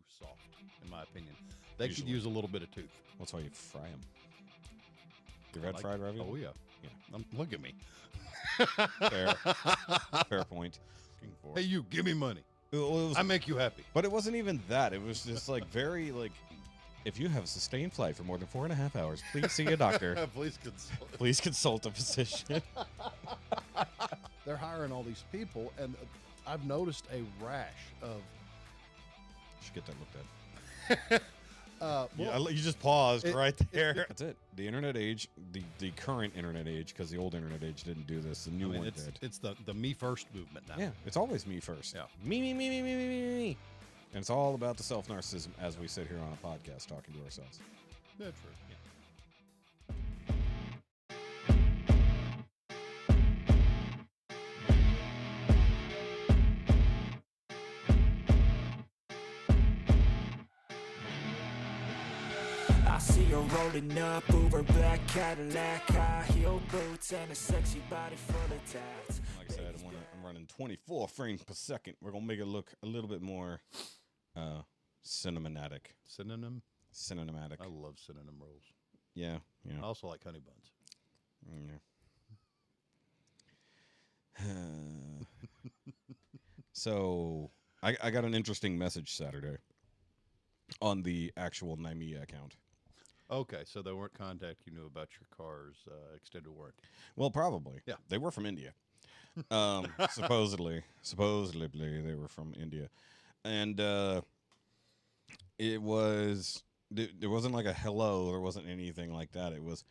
soft, in my opinion. They could use a little bit of tooth. That's why you fry them. You ever had fried ravioli? Oh, yeah. Look at me. Fair point. Hey, you, give me money. I make you happy. But it wasn't even that. It was just like very like, if you have a sustained flight for more than 4.5 hours, please see a doctor. Please consult a physician. They're hiring all these people, and I've noticed a rash of... You should get that looked at. Well, you just paused right there. That's it. The internet age, the current internet age, because the old internet age didn't do this. The new one did. It's the me first movement now. Yeah, it's always me first. Yeah. Me. And it's all about the self-narcissism as we sit here on a podcast talking to ourselves. That's true. Yeah. I see her rolling up, Uber black Cadillac, high heel boots, and a sexy body full of tats. Like I said, I'm running 24 frames per second. We're gonna make it look a little bit more cinematic. Cinematic. I love synonym rolls. Yeah. I also like honey buns. Yeah. So I got an interesting message Saturday on the actual Naimia account. Okay, so they weren't contacting you about your car's extended warranty. Well, probably. Yeah. They were from India. Supposedly they were from India. And it was, there wasn't like a hello, there wasn't anything like that. It was,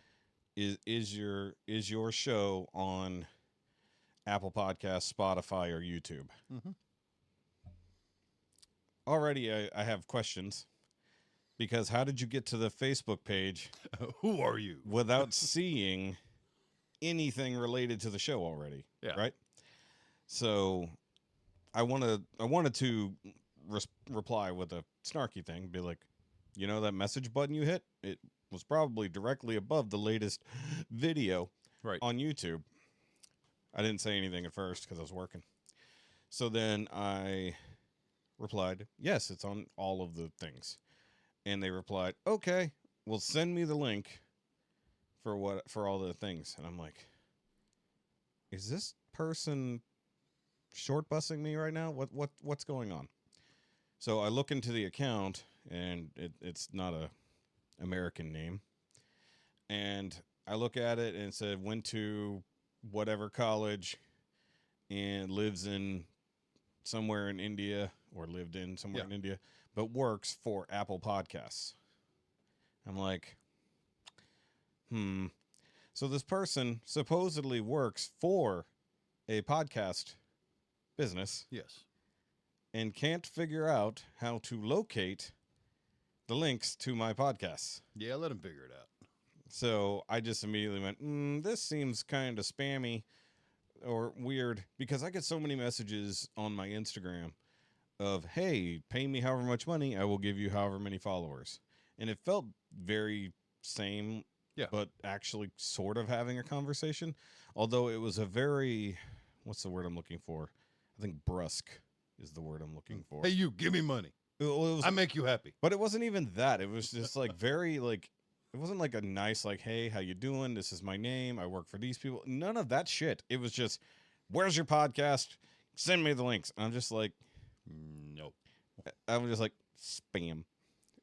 is your show on Apple Podcasts, Spotify, or YouTube? Mm-hmm. Already I have questions. Because how did you get to the Facebook page? Who are you? Without seeing anything related to the show already? Yeah. Right? So I wanted to reply with a snarky thing, be like, you know that message button you hit? It was probably directly above the latest video on YouTube. I didn't say anything at first because I was working. So then I replied, yes, it's on all of the things. And they replied, okay, well, send me the link for all the things. And I'm like, is this person short bussing me right now? What's going on? So I look into the account, and it's not a American name. And I look at it and it said went to whatever college and lives in somewhere in India, or lived in somewhere in India, but works for Apple Podcasts. I'm like, So this person supposedly works for a podcast business. Yes. And can't figure out how to locate the links to my podcasts. Yeah, let him figure it out. So I just immediately went, this seems kind of spammy or weird, because I get so many messages on my Instagram of, hey, pay me however much money, I will give you however many followers. And it felt very same, but actually sort of having a conversation. Although it was a very, what's the word I'm looking for? I think brusque is the word I'm looking for. Hey, you, give me money. I make you happy. But it wasn't even that. It was just like very like, it wasn't like a nice, like, hey, how you doing? This is my name. I work for these people. None of that shit. It was just, where's your podcast? Send me the links. And I'm just like, nope. I'm just like, spam.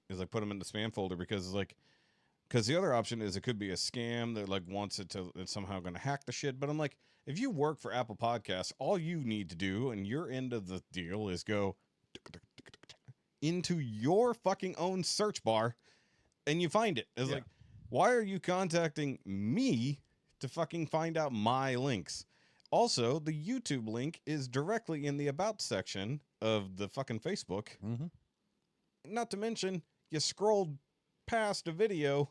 Is I put them in the spam folder because it's like, because the other option is it could be a scam that like wants it to, it's somehow going to hack the shit. But I'm like, if you work for Apple Podcasts, all you need to do, and your end of the deal is go into your fucking own search bar and you find it. It's like, why are you contacting me to fucking find out my links? Also, the YouTube link is directly in the About section of the fucking Facebook. Mm-hmm. Not to mention, you scrolled past a video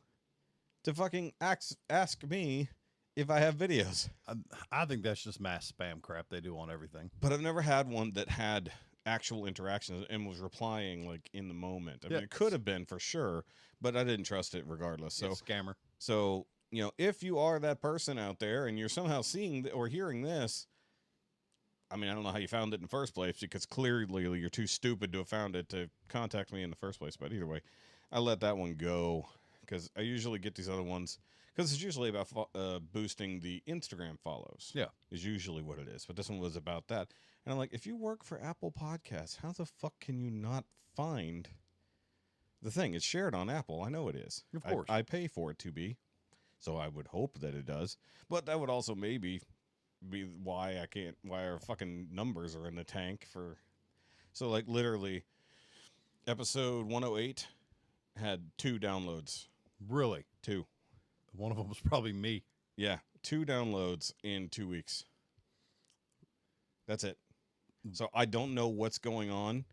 to fucking ask me if I have videos. I think that's just mass spam crap they do on everything. But I've never had one that had actual interactions and was replying like in the moment. I mean, it could have been for sure, but I didn't trust it regardless. So scammer. So, you know, if you are that person out there and you're somehow seeing or hearing this, I mean, I don't know how you found it in the first place because clearly you're too stupid to have found it to contact me in the first place. But either way, I let that one go because I usually get these other ones because it's usually about boosting the Instagram follows. Yeah. Is usually what it is. But this one was about that. And I'm like, if you work for Apple Podcasts, how the fuck can you not find the thing? It's shared on Apple. I know it is. Of course. I pay for it to be. So I would hope that it does. But that would also maybe be why our fucking numbers are in the tank for. So like literally episode 108 had 2 downloads. Really? 2. One of them was probably me. Yeah, 2 downloads in 2 weeks. That's it. So I don't know what's going on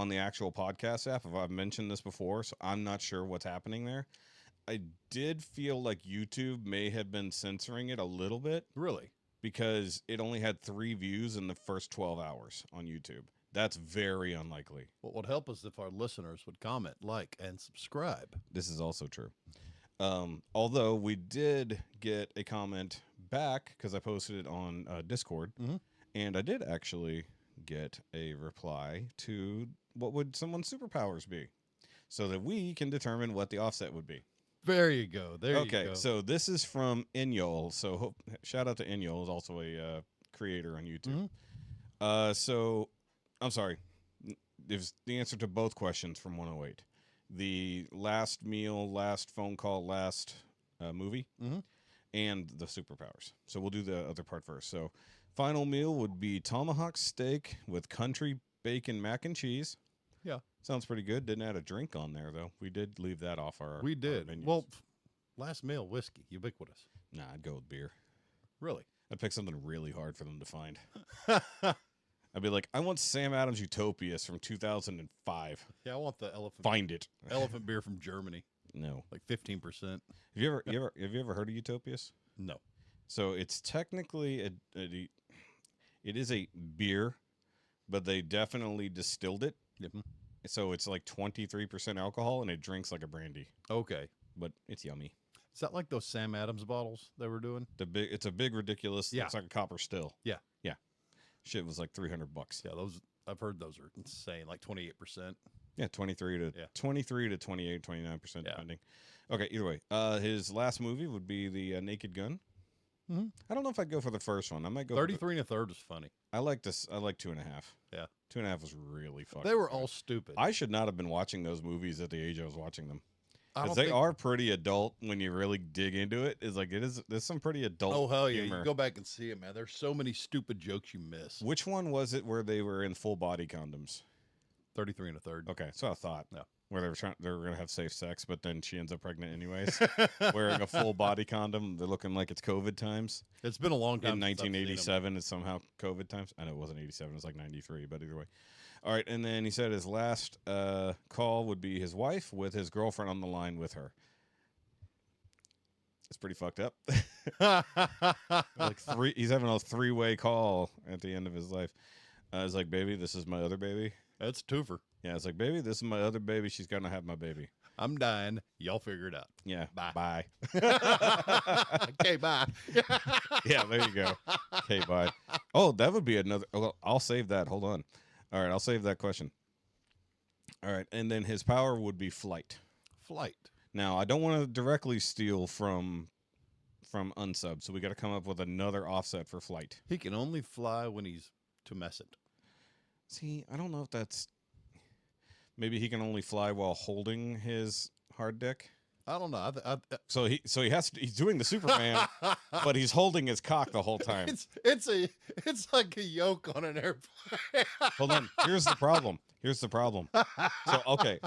the actual podcast app. If I've mentioned this before, so I'm not sure what's happening there. I did feel like YouTube may have been censoring it a little bit. Really? Because it only had 3 views in the first 12 hours on YouTube. That's very unlikely. What would help us if our listeners would comment, like, and subscribe. This is also true. Although we did get a comment back because I posted it on Discord, and I did actually get a reply to what would someone's superpowers be so that we can determine what the offset would be. There you go. There you go. Okay, so this is from Inyol. So shout out to Inyol, is also a creator on YouTube. So I'm sorry. It was the answer to both questions from 108. The last meal, last phone call, last movie, and the superpowers. So we'll do the other part first. So final meal would be tomahawk steak with country bacon mac and cheese. Yeah. Sounds pretty good. Didn't add a drink on there, though. We did leave that off our We did. Our menus. Well, last meal, whiskey, ubiquitous. Nah, I'd go with beer. Really? I'd pick something really hard for them to find. I'd be like, I want Sam Adams Utopias from 2005. Yeah, I want the elephant. Find it. Elephant beer from Germany, No. like 15%. Have you ever heard of Utopias? No. So it's technically it is a beer, but they definitely distilled it. Yep. So it's like 23% alcohol, and it drinks like a brandy. Okay. But it's yummy. Is that like those Sam Adams bottles they were doing? It's a big, ridiculous. Yeah. It's like a copper still. Yeah. Yeah. Shit was like $300. Yeah, those I've heard those are insane, like 28%. Yeah, 23 to 28, 29%, depending. Okay, either way. His last movie would be The Naked Gun. I don't know if I'd go for the first one. I might go 33 and a third is funny. I like 2.5. Yeah. 2.5 was really fucking They were good. all stupid. I should not have been watching those movies at the age I was watching them. Because They are pretty adult when you really dig into it. It's like there's some pretty adult Oh, hell yeah. humor. You go back and see it, man. There's so many stupid jokes you miss. Which one was it where they were in full body condoms? 33 and a third. Okay, so I thought. No. Where they were gonna have safe sex, but then she ends up pregnant anyways, wearing a full body condom. They're looking like it's COVID times. It's been a long time. In since I've seen 1987, it's somehow COVID times. I know it wasn't 87; it was like 93. But either way, all right. And then he said his last call would be his wife with his girlfriend on the line with her. It's pretty fucked up. Like he's having a 3-way call at the end of his life. It's like, baby, this is my other baby. That's a twofer. Yeah, it's like, baby, this is my other baby. She's gonna have my baby. I'm dying. Y'all figure it out. Yeah. Bye. Bye. Okay, bye. Yeah, there you go. Okay, bye. Oh, that would be another. Well, I'll save that. Hold on. All right, I'll save that question. All right, and then his power would be flight. Flight. Now, I don't want to directly steal from unsub, so we got to come up with another offset for flight. He can only fly when he's tumescent. See, I don't know if that's. Maybe he can only fly while holding his hard dick. I don't know. So he's doing the Superman, but he's holding his cock the whole time. It's like a yoke on an airplane. Hold on. Here's the problem.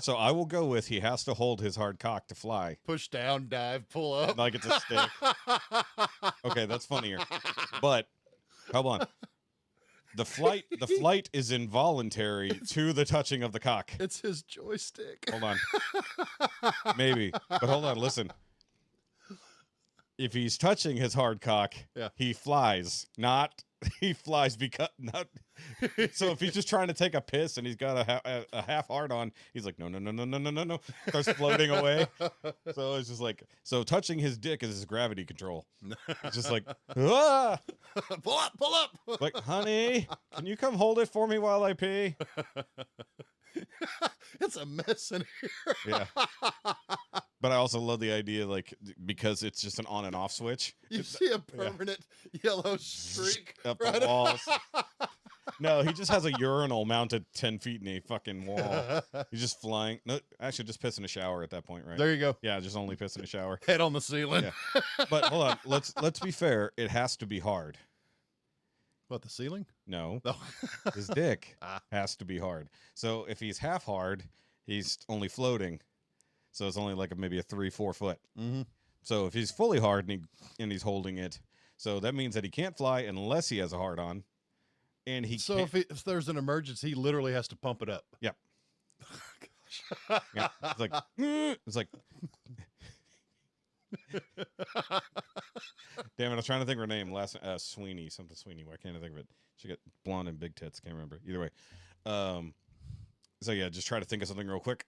So I will go with he has to hold his hard cock to fly. Push down, dive, pull up. Like it's a stick. Okay, that's funnier. But hold on. The flight is involuntary to the touching of the cock. It's his joystick. Hold on. Maybe. But hold on, listen. if he's touching his hard cock, Yeah. he flies. Not he flies because not. So if he's just trying to take a piss and he's got a half hard on, he's like, no, starts floating away. So it's just like, so touching his dick is his gravity control. It's just like, ah! pull up. Like, honey, can you come hold it for me while I pee? It's a mess in here. Yeah. But I also love the idea, like, because it's just an on and off switch. You see a permanent yellow streak Up right the walls. No, he just has a urinal mounted 10 feet in a fucking wall. He's just flying. No, actually, just piss in a shower at that point, right? There you go. Yeah, just only piss in a shower. Head on the ceiling. Yeah. But hold on, let's be fair. It has to be hard. What, the ceiling? No, No. his dick has to be hard. So if he's half hard, he's only floating. So it's only like maybe a 3-4 foot. Mm-hmm. So if he's fully hard and he's holding it, so that means that he can't fly unless he has a hard on. And he So can't, if there's an emergency, he literally has to pump it up. Yep. Gosh. Yeah, it's like damn it, I was trying to think of her name. Last Sweeney, something Sweeney. Why can't I think of it? She got blonde and big tits. Can't remember. Either way. So yeah, just try to think of something real quick.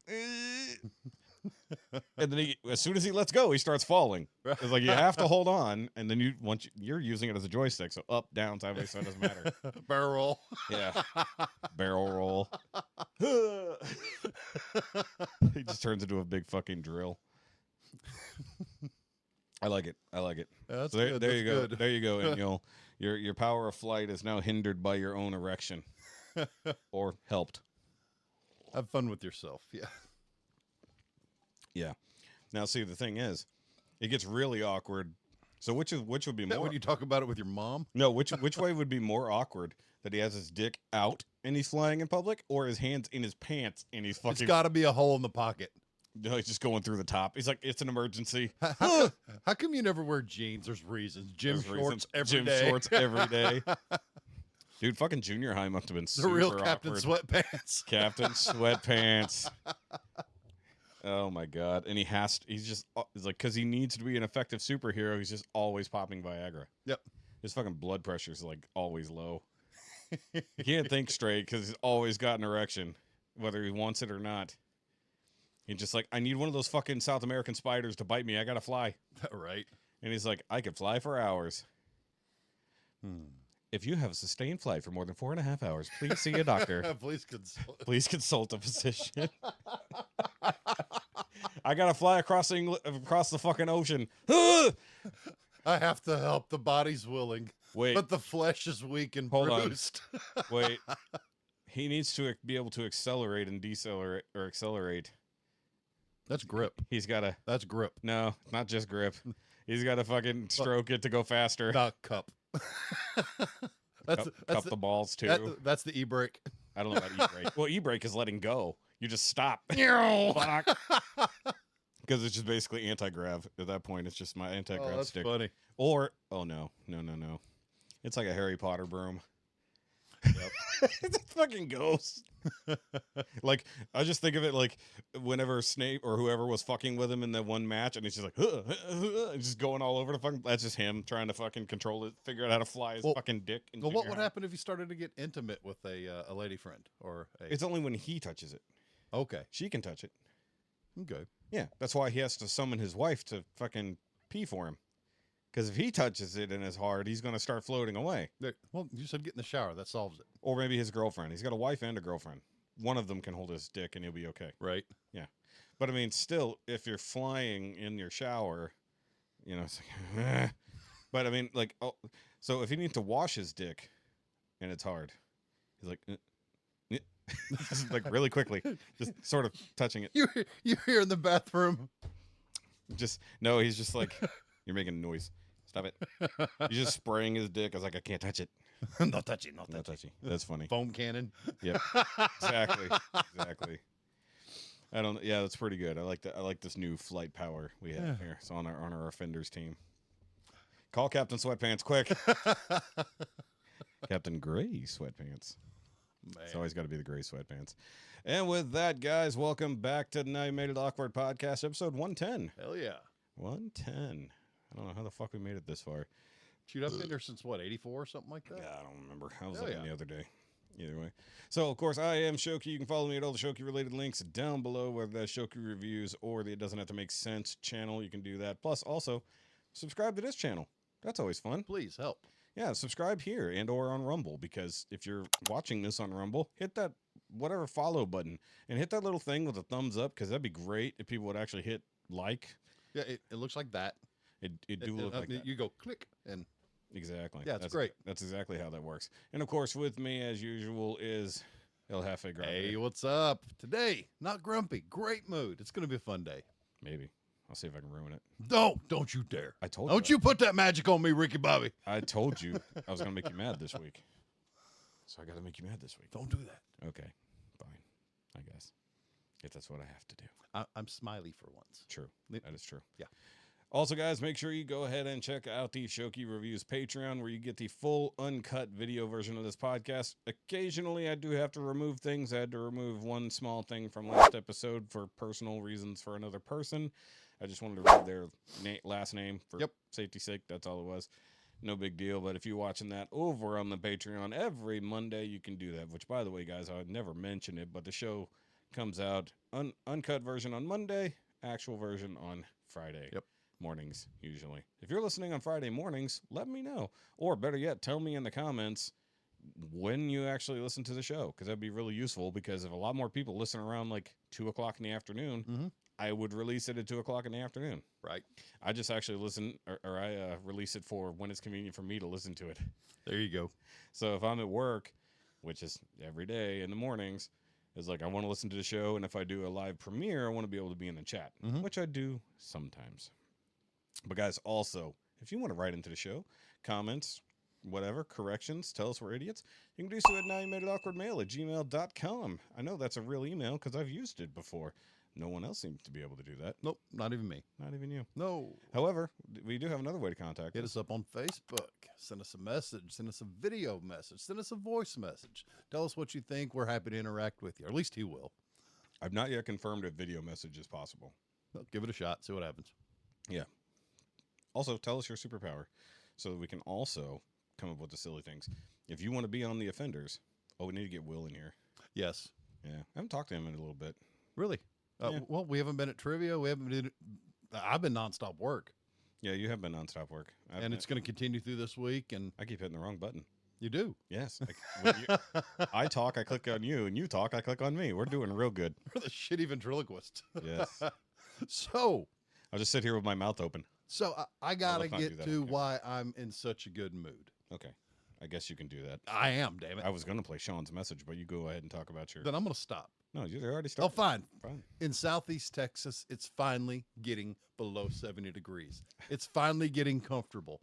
And then as soon as he lets go, he starts falling. It's like you have to hold on, and then you're using it as a joystick, so up, down, sideways, so it doesn't matter. Barrel roll. Yeah, barrel roll. He just turns into a big fucking drill. I like it. That's So there, good. there That's you go. good. There you go. And your power of flight is now hindered by your own erection, or helped. Have fun with yourself. Yeah. Yeah. Now, see, the thing is, it gets really awkward. So which would be That more? when you talk about it with your mom? No, which way would be more awkward? That he has his dick out and he's flying in public, or his hands in his pants and he's fucking? It's got to be a hole in the pocket. No, he's just going through the top. He's like, it's an emergency. How come you never wear jeans? There's reasons. Gym There's shorts reasons. every day. Gym shorts every day. Dude, fucking junior high must have been The super real Captain awkward. Sweatpants. Captain Sweatpants. Oh my god! And he's like, because he needs to be an effective superhero. He's just always popping Viagra. Yep. His fucking blood pressure's like always low. He can't think straight because he's always got an erection, whether he wants it or not. He's just like, I need one of those fucking South American spiders to bite me. I gotta fly. Right. And he's like, I could fly for hours. If you have a sustained flight for more than 4.5 hours, please see a doctor. Please consult. Please consult a physician. I gotta fly across the fucking ocean. I have to help. The body's willing. Wait, But the flesh is weak and Hold on. bruised. wait. He needs to be able to accelerate and decelerate, or accelerate. That's grip. He's gotta. That's grip. No, not just grip. He's gotta fucking stroke it to go faster. Not cup. Cup the balls too. That's the e-brake. I don't know about e-brake. Well, e-brake is letting go. You just stop. Fuck. Because it's just basically anti-grav. At that point, it's just my anti-grav Oh, that's stick. funny. Or, oh no. It's like a Harry Potter broom. Yep. It fucking goes. Like, I just think of it like whenever Snape or whoever was fucking with him in that one match, and he's just like, and just going all over the fucking. That's just him trying to fucking control it, figure out how to fly his fucking dick. Well, what would happen if you started to get intimate with a lady friend or a? It's only when he touches it. Okay. She can touch it. Okay. Yeah, that's why he has to summon his wife to fucking pee for him. Because if he touches it and is hard, he's going to start floating away. Well, you said get in the shower. That solves it. Or maybe his girlfriend. He's got a wife and a girlfriend. One of them can hold his dick and he'll be okay. Right. Yeah. But I mean, still, if you're flying in your shower, it's like, eh. But I mean, like, so if he needs to wash his dick and it's hard, he's like, just like really quickly, just sort of touching it. You're here in the bathroom. No, he's just like, you're making a noise. Stop it. He's just spraying his dick. I was like, I can't touch it. No touchy. No No touchy. touchy. That's funny. Foam cannon. Yep. Exactly. Yeah, that's pretty good. I like that. I like this new flight power we have here. It's on our offenders team. Call Captain Sweatpants quick. Captain Gray Sweatpants. Man. It's always got to be the gray sweatpants. And with that, guys, welcome back to Now You Made It Awkward podcast, episode 110. Hell yeah. 110. I don't know how the fuck we made it this far. Shoot, I've been there since what, 84 or something like that? Yeah, I don't remember. I was Hell looking yeah. the other day. Either way. So, of course, I am Shoky. You can follow me at all the Shoky related links down below, whether that's Shoky Reviews or the It Doesn't Have to Make Sense channel. You can do that. Plus, also, subscribe to this channel. That's always fun. Please help. Yeah, subscribe here and or on Rumble, because if you're watching this on Rumble, hit that whatever follow button and hit that little thing with a thumbs up, because that'd be great if people would actually hit like. Yeah, it looks like that. It do look like that. You go click and Exactly. Yeah, it's great. That's exactly how that works. And of course, with me as usual is El Jefe Grumpy. hey, what's up? Today, not grumpy, great mood. It's gonna be a fun day. Maybe. I'll see if I can ruin it. Don't you dare. I told Don't you put that magic on me, Ricky Bobby. I told you I was going to make you mad this week. So I got to make you mad this week. Don't do that. Okay. Fine. I guess. If that's what I have to do. I'm smiley for once. True. That is true. Yeah. Also, guys, make sure you go ahead and check out the Shoky Reviews Patreon, where you get the full uncut video version of this podcast. Occasionally, I do have to remove things. I had to remove one small thing from last episode for personal reasons for another person. I just wanted to read their last name for safety's sake. That's all it was. No big deal. But if you're watching that over on the Patreon every Monday, you can do that. Which, by the way, guys, I would never mention it, but the show comes out uncut version on Monday, actual version on Friday. Mornings, usually. If you're listening on Friday mornings, let me know. Or better yet, tell me in the comments when you actually listen to the show, because that'd be really useful, because if a lot more people listen around like 2 o'clock in the afternoon, I would release it at 2 o'clock in the afternoon. Right. I just actually listen, or I release it for when it's convenient for me to listen to it. There you go. So if I'm at work, which is every day in the mornings, it's like I want to listen to the show, and if I do a live premiere, I want to be able to be in the chat, which I do sometimes. But guys, also, if you want to write into the show, comments, whatever, corrections, tell us we're idiots, you can do so at NowYouMadeItAwkwardMail@gmail.com. I know that's a real email because I've used it before. No one else seems to be able to do that. Nope, not even me. Not even you. No. However, we do have another way to contact Hit us. us up on Facebook. Send us a message. Send us a video message. Send us a voice message. Tell us what you think. We're happy to interact with you. Or at least he will. I've not yet confirmed if video message is possible. Well, give it a shot. See what happens. Yeah. Also, tell us your superpower so that we can also come up with the silly things. If you want to be on the offenders, we need to get Will in here. Yes. Yeah. I haven't talked to him in a little bit. Really? Yeah. Well, we haven't been at trivia. We haven't been. I've been nonstop work. Yeah, you have been nonstop work. It's going to continue through this week. And I keep hitting the wrong button. You do? Yes. I talk, I click on you, and you talk, I click on me. We're doing real good. We're the shitty ventriloquist. Yes. So. I'll just sit here with my mouth open. So I got to get to okay. why I'm in such a good mood. Okay. I guess you can do that. I am, damn it. I was going to play Shaun's message, but you go ahead and talk about your... Then I'm going to stop. No, you already started. Oh, fine. Fine. In Southeast Texas, it's finally getting below 70 degrees. It's finally getting comfortable.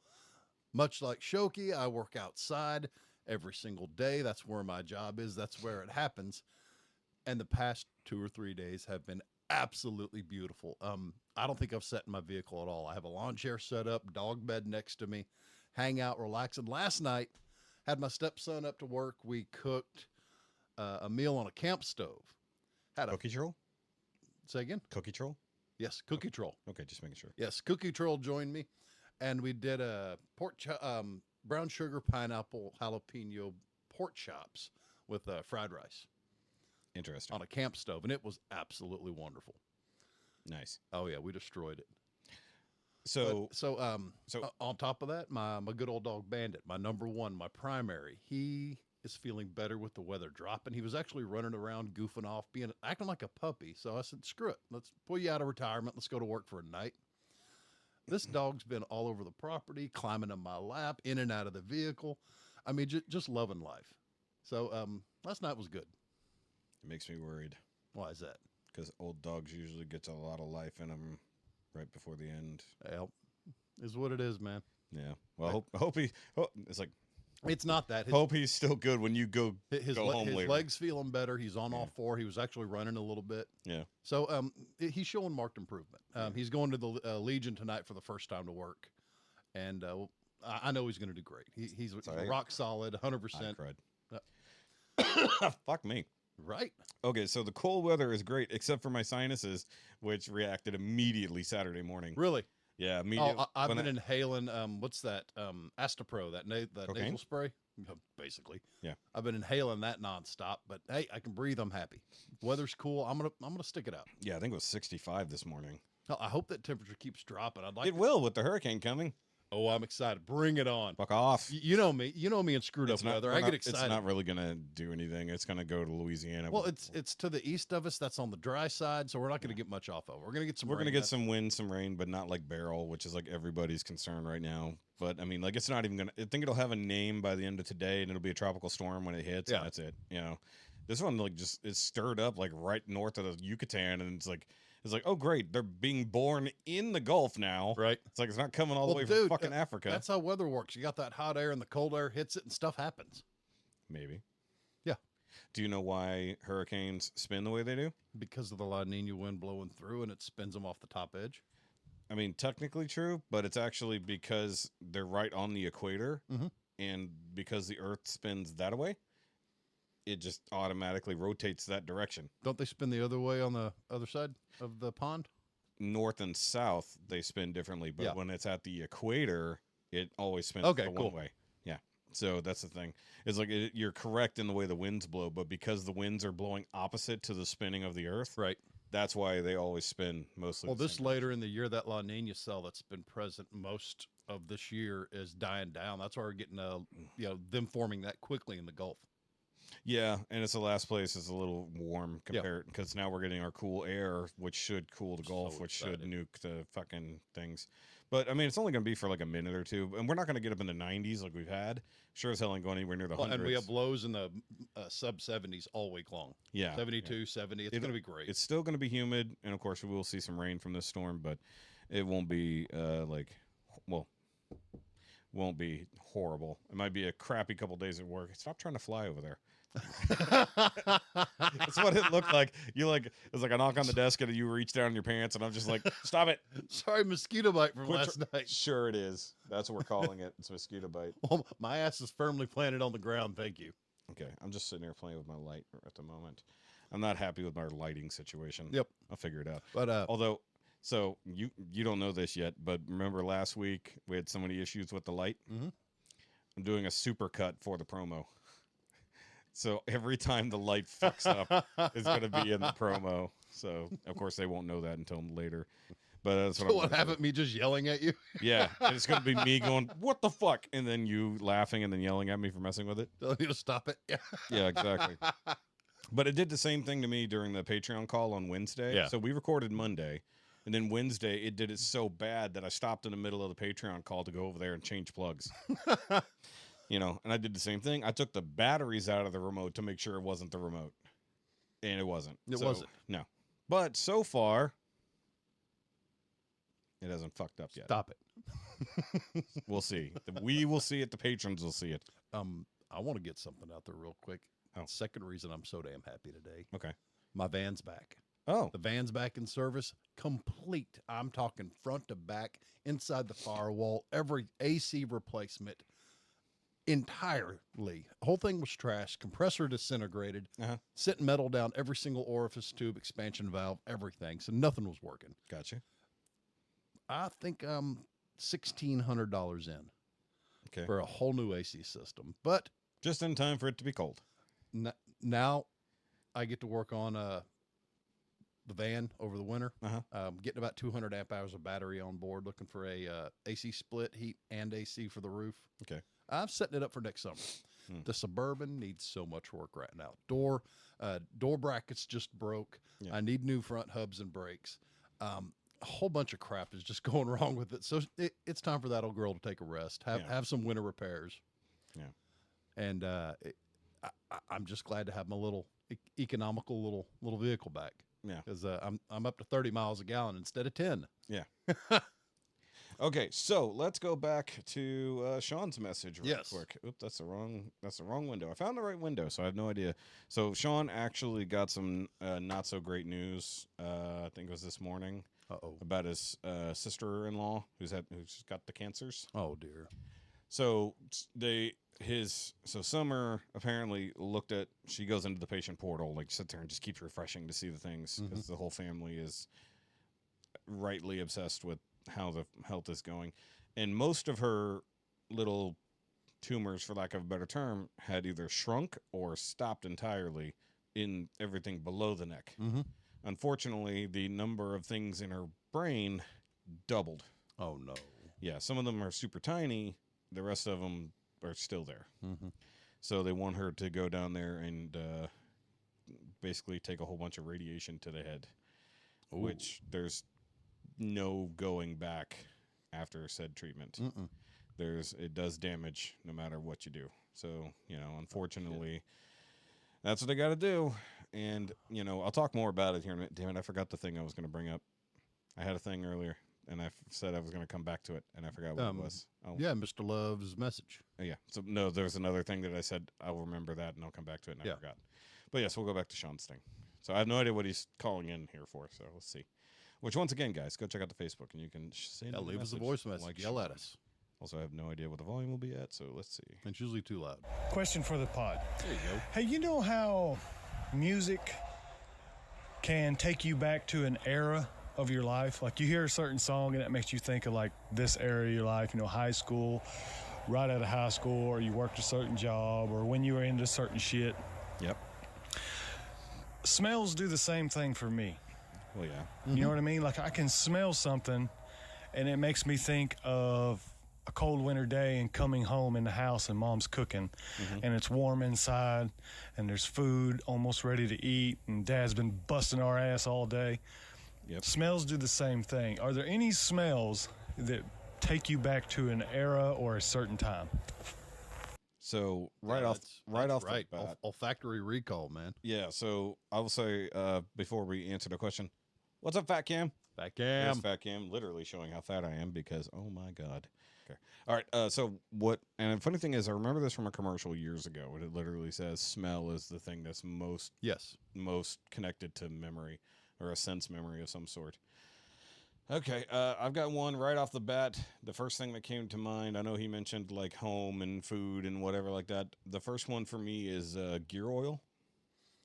Much like Shoky, I work outside every single day. That's where my job is. That's where it happens. And the past 2 or 3 days have been absolutely beautiful. I don't think I've sat in my vehicle at all. I have a lawn chair set up, dog bed next to me, hang out, relaxing. Last night, had my stepson up to work. We cooked a meal on a camp stove. Had a Cookie Troll? Say again? Cookie Troll? Yes, Cookie Troll. Okay, just making sure. Yes, Cookie Troll joined me, and we did a brown sugar pineapple jalapeno pork chops with fried rice. Interesting. On a camp stove, and it was absolutely wonderful. Nice. Oh yeah, we destroyed it. So on top of that, my good old dog Bandit, my number one, my primary, he is feeling better with the weather dropping. He was actually running around, goofing off, acting like a puppy. So I said, screw it, let's pull you out of retirement. Let's go to work for a night. This dog's been all over the property, climbing on my lap, in and out of the vehicle. I mean, just loving life. So last night was good. It makes me worried. Why is that? Because old dogs usually gets a lot of life in them right before the end. Well, is what it is, man. Yeah. Well, it's like, it's not that. Hope he's still good when you go home his later. Legs feeling better. He's on all four. He was actually running a little bit. Yeah. So he's showing marked improvement. He's going to the Legion tonight for the first time to work, and I know he's going to do great. He's rock solid, 100%. Fuck me. Right. Okay, so the cold weather is great, except for my sinuses, which reacted immediately Saturday morning. Really? Yeah, me. I've when been I- inhaling what's that? Astapro, that Cocaine? nasal spray. Basically, Yeah. I've been inhaling that nonstop. But hey, I can breathe. I'm happy. Weather's cool. I'm gonna stick it out. Yeah, I think it was 65 this morning. I hope that temperature keeps dropping. I'd like. It will with the hurricane coming. Oh, I'm excited. Bring it on. Fuck off. You know me. You know me in screwed It's up not- weather. we're I not- get excited. It's not really gonna do anything. It's gonna go to Louisiana. Well, it's to the east of us. That's on the dry side, so we're not going to get much off of it. We're going to get some. We're gonna rain. get some wind, some rain, but not like barrel, which is like everybody's concern right now. But I mean, like it's not even gonna. I think it'll have a name by the end of today, and it'll be a tropical storm when it hits. Yeah. And that's it. You know, this one like just is stirred up like right north of the Yucatan, and it's like oh great, they're being born in the Gulf now. right. It's like it's not coming all the Well, way from dude, fucking Africa. That's how weather works. You got that hot air and the cold air hits it, and stuff happens. Maybe. Yeah. Do you know why hurricanes spin the way they do? Because of the La Nina wind blowing through, and it spins them off the top edge. I mean, technically true, but it's actually because they're right on the equator, Mhm. and because the Earth spins that way, it just automatically rotates that direction. Don't they spin the other way on the other side of the pond? North and south, they spin differently, but Yeah. when it's at the equator, it always spins Okay, the cool. one way. Yeah. So that's the thing. It's like you're correct in the way the winds blow, but because the winds are blowing opposite to the spinning of the Earth, Right. that's why they always spin mostly. Well, the this same later in the year, that La Nina cell that's been present most of this year is dying down. That's why we're getting, them forming that quickly in the Gulf. Yeah, and it's the last place is a little warm Yep. compared because now we're getting our cool air, which should cool the Gulf, So which should excited. nuke the fucking things. But I mean, it's only going to be for like a minute or two, and we're not going to get up in the 90s like we've had. Sure as hell ain't going anywhere near the Well, hundreds. and we have lows in the sub 70s all week long. yeah, 72, 70. It's It- going to be great. It's still going to be humid, and of course we will see some rain from this storm, but it won't be won't be horrible. It might be a crappy couple days at work. Stop trying to fly over there. That's what it looked like. It's like a knock on the desk and you reach down in your pants, and I'm just like, stop it. Sorry, mosquito bite from Quit last night. Sure it is. That's what we're calling it. It's mosquito bite. Well, my ass is firmly planted on the ground. Thank you. Okay, I'm just sitting here playing with my light at the moment. I'm not happy with my lighting situation. Yep. I'll figure it out. But Although, so you don't know this yet, but remember last week we had so many issues with the light? Mhm. I'm doing a super cut for the promo. So every time the light fucks up, it's going to be in the promo. So, of course, they won't know that until later. But that's what so I'm what gonna happened? Me just yelling at you? do. Yeah. And it's going to be me going, what the fuck? And then you laughing and then yelling at me for messing with it. Telling you to stop it? Yeah. Yeah, exactly. But it did the same thing to me during the Patreon call on Wednesday. Yeah. So we recorded Monday. And then Wednesday, it did it so bad that I stopped in the middle of the Patreon call to go over there and change plugs. And I did the same thing. I took the batteries out of the remote to make sure it wasn't the remote. And it wasn't. It wasn't. No. But so far, it hasn't fucked up yet. Stop it. We'll see. We will see it. The patrons will see it. I want to get something out there real quick. Oh. Second reason I'm so damn happy today. Okay. My van's back. Oh. The van's back in service, complete. I'm talking front to back, inside the firewall, every AC replacement entirely. Whole thing was trash. Compressor disintegrated. Uh-huh. Sent metal down every single orifice, tube, expansion valve, everything. So nothing was working. Gotcha. I think I'm $1,600 in Okay. for a whole new AC system. But Just in time for it to be cold. now I get to work on the van over the winter. Uh-huh. Getting about 200 amp hours of battery on board, looking for a AC split, heat and AC for the roof. Okay. I'm setting it up for next summer. Hmm. The Suburban needs so much work right now. Door brackets just broke. Yeah. I need new front hubs and brakes. A whole bunch of crap is just going wrong with it. So it's time for that old girl to take a rest, have some winter repairs. Yeah. And I'm just glad to have my little economical little vehicle back. Yeah. Because I'm up to 30 miles a gallon instead of 10. Yeah. Okay, so let's go back to Shaun's message real Yes. quick. Oop, that's the wrong window. I found the right window, so I have no idea. So Shaun actually got some not so great news. I think it was this morning about his sister-in-law who's got the cancers. Oh dear. So Summer apparently looked at. She goes into the patient portal, like sits there and just keeps refreshing to see the things because the whole family is rightly obsessed with how the health is going. And most of her little tumors, for lack of a better term, had either shrunk or stopped entirely in everything below the neck. Mm-hmm. Unfortunately, the number of things in her brain doubled. Oh no. Yeah, some of them are super tiny. The rest of them are still there. Mm-hmm. So they want her to go down there and basically take a whole bunch of radiation to the head, which there's no going back after said treatment. Mm-mm. It does damage no matter what you do. So, unfortunately, that's what they got to do. And, I'll talk more about it here in a minute. Damn it, I forgot the thing I was going to bring up. I had a thing earlier, and I said I was going to come back to it, and I forgot what it was. Oh. Yeah, Mr. Love's message. Oh, yeah. So, no, there's another thing that I said I'll remember that, and I'll come back to it, and I forgot. But, yes, we'll go back to Shaun's thing. So I have no idea what he's calling in here for, so let's see. Which, once again, guys, go check out the Facebook, and you can send leave us a voice message. like Yell Shaun. at us. Also, I have no idea what the volume will be at, so let's see. It's usually too loud. Question for the pod. There you go. Hey, you know how music can take you back to an era of your life? Like you hear a certain song and it makes you think of like this era of your life, high school, right out of high school, or you worked a certain job, or when you were into certain shit. Yep. Smells do the same thing for me. Well, yeah. Mm-hmm. You know what I mean? Like I can smell something and it makes me think of a cold winter day and coming home in the house and mom's cooking and it's warm inside and there's food almost ready to eat and dad's been busting our ass all day. Yep. Smells do the same thing. Are there any smells that take you back to an era or a certain time? So right off the bat, olfactory recall, man. yeah. So I will say before we answer the question, what's up, Fat Cam? Fat There's Cam. Fat Cam, literally showing how fat I am because oh my god. Okay. All right. So what? And the funny thing is, I remember this from a commercial years ago. And it literally says smell is the thing that's most connected to memory or a sense memory of some sort. Okay, I've got one right off the bat. The first thing that came to mind, I know he mentioned like home and food and whatever like that. The first one for me is gear oil.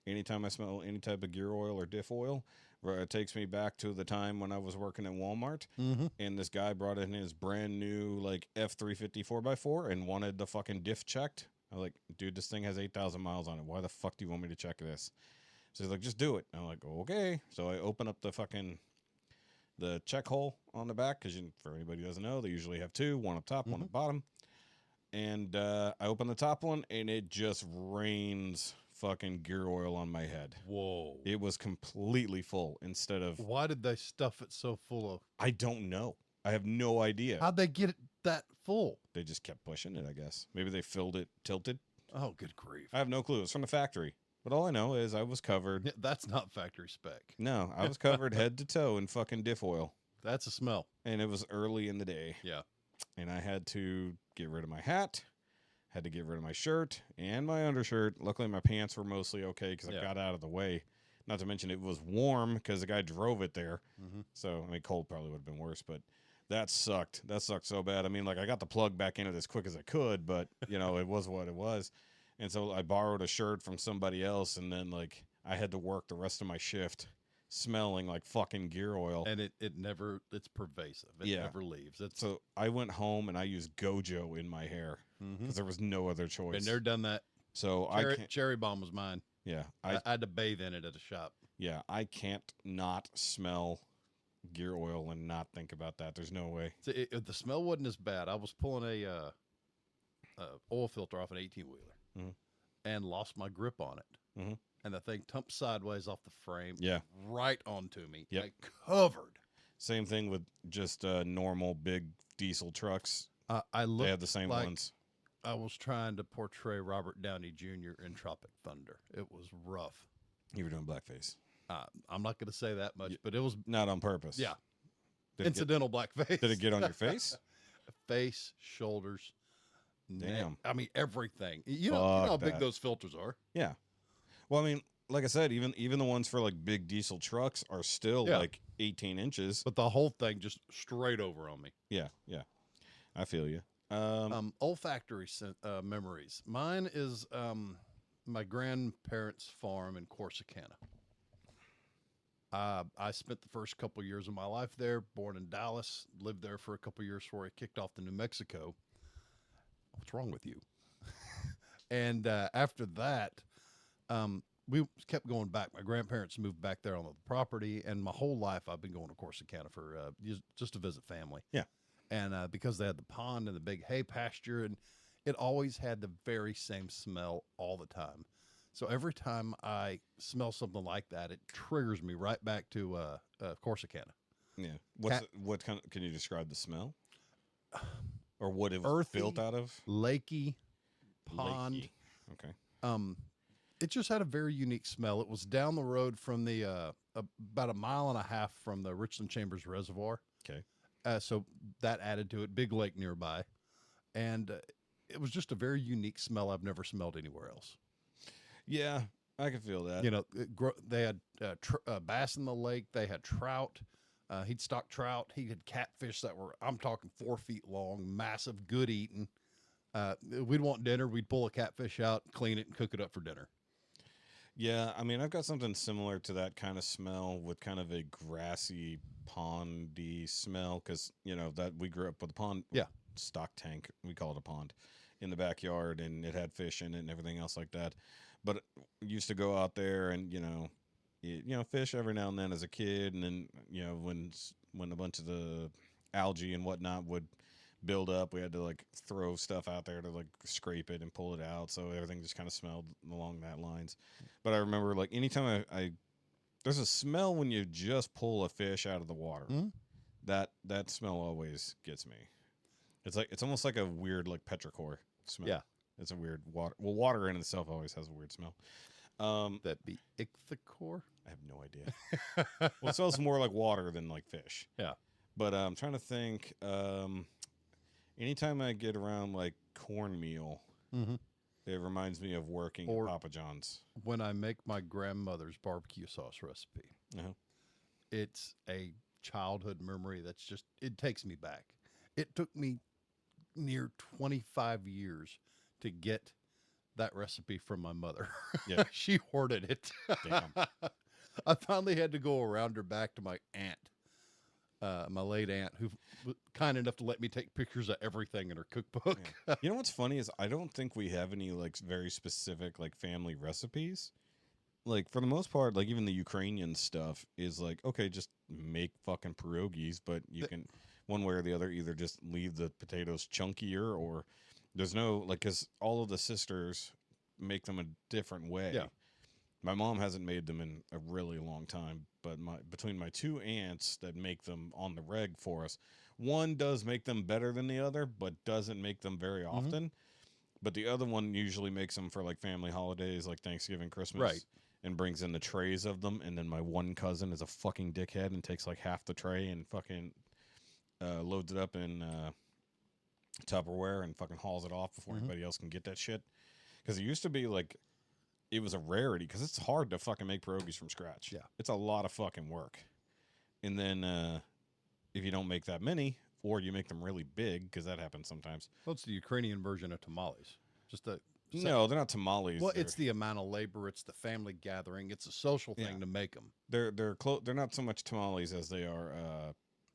Anytime I smell any type of gear oil or diff oil, it takes me back to the time when I was working at Walmart. Mm-hmm. And this guy brought in his brand new like F350 4x4 and wanted the fucking diff checked. I was like, dude, this thing has 8,000 miles on it. Why the fuck do you want me to check this? So he's like, just do it. And I'm like, okay. So I open up the check hole on the back, because for anybody who doesn't know, they usually have two, one up top, one at bottom. And I open the top one, and it just rains fucking gear oil on my head. Whoa. It was completely full instead of... Why did they stuff it so full of... I don't know. I have no idea. How'd they get it that full? They just kept pushing it, I guess. Maybe they filled it tilted. Oh, good grief. I have no clue. It's from the factory. But all I know is I was covered... That's not factory spec. No, I was covered head to toe in fucking diff oil. That's a smell. And it was early in the day. Yeah. And I had to get rid of my hat, had to get rid of my shirt and my undershirt. Luckily, my pants were mostly okay because I got out of the way. Not to mention it was warm because the guy drove it there. Mm-hmm. So, I mean, cold probably would have been worse, but that sucked. That sucked so bad. I mean, like, I got the plug back in it as quick as I could, but, it was what it was. And so I borrowed a shirt from somebody else, and then, like, I had to work the rest of my shift smelling like fucking gear oil. And it's pervasive. It never leaves. So I went home and I used Gojo in my hair because there was no other choice. Been there, done that. So Cherry Bomb was mine. Yeah. I had to bathe in it at a shop. Yeah, I can't not smell gear oil and not think about that. There's no way. So the smell wasn't as bad. I was pulling a oil filter off an 18-wheeler and lost my grip on it. Mm-hmm. And the thing tumped sideways off the frame, right onto me, Yep. like covered. Same thing with just normal big diesel trucks. I looked They have the same like ones. I was trying to portray Robert Downey Jr. in Tropic Thunder. It was rough. You were doing blackface. I'm not going to say that much, but it was Not on purpose. yeah, Did incidental blackface. Did it get on your face? Face, shoulders, neck. Damn. I mean everything. You know Fuck how big that. those filters are. Yeah. Well, I mean, like I said, even the ones for like big diesel trucks are still like 18 inches. But the whole thing just straight over on me. Yeah, yeah. I feel you. Olfactory memories. Mine is my grandparents' farm in Corsicana. I spent the first couple years of my life there, born in Dallas, lived there for a couple years before I kicked off to New Mexico. What's wrong with you? And after that, we kept going back. My grandparents moved back there on the property, and my whole life I've been going to Corsicana for just to visit family. Yeah. And because they had the pond and the big hay pasture, and it always had the very same smell all the time. So every time I smell something like that, it triggers me right back to Corsicana. Yeah. Cat- What kind of, can you describe the smell? Or what it was Earthy, built out of? Lakey, pond. Lakey. Okay. It just had a very unique smell. It was down the road from the about 1.5 miles from the Richland Chambers Reservoir. Okay. So that added to it. Big lake nearby, and it was just a very unique smell I've never smelled anywhere else. Yeah, I can feel that. You know, they had bass in the lake. They had trout. He'd stock trout. He had catfish that were, I'm talking 4 feet long, massive, good eating. We'd want dinner. We'd pull a catfish out, clean it, and cook it up for dinner. Yeah, I mean, I've got something similar to that kind of smell with kind of a grassy, pondy smell because, you know, that we grew up with a pond. Yeah. Stock tank, we call it a pond, in the backyard, and it had fish in it and everything else like that. But we used to go out there and, fish every now and then as a kid. And then, when a bunch of the algae and whatnot would build up, we had to like throw stuff out there to like scrape it and pull it out. So everything just kind of smelled along that lines. But I remember like anytime I there's a smell when you just pull a fish out of the water. Mhm. That smell always gets me. It's almost like a weird like petrichor smell. Yeah. It's a weird water. Well, water in itself always has a weird smell. That'd be ichthyosaur. I have no idea. Well, it smells more like water than like fish. Yeah. But I'm trying to think. Anytime I get around like cornmeal, Mm-hmm. it reminds me of working Or- at Papa John's. When I make my grandmother's barbecue sauce recipe, Uh-huh. it's a childhood memory that's just, it takes me back. It took me near 25 years to get that recipe from my mother. Yeah. She hoarded it. Damn. I finally had to go around her back to my aunt, my late aunt, who was kind enough to let me take pictures of everything in her cookbook. You know what's funny is I don't think we have any like very specific like family recipes. Like for the most part, like even the Ukrainian stuff is like, okay, just make fucking pierogies, but you can one way or the other either just leave the potatoes chunkier or there's no like because all of the sisters make them a different way. Yeah. My mom hasn't made them in a really long time, but between my two aunts that make them on the reg for us, one does make them better than the other, but doesn't make them very often. But the other one usually makes them for like family holidays, like Thanksgiving, Christmas, Right. and brings in the trays of them. And then my one cousin is a fucking dickhead and takes like half the tray and fucking loads it up in Tupperware and fucking hauls it off before anybody else can get that shit. Because it used to be like, it was a rarity because it's hard to fucking make pierogies from scratch. Yeah. It's a lot of fucking work. And then if you don't make that many or you make them really big, because that happens sometimes. Well, it's the Ukrainian version of tamales. Just a No, they're not tamales. Well, they're, it's the amount of labor. It's the family gathering. It's a social thing Yeah. to make them. they're they're not so much tamales as they are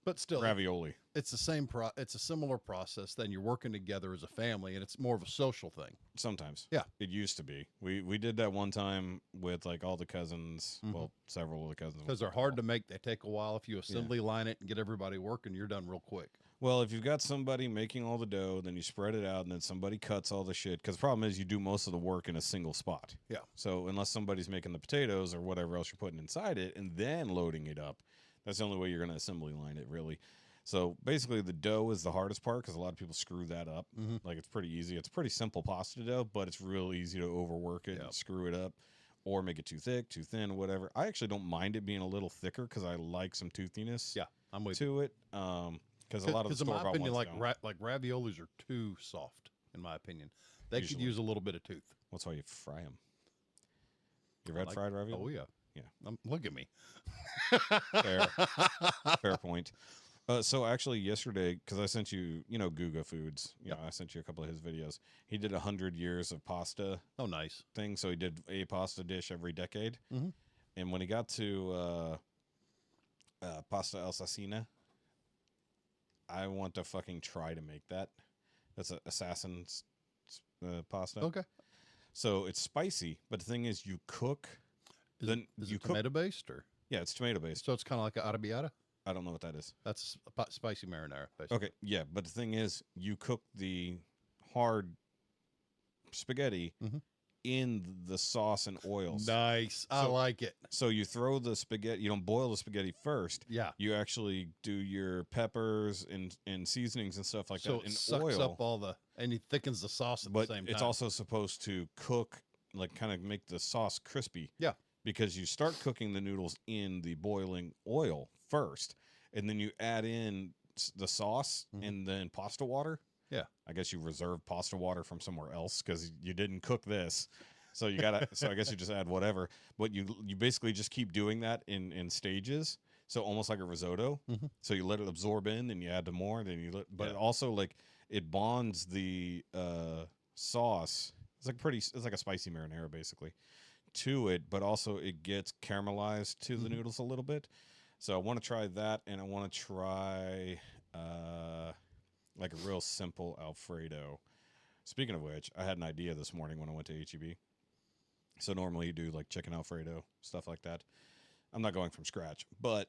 But still, ravioli. it's the same. It's a similar process. Then you're working together as a family, and it's more of a social thing. Sometimes. Yeah. It used to be. We did that one time with like all the cousins. Well, several of the cousins. Because they're hard to make. They take a while. If you assembly line it and get everybody working, you're done real quick. Well, if you've got somebody making all the dough, then you spread it out, and then somebody cuts all the shit. Because the problem is you do most of the work in a single spot. Yeah. So unless somebody's making the potatoes or whatever else you're putting inside it, and then loading it up, that's the only way you're going to assembly line it, really. So basically, the dough is the hardest part because a lot of people screw that up. Like it's pretty easy. It's pretty simple pasta dough, but it's real easy to overwork it and screw it up, or make it too thick, too thin, whatever. I actually don't mind it being a little thicker because I like some toothiness. Yeah, I'm with you. To it. Because a lot of the Because in my store-bought opinion, ones like don't. raviolis are too soft. In my opinion, they could Usually. use a little bit of tooth. That's why you fry them. You ever had Like- fried ravioli? Oh yeah, Yeah. Look at me. Fair. Fair point. So actually yesterday, because I sent you, Guga Foods, you know, I sent you a couple of his videos. He did 100 years of pasta Oh, nice. thing. So he did a pasta dish every decade. Mhm. And when he got to pasta assassina. I want to fucking try to make that. That's an assassin's pasta. Okay. So it's spicy, but the thing is, you cook. Is Then it you cook. tomato based or? Yeah, it's tomato based. So it's kind of like an arrabbiata. I don't know what that is. That's a spicy marinara. Basically. Okay, yeah, but the thing is, you cook the hard spaghetti in the sauce and oils. Nice. I like it. So you throw the spaghetti. You don't boil the spaghetti first. Yeah. You actually do your peppers and seasonings and stuff like So that in it sucks oil. up all the, and it thickens the sauce at But the same time. it's also supposed to cook, like kind of make the sauce crispy. Yeah. Because you start cooking the noodles in the boiling oil first, and then you add in the sauce and then pasta water. Yeah. I guess you reserve pasta water from somewhere else because you didn't cook this. So you gotta. So I guess you just add whatever. But you basically just keep doing that in stages. So almost like a risotto. So you let it absorb in, then you add to more, then you let. But it also like it bonds the sauce. It's like a spicy marinara basically to it, but also it gets caramelized to the noodles a little bit. So I want to try that, and I want to try like a real simple Alfredo. Speaking of which, I had an idea this morning when I went to HEB. So normally you do like chicken Alfredo, stuff like that. I'm not going from scratch, but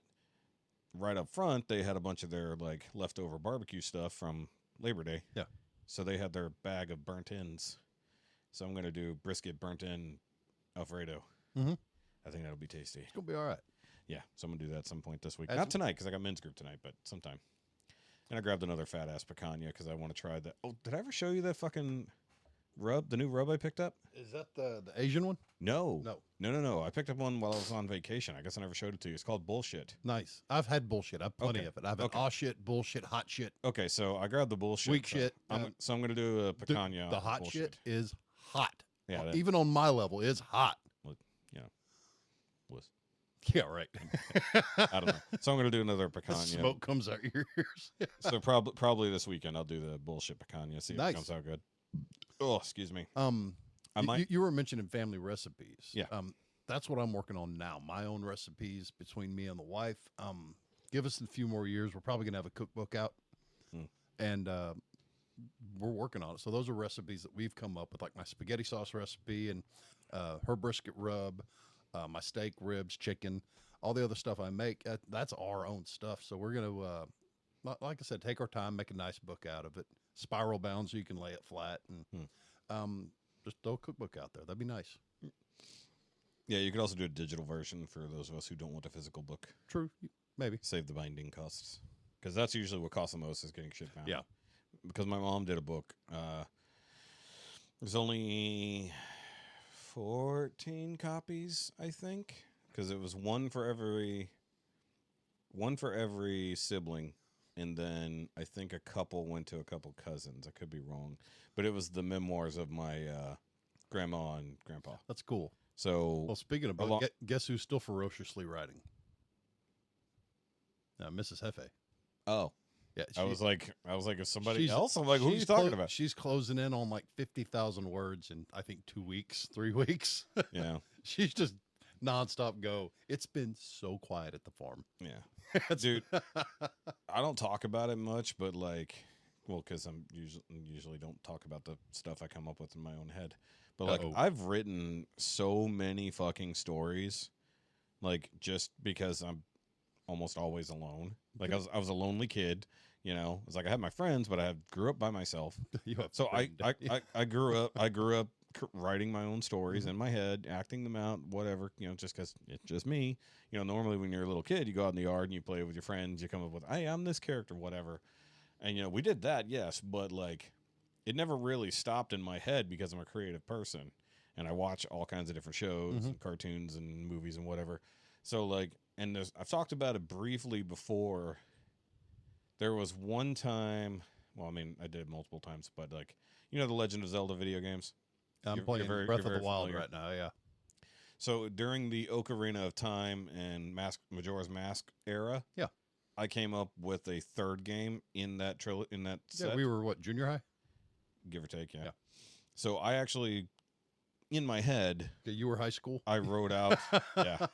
right up front, they had a bunch of their like leftover barbecue stuff from Labor Day. Yeah. So they had their bag of burnt ends. So I'm going to do brisket burnt in Alfredo. I think that'll be tasty. It's gonna be all right. Yeah, so I'm going to do that at some point this week. As Not tonight because I got men's group tonight, but sometime. And I grabbed another fat ass picanha because I want to try that. Oh, did I ever show you that fucking rub? The new rub I picked up? Is that the Asian one? No. No. No. I picked up one while I was on vacation. I guess I never showed it to you. It's called Bullshit. Nice. I've had bullshit. I've plenty Okay. of it. I've had aw shit, bullshit, hot shit. Okay, so I grabbed the bullshit. Weak so shit. So I'm going to do a Dude, picanha. the hot bullshit. shit is hot. Yeah, that- Even on my level, it's hot. Was. Yeah, right. I don't know. So I'm going to do another The picanha. smoke comes out your ears. So probably this weekend I'll do the bullshit picanha. See if Nice. it comes out good. Oh, excuse me. I might- you were mentioning family recipes. Yeah. That's what I'm working on now. My own recipes between me and the wife. Give us a few more years. We're probably gonna have a cookbook out, and we're working on it. So those are recipes that we've come up with, like my spaghetti sauce recipe and her brisket rub, my steak, ribs, chicken, all the other stuff I make. That's our own stuff. So we're gonna, like I said, take our time, make a nice book out of it, spiral bound so you can lay it flat, and just throw a cookbook out there. That'd be nice. Yeah, you could also do a digital version for those of us who don't want a physical book. True, maybe. Save the binding costs. Because that's usually what costs the most is getting shit bound. Yeah. Because my mom did a book. There's only 14 copies, I think. Because it was one for every sibling. And then I think a couple went to a couple cousins. I could be wrong. But it was the memoirs of my grandma and grandpa. That's cool. So, Well, speaking of book, guess who's still ferociously writing? Mrs. Hefe. oh, Yeah, I was like, if somebody she's- else, I'm like, who are you talking about? She's closing in on like 50,000 words in I think 2 weeks, 3 weeks. Yeah, She's just nonstop go. It's been so quiet at the farm. yeah, dude. I don't talk about it much, but like, well, because I'm usually don't talk about the stuff I come up with in my own head. But like, I've written so many fucking stories, like just because I'm almost always alone. Like I was a lonely kid, you know. It's like I had my friends, but I grew up by myself. You have So friend day. I grew up writing my own stories in my head, acting them out, whatever, you know, just because it's just me. You know, normally when you're a little kid, you go out in the yard and you play with your friends. You come up with, hey, I'm this character, whatever. And you know, we did that, yes, but like, it never really stopped in my head because I'm a creative person and I watch all kinds of different shows and cartoons and movies and whatever. So like, and I've talked about it briefly before. There was one time, well, I mean, I did it multiple times, but like, you know, the Legend of Zelda video games. I'm You're playing very- Breath you're of the very Wild familiar. right now. Yeah. So during the Ocarina of Time and Majora's Mask era, Yeah. I came up with a third game in that set. Yeah, we were what, junior high? Give or take, yeah. Yeah. So I actually, in my head, Yeah, you were high school. I wrote out, yeah.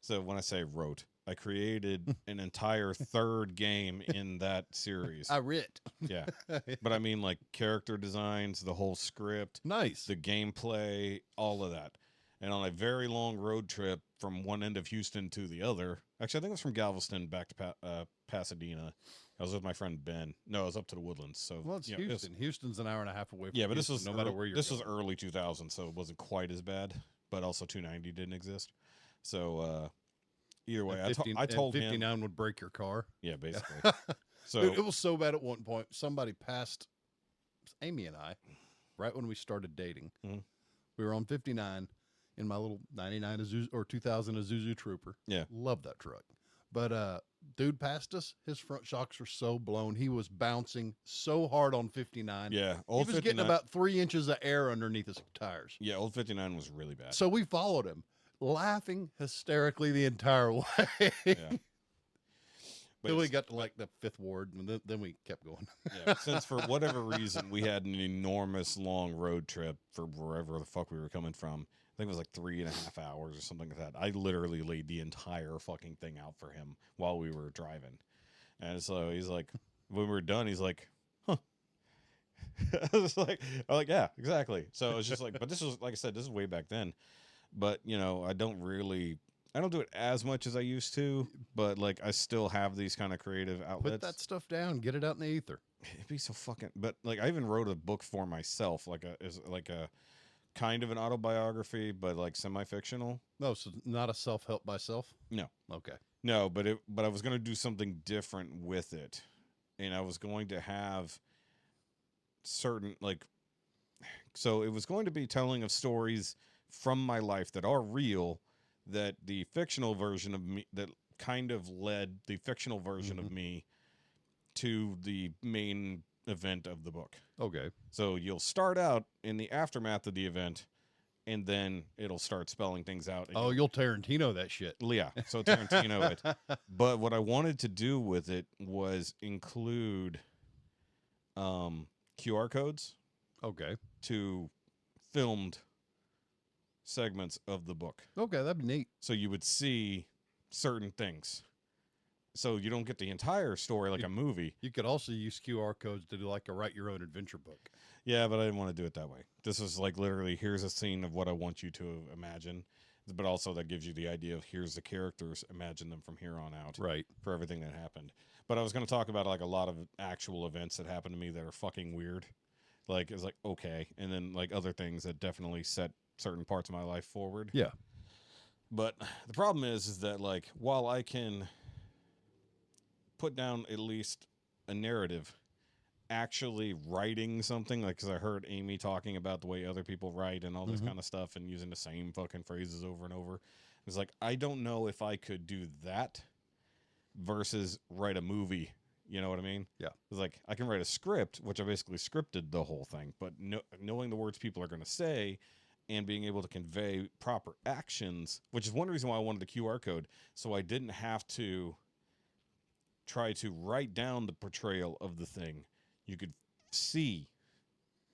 So when I say wrote, I created an entire third game in that series. I writ. Yeah. But I mean, like, character designs, the whole script, Nice. the gameplay, all of that. And on a very long road trip from one end of Houston to the other, actually, I think it was from Galveston back to Pasadena. I was with my friend Ben. No, I was up to the Woodlands. So, Well, it's you know, Houston. Houston's an hour and a half away from yeah, but this Houston, was no matter where you're this going. was early 2000, so it wasn't quite as bad. But also 290 didn't exist. So either way, I told him 59 would break your car. Yeah, basically. So Dude, it was so bad at one point. Somebody passed Amy and I right when we started dating. Mhm. We were on 59 in my little 99 Isuzu, or 2000 Isuzu Trooper. Yeah. Love that truck. But dude passed us. His front shocks were so blown. He was bouncing so hard on 59. yeah, He old was 59. getting about 3 inches of air underneath his tires. Yeah, old 59 was really bad. So we followed him, laughing hysterically the entire way. Yeah. But Till we it's- got to like the 5th ward, and then we kept going. yeah, since for whatever reason we had an enormous long road trip for wherever the fuck we were coming from. I think it was like 3.5 hours or something like that. I literally laid the entire fucking thing out for him while we were driving. And so he's like, when we were done, he's like, huh. I was like, yeah, exactly. So it was just like, but this was, like I said, this is way back then. But, you know, I don't do it as much as I used to, but like I still have these kind of creative outlets. Put that stuff down, get it out in the ether. It'd be so fucking, but like I even wrote a book for myself, like a kind of an autobiography, but like semi-fictional. No, so not a self-help by self? No. Okay. No, but I was going to do something different with it. And I was going to have certain, like, so it was going to be telling of stories from my life that are real, that the fictional version of me, that kind of led the fictional version of me to the main event of the book. Okay. So you'll start out in the aftermath of the event, and then it'll start spelling things out. Oh, you'll Tarantino that shit. Yeah, so Tarantino it. But what I wanted to do with it was include QR codes Okay. to filmed segments of the book. Okay, that'd be neat. So you would see certain things. So you don't get the entire story like a movie. You could also use QR codes to do like a write your own adventure book. Yeah, but I didn't want to do it that way. This is like literally, here's a scene of what I want you to imagine. But also that gives you the idea of here's the characters, imagine them from here on out. Right. For everything that happened. But I was going to talk about like a lot of actual events that happened to me that are fucking weird. Like, it's like, okay. And then like other things that definitely set certain parts of my life forward. Yeah. But the problem is that like, while I can put down at least a narrative, actually writing something, like, because I heard Amy talking about the way other people write and all this kind of stuff and using the same fucking phrases over and over. It's like, I don't know if I could do that versus write a movie. You know what I mean? Yeah. It's like, I can write a script, which I basically scripted the whole thing, but knowing the words people are going to say and being able to convey proper actions, which is one reason why I wanted the QR code, so I didn't have to try to write down the portrayal of the thing. You could see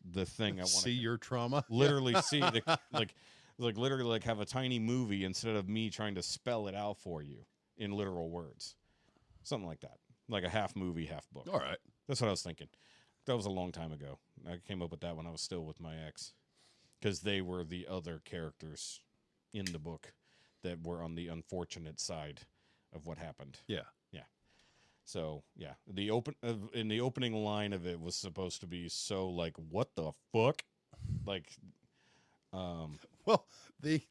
the thing I want See your trauma. literally see the like literally like have a tiny movie instead of me trying to spell it out for you in literal words. Something like that. Like a half movie, half book. All right. That's what I was thinking. That was a long time ago. I came up with that when I was still with my ex, because they were the other characters in the book that were on the unfortunate side of what happened. Yeah. So yeah, in the opening line of it was supposed to be so like, what the fuck, like, Well, the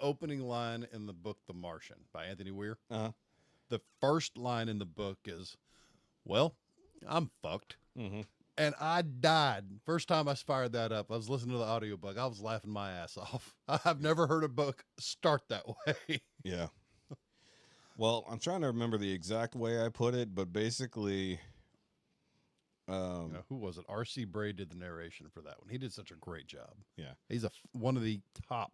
opening line in the book The Martian by Anthony Weir. The first line in the book is, well, I'm fucked. And I died. First time I fired that up, I was listening to the audiobook. I was laughing my ass off. I've never heard a book start that way. yeah. Well, I'm trying to remember the exact way I put it, but basically, You know, who was it? R.C. Bray did the narration for that one. He did such a great job. yeah, He's one of the top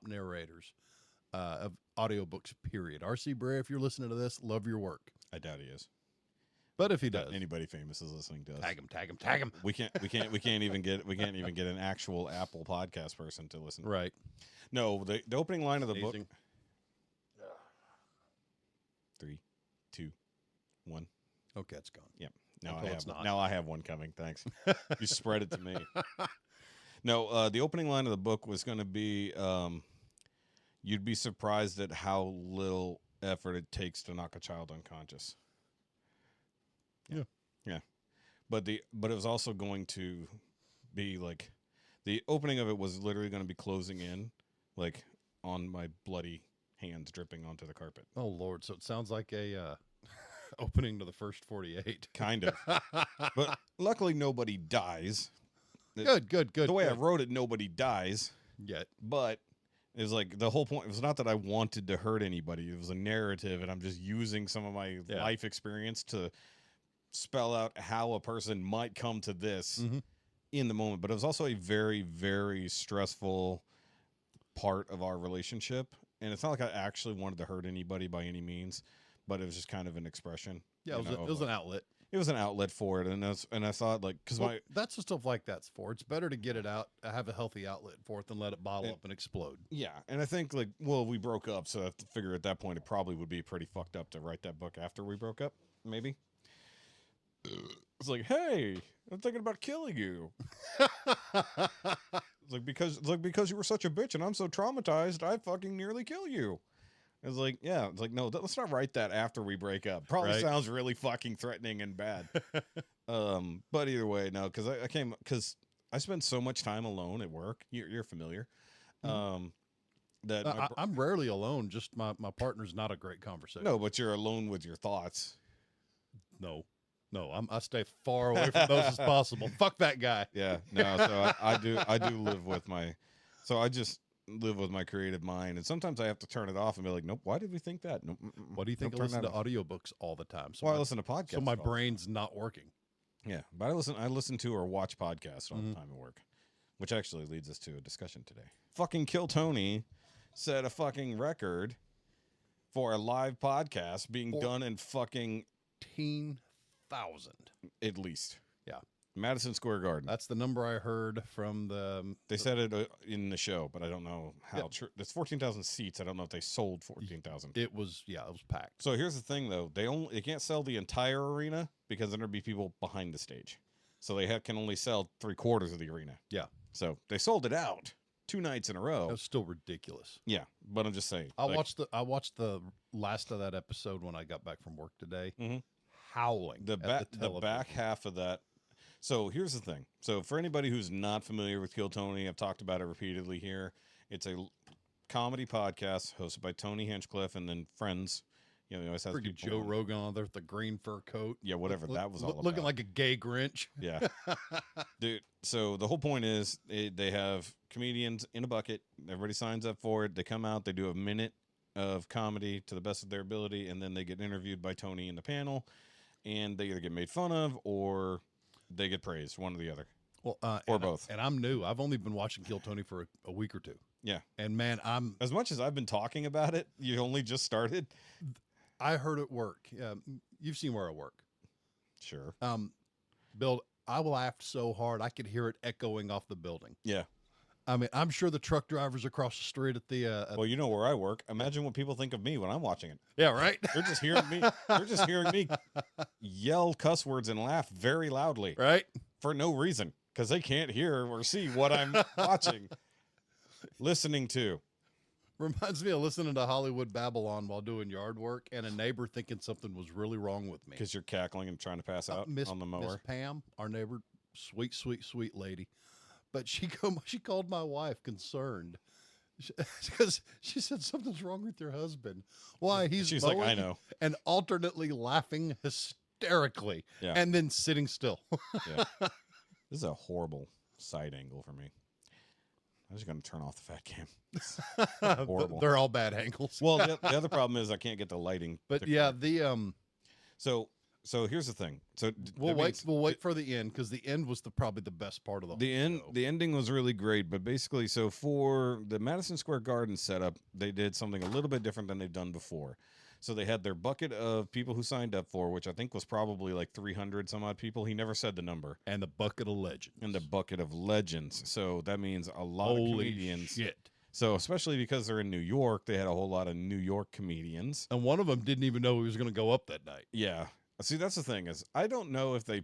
narrators of audiobooks, period. R.C. Bray, if you're listening to this, love your work. I doubt he is. But if he does, Anybody famous is listening to us. tag him. We can't even get an actual Apple podcast person to listen. Right. No, the opening line of the book. Sneezing. 3, 2, 1. Okay, it's gone. Yep. Not. Now I have one coming. Thanks. You spread it to me. No, the opening line of the book was going to be, you'd be surprised at how little effort it takes to knock a child unconscious. Yeah. Yeah. But it was also going to be like, the opening of it was literally going to be closing in, like on my bloody hands dripping onto the carpet. Oh Lord! So it sounds like a opening to the first 48. Kind of. But luckily nobody dies. Good. The way I wrote it, nobody dies. Yet. But it was like the whole point. It was not that I wanted to hurt anybody. It was a narrative, and I'm just using some of my life experience to spell out how a person might come to this in the moment. But it was also a very, very stressful part of our relationship. And it's not like I actually wanted to hurt anybody by any means, but it was just kind of an expression. Yeah, it was an outlet. It was an outlet for it, and I thought, like, because that's the stuff like that's for. It's better to get it out, have a healthy outlet for it, than let it bottle up and explode. Yeah, and I think, like, well, we broke up, so I have to figure at that point it probably would be pretty fucked up to write that book after we broke up, maybe. It's like, hey, I'm thinking about killing you. It's like because you were such a bitch and I'm so traumatized, I fucking nearly kill you. It's like, yeah, it's like, no, let's not write that after we break up. Probably sounds really fucking threatening and bad. But either way, no, because I spend so much time alone at work. You're familiar. That I'm rarely alone. Just my partner's not a great conversation. No, but you're alone with your thoughts. No, I stay far away from those as possible. Fuck that guy. Yeah, no. So I do live with my. So I just live with my creative mind, and sometimes I have to turn it off and be like, nope, why did we think that? Nope. What do you think? I listen to audiobooks all the time. So I listen to podcasts. So my brain's not working. Yeah, but I listen to or watch podcasts all the time at work, which actually leads us to a discussion today. Fucking Kill Tony set a fucking record for a live podcast being done in fucking 10,000 at least. Yeah. Madison Square Garden. That's the number I heard from the. They said it in the show, but I don't know how true. There's 14,000 seats. I don't know if they sold 14,000. It was packed. So here's the thing, though. They can't sell the entire arena because then there'd be people behind the stage. So they can only sell 3/4 of the arena. Yeah. So they sold it out 2 nights in a row. That's still ridiculous. Yeah, but I'm just saying. I watched the last of that episode when I got back from work today. Howling. The back half of that. So here's the thing. So for anybody who's not familiar with Kill Tony, I've talked about it repeatedly here. It's a comedy podcast hosted by Tony Hinchcliffe and then friends. You know, he always has freaking people Joe on. Rogan on there with the green fur coat. Yeah, whatever that was all about. Looking like a gay Grinch. Yeah. Dude, so the whole point is they have comedians in a bucket. Everybody signs up for it. They come out. They do a minute of comedy to the best of their ability, and then they get interviewed by Tony in the panel, and they either get made fun of or they get praised, one or the other. Well, or both. And I'm new. I've only been watching Kill Tony for a week or two. Yeah. And man, as much as I've been talking about it, you only just started. I heard it work. You've seen where I work. Sure. Bill, I laughed so hard I could hear it echoing off the building. Yeah. I mean, I'm sure the truck drivers across the street at the. Well, you know where I work. Imagine what people think of me when I'm watching it. Yeah, right. They're just hearing me. They're just hearing me yell cuss words and laugh very loudly, right, for no reason, because they can't hear or see what I'm watching, listening to. Reminds me of listening to Hollywood Babylon while doing yard work, and a neighbor thinking something was really wrong with me because you're cackling and trying to pass out on the mower. Miss Pam, our neighbor, sweet, sweet, sweet lady. But she called my wife concerned because she said something's wrong with your husband. Why? She's like, I know. And alternately laughing hysterically and then sitting still. Yeah. This is a horrible side angle for me. I'm just going to turn off the fat cam. Horrible. They're all bad angles. Well, the other problem is I can't get the lighting. But yeah, the So here's the thing. So we'll wait for the end, because the end was probably the best part of the whole show. The ending was really great, but basically, so for the Madison Square Garden setup, they did something a little bit different than they've done before. So they had their bucket of people who signed up for, which I think was probably like 300 some odd people. He never said the number. And the bucket of legends. So that means a lot of comedians. Shit. So especially because they're in New York, they had a whole lot of New York comedians. And one of them didn't even know he was going to go up that night. Yeah. See, that's the thing is I don't know if they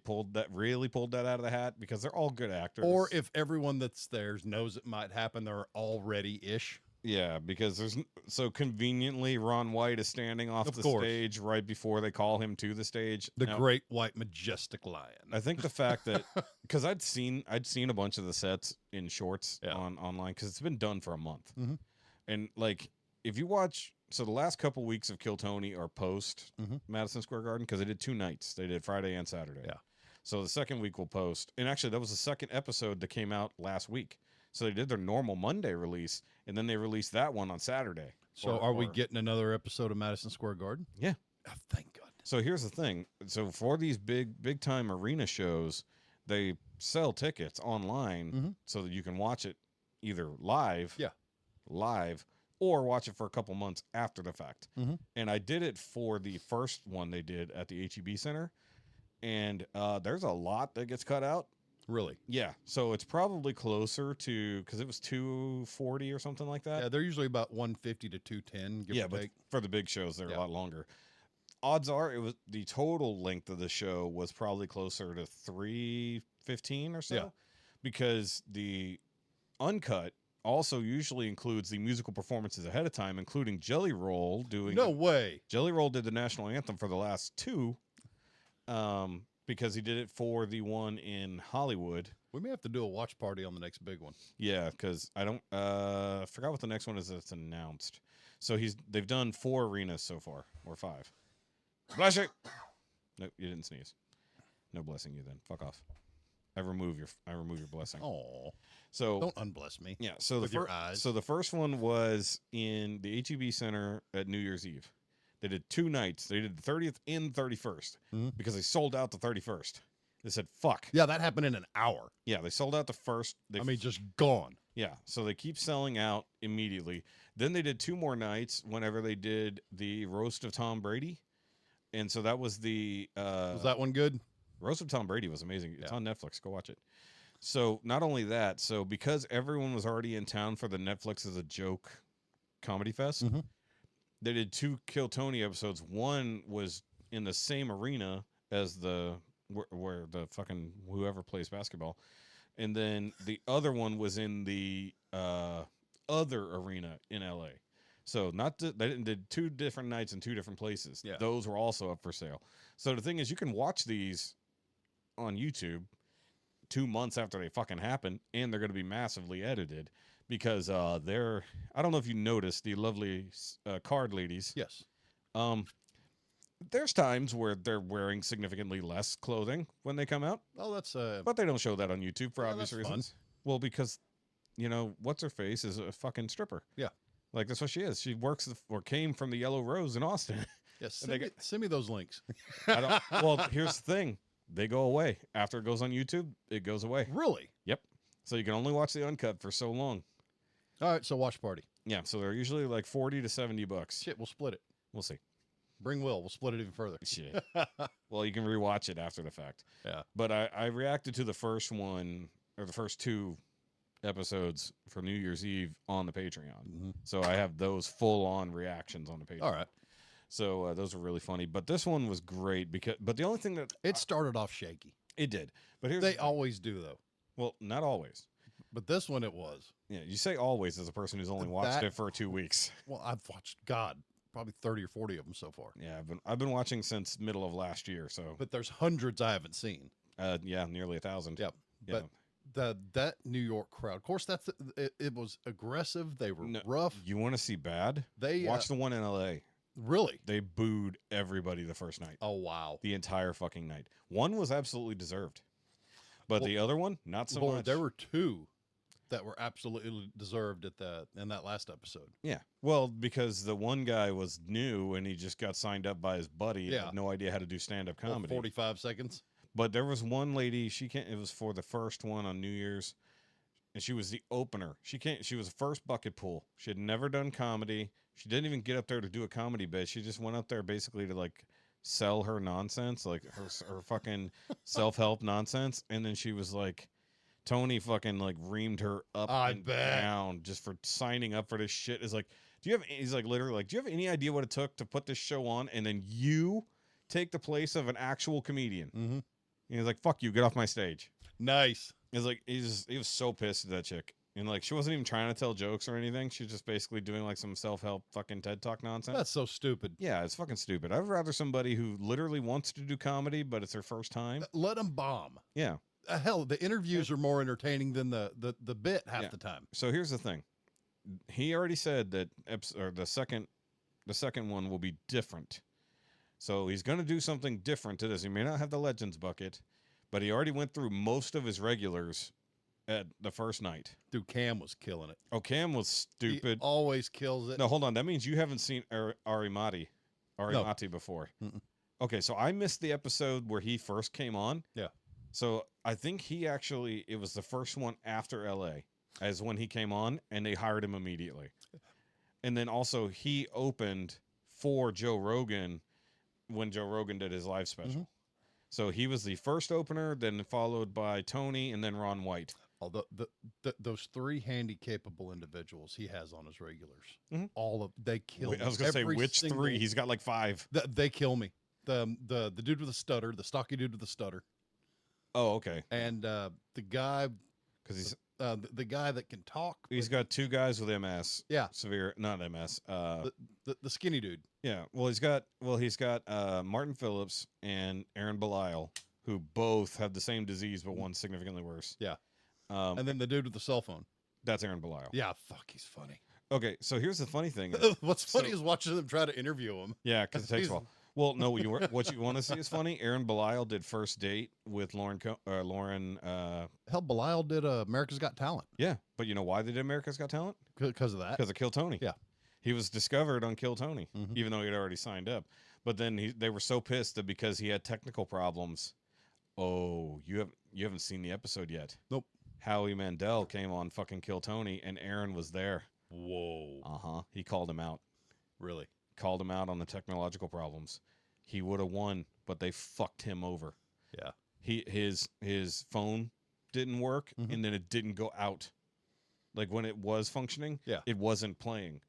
really pulled that out of the hat because they're all good actors. Or if everyone that's there knows it might happen, they're already ish. Yeah, because there's so conveniently Ron White is standing off Of the course. stage right before they call him to the stage. The Now, great white majestic lion. I think the fact that because I'd seen a bunch of the sets in shorts Yeah. online because it's been done for a month, Mhm. and like if you watch, so the last couple weeks of Kill Tony are post Mhm. Madison Square Garden because they did 2 nights. They did Friday and Saturday. Yeah. So the second week will post, and actually that was the second episode that came out last week. So they did their normal Monday release, and then they released that one on Saturday. So are we getting another episode of Madison Square Garden? Yeah. Oh, thank goodness. So here's the thing. So for these big time arena shows, they sell tickets online Mhm. so that you can watch it either live, Yeah. or watch it for a couple months after the fact. Mhm. And I did it for the first one they did at the HEB Center, and there's a lot that gets cut out. Really? Yeah, so it's probably closer to because it was 240 or something like that. Yeah, they're usually about 150 to 210, give or But take. for the big shows, they're Yeah. a lot longer. Odds are it was the total length of the show was probably closer to 315 or so, Yeah. because the uncut also usually includes the musical performances ahead of time, including Jelly Roll doing. No way. Jelly Roll did the national anthem for the last 2, because he did it for the one in Hollywood. We may have to do a watch party on the next big one. Yeah, because I don't I forgot what the next one is that's announced. So they've done 4 arenas so far, or 5. Bless you. Nope, you didn't sneeze. No blessing you then. Fuck off. I remove your blessing. Oh, So don't unbless me. yeah, so with your eyes. So the first one was in the HEB Center at New Year's Eve. They did 2 nights. They did the 30th and 31st Mhm. because they sold out the 31st. They said fuck. Yeah, that happened in an hour. Yeah, they sold out the first. Just gone. Yeah, so they keep selling out immediately. Then they did 2 more nights whenever they did the roast of Tom Brady, and so that was the Was that one good? roast of Tom Brady was amazing. It's Yeah. on Netflix. Go watch it. So not only that, so because everyone was already in town for the Netflix as a joke comedy fest, Mhm. they did 2 Kill Tony episodes. One was in the same arena as the where the fucking whoever plays basketball, and then the other one was in the other arena in LA. So they did 2 different nights in 2 different places. Yeah. Those were also up for sale. So the thing is, you can watch these on YouTube 2 months after they fucking happen, and they're going to be massively edited because they're. I don't know if you noticed the lovely card ladies. Yes. There's times where they're wearing significantly less clothing when they come out, Oh, that's but they don't show that on YouTube for Yeah, obvious that's fun. reasons. Well, because what's her face is a fucking stripper. Yeah. Like that's what she is. She works or came from the Yellow Rose in Austin. yes. And they Send me those links. I don't. Well, here's the thing: they go away after it goes on YouTube. It goes away. Really? Yep. So you can only watch the uncut for so long. All right. So watch party. Yeah. So they're usually like $40 to $70. Shit, we'll split it. We'll see. Bring Will. We'll split it even further. Shit. Well, you can rewatch it after the fact. Yeah. But I reacted to the first one or the first 2 episodes for New Year's Eve on the Patreon. Mhm. So I have those full on reactions on the Patreon. All right. So those were really funny. But this one was great but the only thing that It started off shaky. it did. But here's They the thing. always do though. Well, not always. But this one it was. Yeah, you say always as a person who's only watched That- it for 2 weeks. Well, I've watched probably 30 or 40 of them so far. Yeah, I've been watching since middle of last year. So But there's hundreds I haven't seen. yeah, nearly 1,000. Yep. Yeah. But that New York crowd, of course, it was aggressive. They were No, rough. You want to see bad? They Watch the one in LA. really. They booed everybody the first night. Oh wow. The entire fucking night. One was absolutely deserved. But Well, the other one, not so Boy, much. there were 2 that were absolutely deserved in that last episode. Yeah. Well, because the one guy was new and he just got signed up by his buddy and Yeah. had no idea how to do stand-up Well, comedy. 45 seconds. But there was one lady, it was for the first one on New Year's, and she was the opener. She was the first bucket pool. She had never done comedy. She didn't even get up there to do a comedy bit. She just went up there basically to like sell her nonsense, like her fucking self-help nonsense. And then she was like Tony fucking like reamed her up I and bet. down just for signing up for this shit. Is like, he's like literally like, do you have any idea what it took to put this show on? And then you take the place of an actual comedian. Mm-hmm. He's like, fuck you, get off my stage. Nice. It's like he was so pissed at that chick. And like she wasn't even trying to tell jokes or anything. She was just basically doing like some self-help fucking TED Talk nonsense. That's so stupid. Yeah, it's fucking stupid. I'd rather somebody who literally wants to do comedy, but it's their first time. Let them bomb. Yeah. Hell, the interviews are more entertaining than the bit half Yeah. the time. So here's the thing. He already said that the second one will be different. So he's going to do something different to this. He may not have the Legends bucket, but he already went through most of his regulars at the first night. Dude, Cam was killing it. Oh, Cam was stupid. He always kills it. No, hold on. That means you haven't seen Arimati before. Mm-mm. Okay, so I missed the episode where he first came on. Yeah. So I think it was the first one after LA as when he came on, and they hired him immediately. And then also he opened for Joe Rogan when Joe Rogan did his live special. Mhm. So he was the first opener, then followed by Tony, and then Ron White. Although those three handy-capable individuals he has on his regulars, Mhm. all of they kill. I was going to say, every which single- three? He's got like 5. They kill me. The dude with the stutter, the stocky dude with the stutter, Oh, okay. and the guy, Because the guy that can talk. he's got 2 guys with MS. Yeah. Severe, not MS. The skinny dude. Yeah. Well, he's got Martin Phillips and Aaron Belial, who both have the same disease, but one's significantly worse. Yeah. And And then the dude with the cell phone. that's Aaron Belial. Yeah, fuck, he's funny. Okay, so here's the funny thing. What's funny So- is watching them try to interview him. Yeah, because it takes a He's- while. Well, no, what you want to see is funny. Aaron Belial did First Date with Lauren. Hell, Belial did America's Got Talent Yeah, but you know why they did America's Got Talent? because of that. Because of Kill Tony. Yeah. He was discovered on Kill Tony, Mhm. even though he'd already signed up. But then they were so pissed that because he had technical problems. Oh, you haven't seen the episode yet. Nope. Howie Mandel came on fucking Kill Tony, and Aaron was there. Whoa. He called him out. Really? Called him out on the technological problems. He would have won, but they fucked him over. Yeah. His phone didn't work, Mhm. and then it didn't go out. Like when it was functioning, Yeah. it wasn't playing.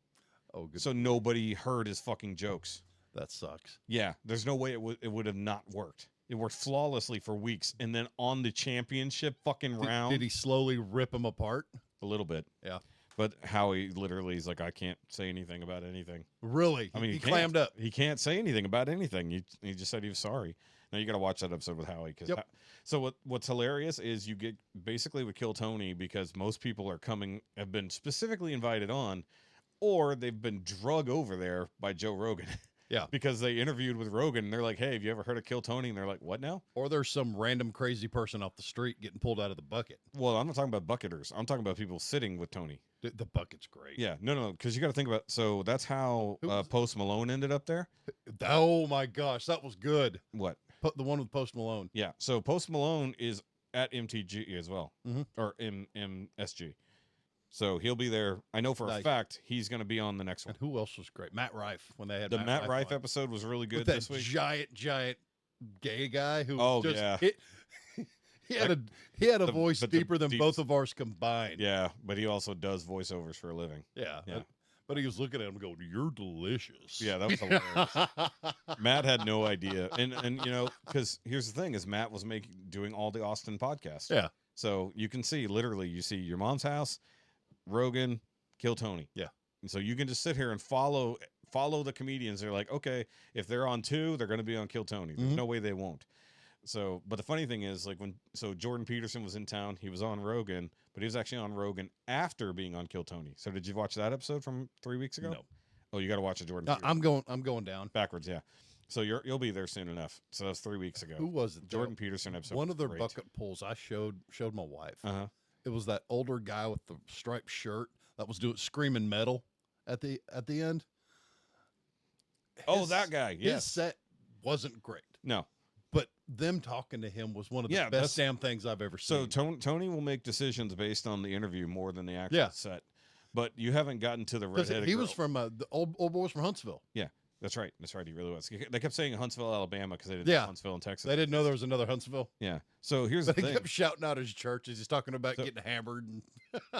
Oh, good. So nobody heard his fucking jokes. That sucks. Yeah, there's no way it would have not worked. It worked flawlessly for weeks, and then on the championship fucking round, Did he slowly rip him apart? a little bit. Yeah. But Howie literally is like, I can't say anything about anything. Really? I mean, he can't. clammed up. He can't say anything about anything. He just said he was sorry. Now you got to watch that episode with Howie. Yep. So what's hilarious is you get basically with Kill Tony because most people have been specifically invited on, or they've been drug over there by Joe Rogan. Yeah. Because they interviewed with Rogan and they're like, hey, have you ever heard of Kill Tony? And they're like, what now? Or there's some random crazy person off the street getting pulled out of the bucket. Well, I'm not talking about bucketers. I'm talking about people sitting with Tony. The bucket's great. Yeah. No, because you got to think about, so that's how Who was- Post Malone ended up there. Oh my gosh, that was good. What? The one with Post Malone. Yeah. So Post Malone is at MTG as well, Mhm. or MSG. So he'll be there. I know for a Nice. fact he's going to be on the next one. And who else was great? Matt Rife when they had The Matt Rife on. episode was really With good that this week. giant gay guy who Oh, just yeah. he had a The- voice but the deeper than deep- both of ours combined. Yeah, but he also does voiceovers for a living. Yeah. Yeah. But he was looking at him going, "You're delicious." Yeah, that was hilarious. Matt had no idea, and you know, because here's the thing: is Matt was doing all the Austin podcasts. Yeah. So you can see literally, you see Your Mom's House, Rogan, Kill Tony. Yeah. And so you can just sit here and follow the comedians. They're like, okay, if they're on 2, they're going to be on Kill Tony. There's Mhm. no way they won't. So, but the funny thing is, like Jordan Peterson was in town, he was on Rogan, but he was actually on Rogan after being on Kill Tony. So did you watch that episode from 3 weeks ago? No. Oh, you got to watch the Jordan. Peterson. I'm going down. Backwards, yeah. So you'll be there soon enough. So that was 3 weeks ago. Who was it? Jordan Peterson episode. One was of their great. bucket pulls I showed my wife. Uh-huh. It was that older guy with the striped shirt that was doing screaming metal at the end. Oh, His- that guy. His Yes. set wasn't great, No. but them talking to him was one of the Yeah, best damn things I've ever So seen. Tony will make decisions based on the interview more than the actual Yeah. set. But you haven't gotten to the 'Cause redheaded he girl. was from the old boys from Huntsville. Yeah. That's right. That's right. He really was. They kept saying Huntsville, Alabama, because they didn't Yeah. know Huntsville in Texas. They didn't know there was another Huntsville. Yeah. So here's But the he thing. kept shouting out his church as he's talking about So- getting hammered. And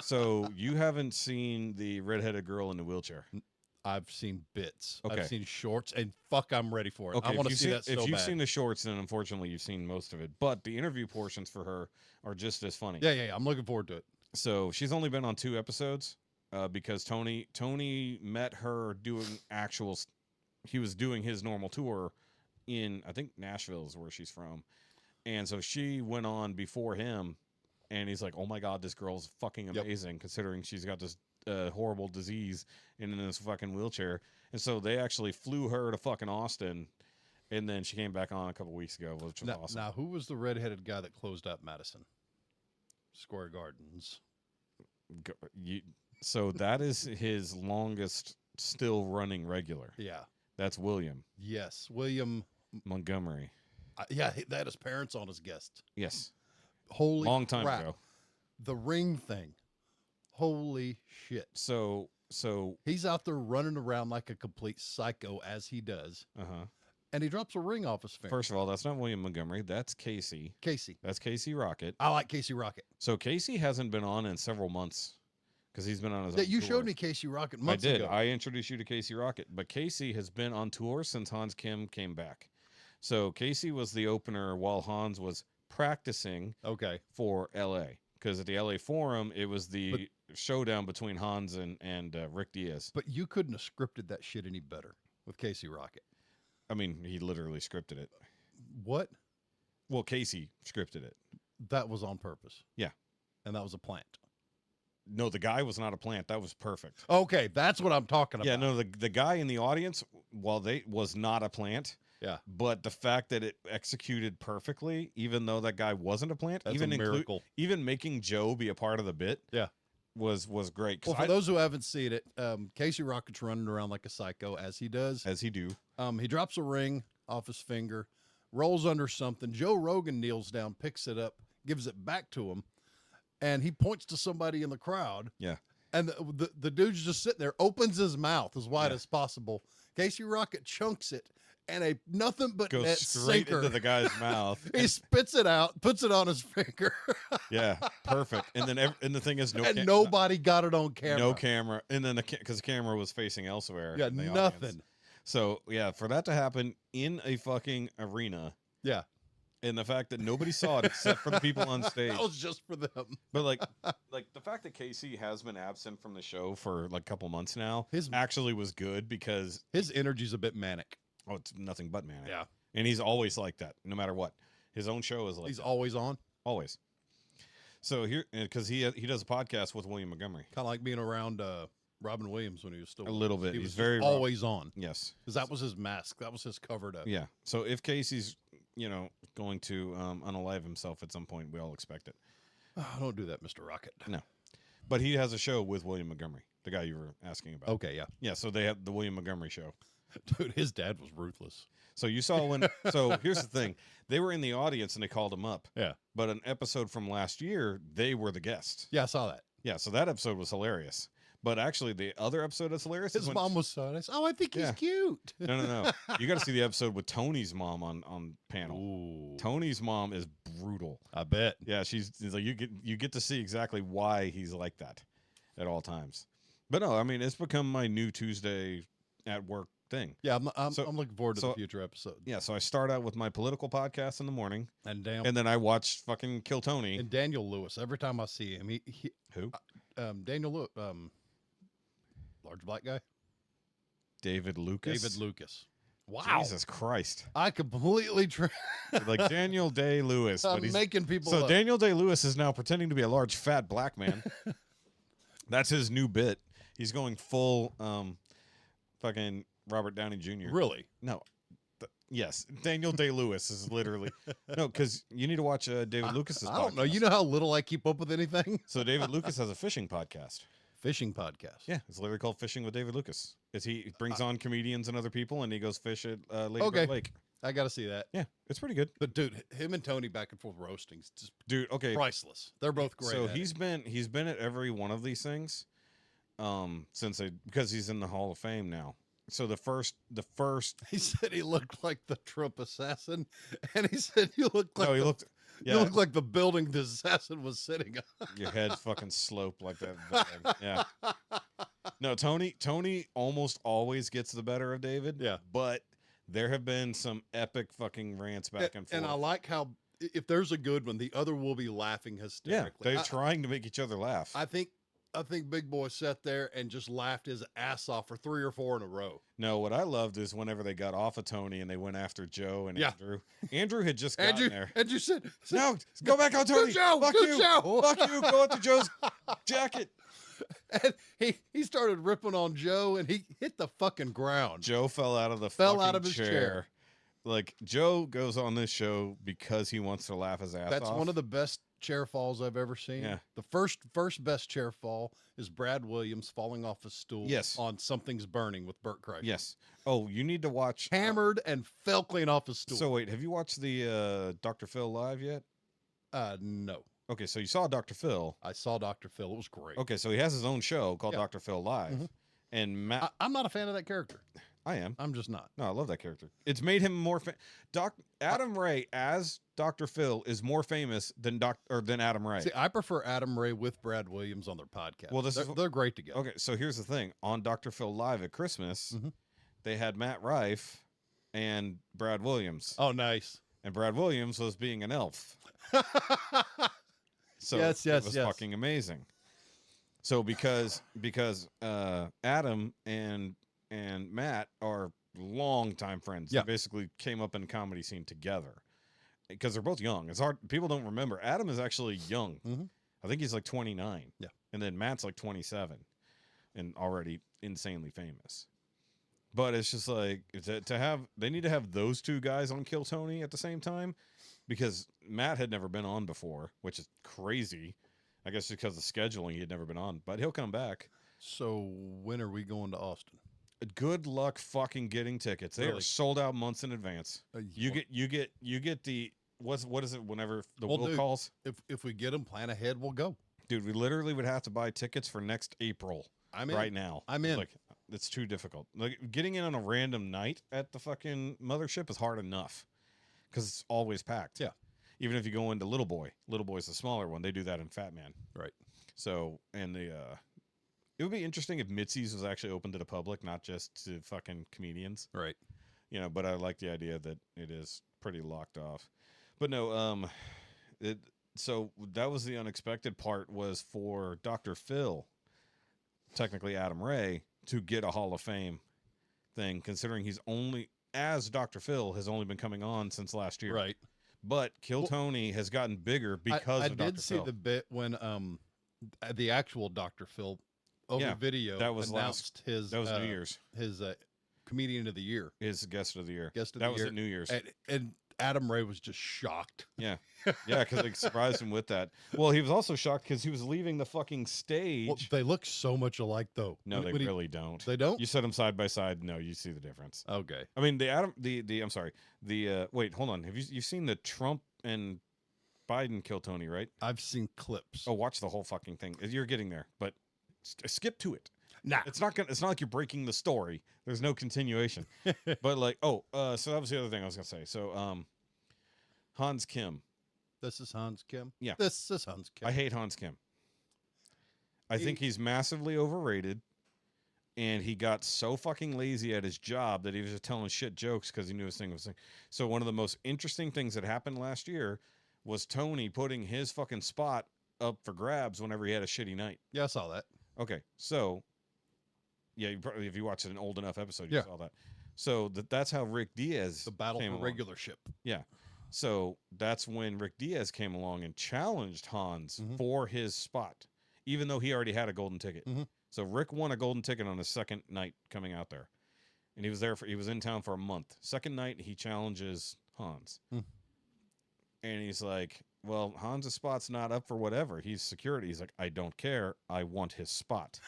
So you haven't seen the redheaded girl in the wheelchair. I've seen bits. Okay. I've seen shorts, and fuck, I'm ready for it. Okay, I want if to you've see seen- that so If you've bad. seen the shorts, then unfortunately you've seen most of it. But the interview portions for her are just as funny. Yeah. I'm looking forward to it. So she's only been on 2 episodes because Tony met her doing he was doing his normal tour in, I think, Nashville is where she's from. And so she went on before him, and he's like, oh my God, this girl's fucking amazing, considering she's got this horrible disease and in this fucking wheelchair. And so they actually flew her to fucking Austin, and then she came back on a couple weeks ago, which was awesome. Now, who was the redheaded guy that closed up Madison Square Gardens? So that is his longest still running regular. Yeah. That's William Yes. William. Montgomery. Yeah, they had his parents on as guests. Yes. Holy Long time crap. ago. The ring thing. Holy shit. So He's out there running around like a complete psycho as he does. uh-huh. And he drops a ring off his finger. First of all, that's not William Montgomery. That's Casey. Casey. That's Casey Rocket. I like Casey Rocket. So Casey hasn't been on in several months because he's been on his own That you tour. showed me Casey Rocket I months did. ago. I introduced you to Casey Rocket, but Casey has been on tour since Hans Kim came back. So Casey was the opener while Hans was practicing Okay. for LA, because at the LA Forum it was the showdown between Hans and Rick Diaz. But you couldn't have scripted that shit any better with Casey Rocket. I mean, he literally scripted it. What? Well, Casey scripted it. That was on purpose. Yeah. And that was a plant. No, the guy was not a plant. That was perfect. Okay, that's what I'm talking about. Yeah, no, the guy in the audience, was not a plant. Yeah. But the fact that it executed perfectly, even though that guy wasn't a plant, That's even a miracle. even making Joe be a part of the bit, Yeah. was great. 'Cause Well, for those who haven't seen it, Casey Rocket's running around like a psycho as he does. as he do, He drops a ring off his finger, rolls under something. Joe Rogan kneels down, picks it up, gives it back to him, and he points to somebody in the crowd. yeah, And the dude's just sitting there, opens his mouth as wide Yeah. as possible. Casey Rocket chunks it, and a nothing but goes net straight sinker. into the guy's mouth. He spits it out, puts it on his finger, Yeah, perfect. And then and the thing is, and nobody got it on camera. no camera, and then because the camera was facing elsewhere. Yeah, in the nothing. audience. So yeah, for that to happen in a fucking arena, Yeah, and the fact that nobody saw it except for the people on stage. that was just for them. But like the fact that Casey has been absent from the show for like a couple months now, His- actually was good because His energy's a bit manic. it's nothing but manic. Yeah. And he's always like that, no matter what. His own show is like He's that, always on, always. So here, because he does a podcast with William Montgomery. kind of like being around Robin Williams when he was still A little bit. He He's was very always on Yes. because that was his mask. That was his cover to. Yeah. So if Casey's, going to unalive himself at some point, we all expect it. Oh, don't do that, Mr. Rocket. No. But he has a show with William Montgomery, the guy you were asking about. Okay, yeah, Yeah. So they have the William Montgomery show. dude, his dad was ruthless. So you saw when. So here's the thing: they were in the audience and they called him up. Yeah, But an episode from last year, they were the guest. yeah, I saw that. Yeah. So that episode was hilarious. But actually, the other episode that's hilarious is His when, mom was so nice. Oh, I think he's Yeah. cute. No. You got to see the episode with Tony's mom on panel. Ooh, Tony's mom is brutal. I bet. Yeah, she's like you get to see exactly why he's like that at all times. But no, I mean it's become my new Tuesday at work thing. Yeah, I'm So- looking forward to so- the future episode. Yeah, so I start out with my political podcast in the morning, And damn, and then I watch fucking Kill Tony. and Daniel Lewis. Every time I see him, he Who? Daniel Lewis, large black guy, David Lucas. David Lucas. Wow, Jesus Christ! I completely Like Daniel Day Lewis, but I'm he's making people. so up. Daniel Day Lewis is now pretending to be a large fat black man. That's his new bit. He's going full fucking Robert Downey Jr. Really? No. Yes, Daniel Day Lewis is literally no, because you need to watch David Lucas's. I don't know. podcast. You know how little I keep up with anything? So David Lucas has a fishing podcast. Fishing podcast. Yeah, it's literally called Fishing with David Lucas. He brings on comedians and other people, and he goes fish at Lady Okay. Bird Lake. I got to see that. Yeah, it's pretty good, But dude, him and Tony back and forth roasting's just dude. Okay, priceless. They're both great. so at it. he's been at every one of these things, because he's in the Hall of Fame now. So the first He said he looked like the Trump assassin, and he said you look like no, he looked you look like the building the assassin was sitting on. your head fucking sloped like that. Yeah. No, Tony almost always gets the better of David. Yeah. But there have been some epic fucking rants back and forth. And I like how if there's a good one, the other will be laughing yeah, hysterically. they're trying to make each other laugh. I think Big Boy sat there and just laughed his ass off for 3 or 4 in a row. No, what I loved is whenever they got off of Tony and they went after Joe and Yeah. Andrew. Andrew had just gotten there. Andrew said, No, go back on Tony. Joe, Fuck go you. Joe. Fuck you. Go after Joe's jacket. and he started ripping on Joe, and he hit the fucking ground. Joe fell out of the Fell fucking out of his chair. Like, Joe goes on this show because he wants to laugh his ass That's off. one of the best chair falls I've ever seen. Yeah. The first best chair fall is Brad Williams falling off a stool Yes. on Something's Burning with Burt Kreischer. Yes. Oh, you need to watch. Hammered and fell clean off his stool. So wait, have you watched the Dr. Phil live yet? No. Okay, so you saw Dr. Phil. I saw Dr. Phil. It was great. Okay, so he has his own show called Yeah. Dr. Phil Live. Mhm. And Matt, I'm not a fan of that character. I am. I'm just not. No, I love that character. It's made him more Adam Ray as Dr. Phil is more famous than Adam Ray. See, I prefer Adam Ray with Brad Williams on their podcast. Well, they're great together. Okay, so here's the thing. On Dr. Phil Live at Christmas, Mhm. they had Matt Rife and Brad Williams. Oh, nice. And Brad Williams was being an elf. So Yes, it yes, was yes. fucking amazing. So because Adam and Matt are longtime friends. Yeah. They basically came up in the comedy scene together. Because they're both young. It's hard. People don't remember. Adam is actually young. Mhm. I think he's like 29. Yeah. And then Matt's like 27 and already insanely famous. But it's just like they need to have those two guys on Kill Tony at the same time because Matt had never been on before, which is crazy. I guess because of scheduling, he had never been on, but he'll come back. So when are we going to Austin? Good luck fucking getting tickets. They are Really? sold out months in advance. You well, get the what is it whenever the Well, will dude, calls? if we get them, plan ahead, we'll go. Dude, we literally would have to buy tickets for next April I'm in. right now. I'm in. Like it's too difficult. Like getting in on a random night at the fucking mothership is hard enough because it's always packed. Yeah. Even if you go into Little Boy, Little Boy's the smaller one. They do that in Fat Man. Right. So and it would be interesting if Mitzi's was actually open to the public, not just to fucking comedians. Right. You know, but I like the idea that it is pretty locked off. But no, so that was the unexpected part was for Dr. Phil, technically Adam Ray, to get a Hall of Fame thing, considering he's only, as Dr. Phil, has only been coming on since last year. Right. But Kill Tony has gotten bigger because I of Dr. did see Phil. the bit when the actual Dr. Phil over Yeah, video that was announced his that was New Year's. his comedian of the year. His guest of the year. Guest of that the was year. at New Year's. And Adam Ray was just shocked. Yeah, because they surprised him with that. Well, he was also shocked because he was leaving the fucking stage. Well, they look so much alike, though. No, they When he- really don't. They don't. You set them side by side. No, you see the difference. Okay. I mean, I'm sorry. Wait, hold on. You've seen the Trump and Biden Kill Tony, right? I've seen clips. Oh, watch the whole fucking thing. You're getting there, but skip to it. Nah. It's not like you're breaking the story. There's no continuation. But like, so that was the other thing I was gonna say. So, Hans Kim. This is Hans Kim. Yeah. This is Hans Kim. I hate Hans Kim. I think he's massively overrated, and he got so fucking lazy at his job that he was just telling shit jokes because he knew his thing was. So one of the most interesting things that happened last year was Tony putting his fucking spot up for grabs whenever he had a shitty night. Yeah, I saw that. Okay, so yeah, you probably, if you watched an old enough episode, you Yeah. saw that. So that's how Rick Diaz The battle came for along. regularship. Yeah. So that's when Rick Diaz came along and challenged Hans Mhm. for his spot, even though he already had a golden ticket. Mhm. So Rick won a golden ticket on his second night coming out there. And he was in town for a month. Second night, he challenges Hans. Hmm. And he's like, well, Hans' spot's not up for whatever. He's security. He's like, I don't care. I want his spot.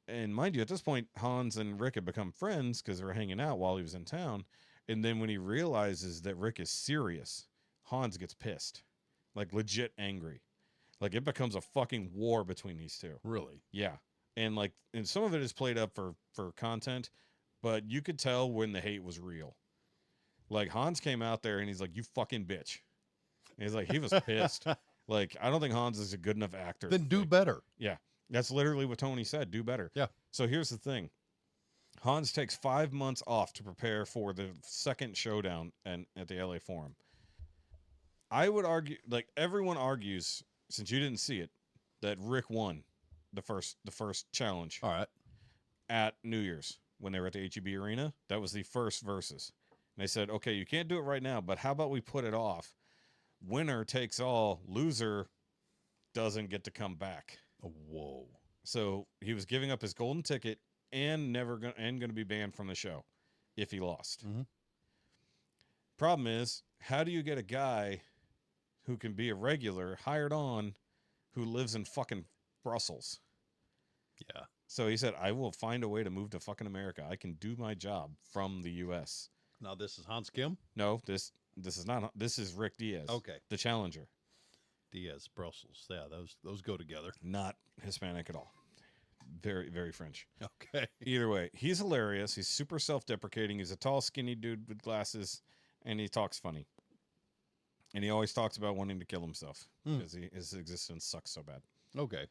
And mind you, at this point, Hans and Rick had become friends because they were hanging out while he was in town. And then when he realizes that Rick is serious, Hans gets pissed, like legit angry. Like it becomes a fucking war between these two. Really? Yeah. and some of it is played up for content, but you could tell when the hate was real. Like Hans came out there and he's like, "You fucking bitch." And he's like, he was pissed. Like, I don't think Hans is a good enough actor. Then do better. Yeah, that's literally what Tony said. Do better. Yeah. So here's the thing. Hans takes 5 months off to prepare for the second showdown at the LA Forum. I would argue, like everyone argues, since you didn't see it, that Rick won the first challenge. All right. At New Year's when they were at the HEB Arena. That was the first versus. And they said, okay, you can't do it right now, but how about we put it off? Winner takes all, loser doesn't get to come back. Oh, whoa. So he was giving up his golden ticket and going to be banned from the show if he lost. Mm-hmm. Problem is, how do you get a guy who can be a regular hired on who lives in fucking Brussels? Yeah. So he said, I will find a way to move to fucking America. I can do my job from the U.S. Now this is Hans Kim? No, this is not. This is Rick Diaz. Okay. The challenger. Diaz, Brussels. Yeah, those go together. Not Hispanic at all. Very, very French. Okay. Either way, he's hilarious. He's super self-deprecating. He's a tall, skinny dude with glasses, and he talks funny. And he always talks about wanting to kill himself because his existence sucks so bad. Okay.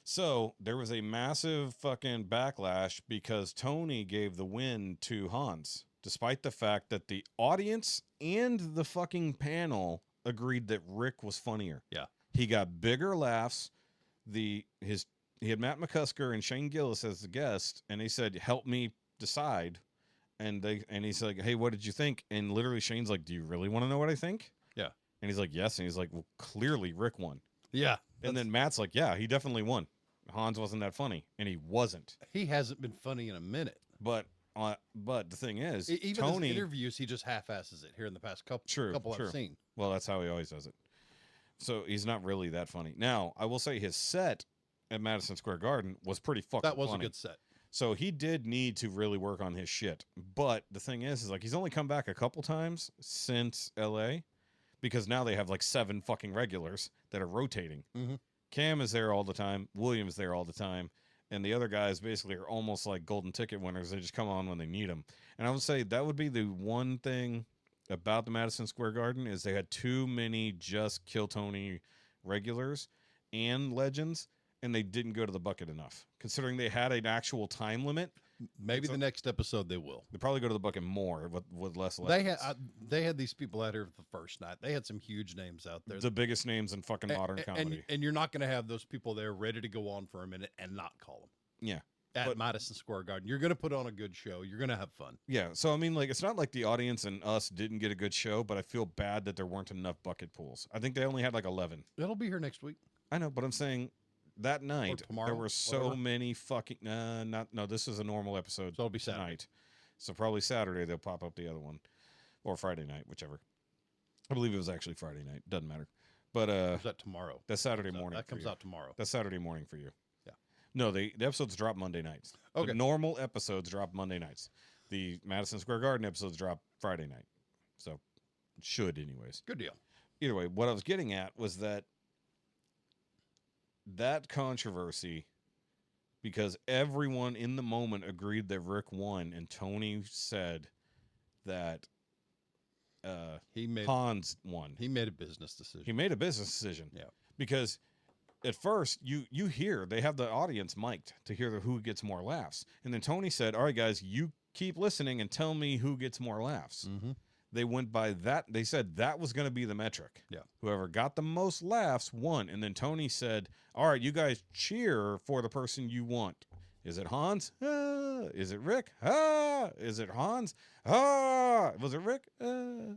So there was a massive fucking backlash because Tony gave the win to Hans, despite the fact that the audience and the fucking panel agreed that Rick was funnier. Yeah. He got bigger laughs. He had Matt McCusker and Shane Gillis as the guest, and they said, "Help me decide." And he's like, "Hey, what did you think?" And literally Shane's like, "Do you really want to know what I think?" Yeah. And he's like, "Yes." And he's like, "Well, clearly Rick won." Yeah. And then Matt's like, "Yeah, he definitely won. Hans wasn't that funny," and he wasn't. He hasn't been funny in a minute. But the thing is, Even Tony, his interviews, he just half-asses it here in the past couple True. I've seen. Well, that's how he always does it. So he's not really that funny. Now, I will say his set at Madison Square Garden was pretty fucking That was funny. a good set. So he did need to really work on his shit. But the thing is like he's only come back a couple times since LA because now they have like 7 fucking regulars that are rotating. Mm-hmm. Cam is there all the time. William's there all the time. And the other guys basically are almost like golden ticket winners. They just come on when they need them. And I would say that would be the one thing about the Madison Square Garden is they had too many just Kill Tony regulars and legends, and they didn't go to the bucket enough. Considering they had an actual time limit, Maybe the next episode they will. they probably go to the bucket more with less legends. They had these people out here the first night. They had some huge names out there. The biggest names in fucking modern comedy. And you're not going to have those people there ready to go on for a minute and not call them. Yeah. At Madison Square Garden. You're going to put on a good show. You're going to have fun. Yeah. So, I mean, like, it's not like the audience and us didn't get a good show, but I feel bad that there weren't enough bucket pools. I think they only had like 11. It'll be here next week. I know, but I'm saying that night, tomorrow, there were so whatever. many fucking... No, this is a normal episode. So it'll be Saturday. Night. So probably Saturday they'll pop up the other one. Or Friday night, whichever. I believe it was actually Friday night. Doesn't matter. But Or is that tomorrow? that's Saturday morning. That for comes you. out tomorrow. That's Saturday morning for you. Yeah. No, the episodes drop Monday nights. Okay. The normal episodes drop Monday nights. The Madison Square Garden episodes drop Friday night. So, should anyways. Good deal. Either way, what I was getting at was that controversy, because everyone in the moment agreed that Rick won, and Tony said that Hans won. He made a business decision. He made a business decision. Yeah. Because at first you hear they have the audience mic'd to hear who gets more laughs, and then Tony said, "All right, guys, you keep listening and tell me who gets more laughs." Mm-hmm. They went by that. They said that was going to be the metric. Yeah. Whoever got the most laughs won. And then Tony said, "All right, you guys cheer for the person you want. Is it Hans? Ah. Is it Rick? Ah. Is it Hans? Ah. Was it Rick? Ah."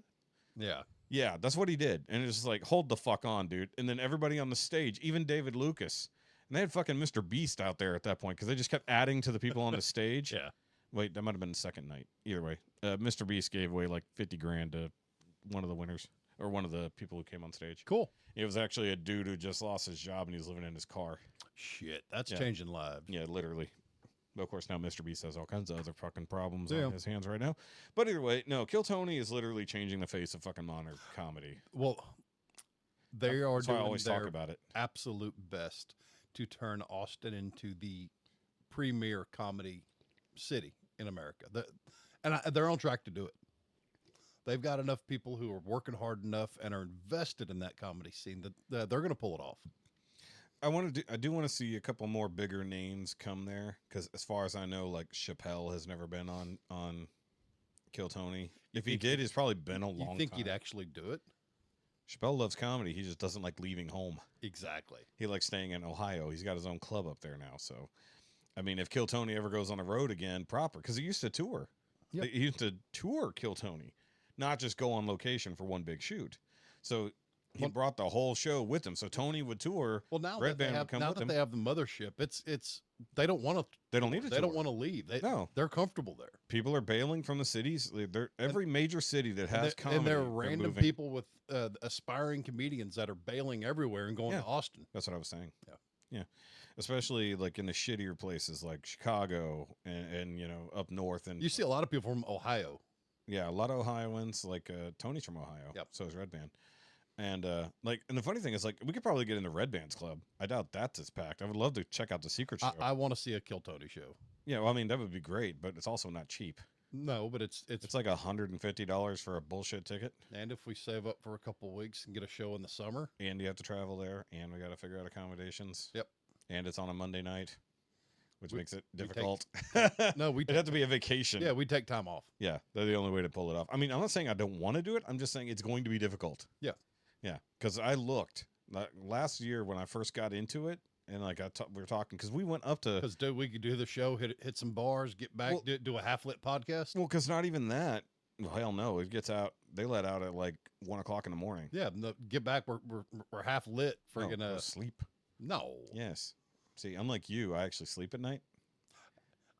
Yeah. Yeah, that's what he did. And it's just like, hold the fuck on, dude. And then everybody on the stage, even David Lucas. And they had fucking Mr. Beast out there at that point because they just kept adding to the people on the stage. Yeah. Wait, that might have been the second night. Either way, Mr. Beast gave away like $50,000 to one of the winners or one of the people who came on stage. Cool. It was actually a dude who just lost his job and he's living in his car. Shit, that's Yeah. changing lives. Yeah, literally. But of course, now Mr. Beast has all kinds of other fucking problems Yeah. on his hands right now. But either way, no, Kill Tony is literally changing the face of fucking modern comedy. Well, they are That's why I doing always their talk about it. absolute best to turn Austin into the premier comedy city in America. They're on track to do it. They've got enough people who are working hard enough and are invested in that comedy scene that they're going to pull it off. I do want to see a couple more bigger names come there, because as far as I know, like Chappelle has never been on Kill Tony. If he did, it's probably been a long time. You think he'd actually do it? Chappelle loves comedy. He just doesn't like leaving home. Exactly. He likes staying in Ohio. He's got his own club up there now. So, I mean, if Kill Tony ever goes on the road again proper, because he used to tour. Yep. He used to tour Kill Tony, not just go on location for one big shoot. So he brought the whole show with him. So Tony would tour. Well, now Red that Band would come with him. they have the mothership, it's they don't want to. They don't need to. They don't want to leave. They're comfortable there. People are bailing from the cities. Every major city that has comedy. And there are random people with aspiring comedians that are bailing everywhere and going to Austin. That's what I was saying. Yeah. Especially like in the shittier places like Chicago and up north. And you see a lot of people from Ohio. Yeah, a lot of Ohioans. Like Tony's from Ohio. Yep. So is Red Band. And and the funny thing is, like, we could probably get into Red Band's club. I doubt that's as packed. I would love to check out the secret show. I want to see a Kill Tony show. Yeah, well, I mean, that would be great, but it's also not cheap. No, but it's like $150 for a bullshit ticket. And if we save up for a couple of weeks and get a show in the summer, and you have to travel there, and we got to figure out accommodations. Yep. And it's on a Monday night, which makes it difficult. It'd have to be a vacation. Yeah, we take time off. Yeah, they're the only way to pull it off. I mean, I'm not saying I don't want to do it. I'm just saying it's going to be difficult. Yeah. Yeah, because I looked last year when I first got into it, and like we were talking, because we went up to, because we could do the show, hit some bars, get back, do a half lit podcast. Well, because not even that. Well, hell no, it gets out. They let out at like 1 o'clock in the morning. Yeah, get back. We're half lit. Friggin' sleep. No. Yes. See, unlike you, I actually sleep at night.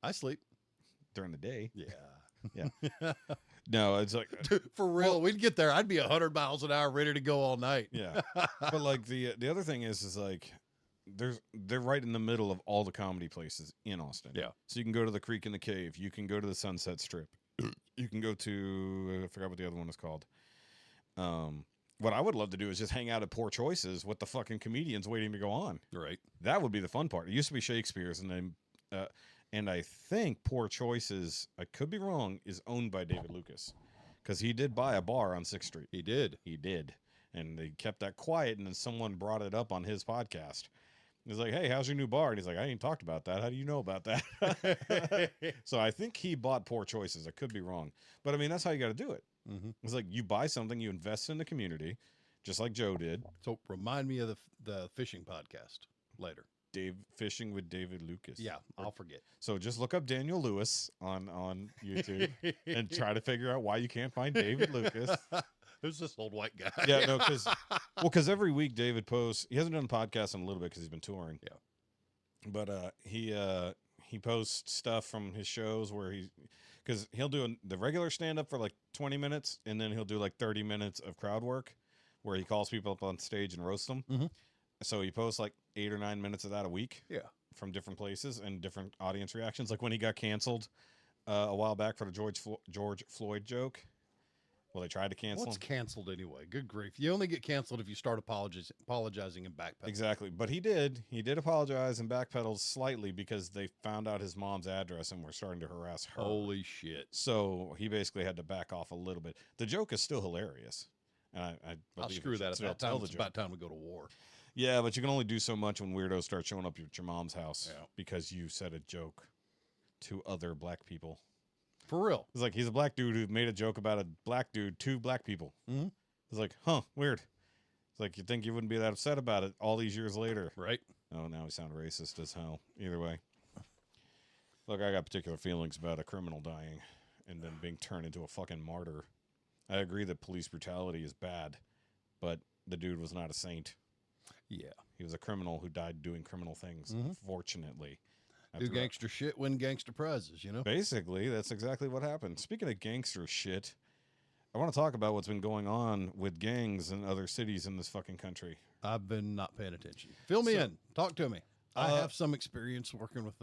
I sleep during the day. Yeah. Yeah. No, it's like for real. We'd get there. I'd be 100 miles an hour, ready to go all night. Yeah. But like the other thing is like they're right in the middle of all the comedy places in Austin. Yeah. So you can go to the Creek and the Cave. You can go to the Sunset Strip. You can go to I forgot what the other one is called. What I would love to do is just hang out at Poor Choices with the fucking comedians waiting to go on. Right. That would be the fun part. It used to be Shakespeare's, and then and I think Poor Choices, I could be wrong, is owned by David Lucas, because he did buy a bar on 6th Street. He did. And they kept that quiet, and then someone brought it up on his podcast. He's like, hey, how's your new bar? And he's like, I ain't talked about that. How do you know about that? So I think he bought Poor Choices. I could be wrong. But I mean, that's how you got to do it. Mm-hmm. It's like you buy something, you invest in the community, just like Joe did. So remind me of the fishing podcast later. Fishing with David Lucas. Yeah, I'll forget. So just look up Daniel Lewis on YouTube and try to figure out why you can't find David Lucas. Who's this old white guy? Yeah, no, because every week David posts. He hasn't done a podcast in a little bit because he's been touring. Yeah, but he posts stuff from his shows where because he'll do the regular stand up for like 20 minutes, and then he'll do like 30 minutes of crowd work where he calls people up on stage and roasts them. Mm-hmm. So he posts like 8 or 9 minutes of that a week. Yeah. From different places and different audience reactions. Like when he got canceled a while back for the George Floyd joke. Well, they tried to cancel What's him. canceled anyway? Good grief. You only get canceled if you start apologizing and backpedaling. Exactly. But he did apologize and backpedaled slightly because they found out his mom's address and were starting to harass her. Holy shit. So he basically had to back off a little bit. The joke is still hilarious. And I'll screw that at that time. It's about time to go to war. Yeah, but you can only do so much when weirdos start showing up at your mom's house because you said a joke to other black people. For real. It's like he's a black dude who made a joke about a black dude to black people. Mm-hmm. It's like, huh, weird. It's like you'd think you wouldn't be that upset about it all these years later. Right. Oh, now we sound racist as hell. Either way. Look, I got particular feelings about a criminal dying and then being turned into a fucking martyr. I agree that police brutality is bad, but the dude was not a saint. Yeah. He was a criminal who died doing criminal things, unfortunately. Do gangster shit, win gangster prizes, you know? Basically, that's exactly what happened. Speaking of gangster shit, I want to talk about what's been going on with gangs in other cities in this fucking country. I've been not paying attention. Fill me in. Talk to me. I have some experience working with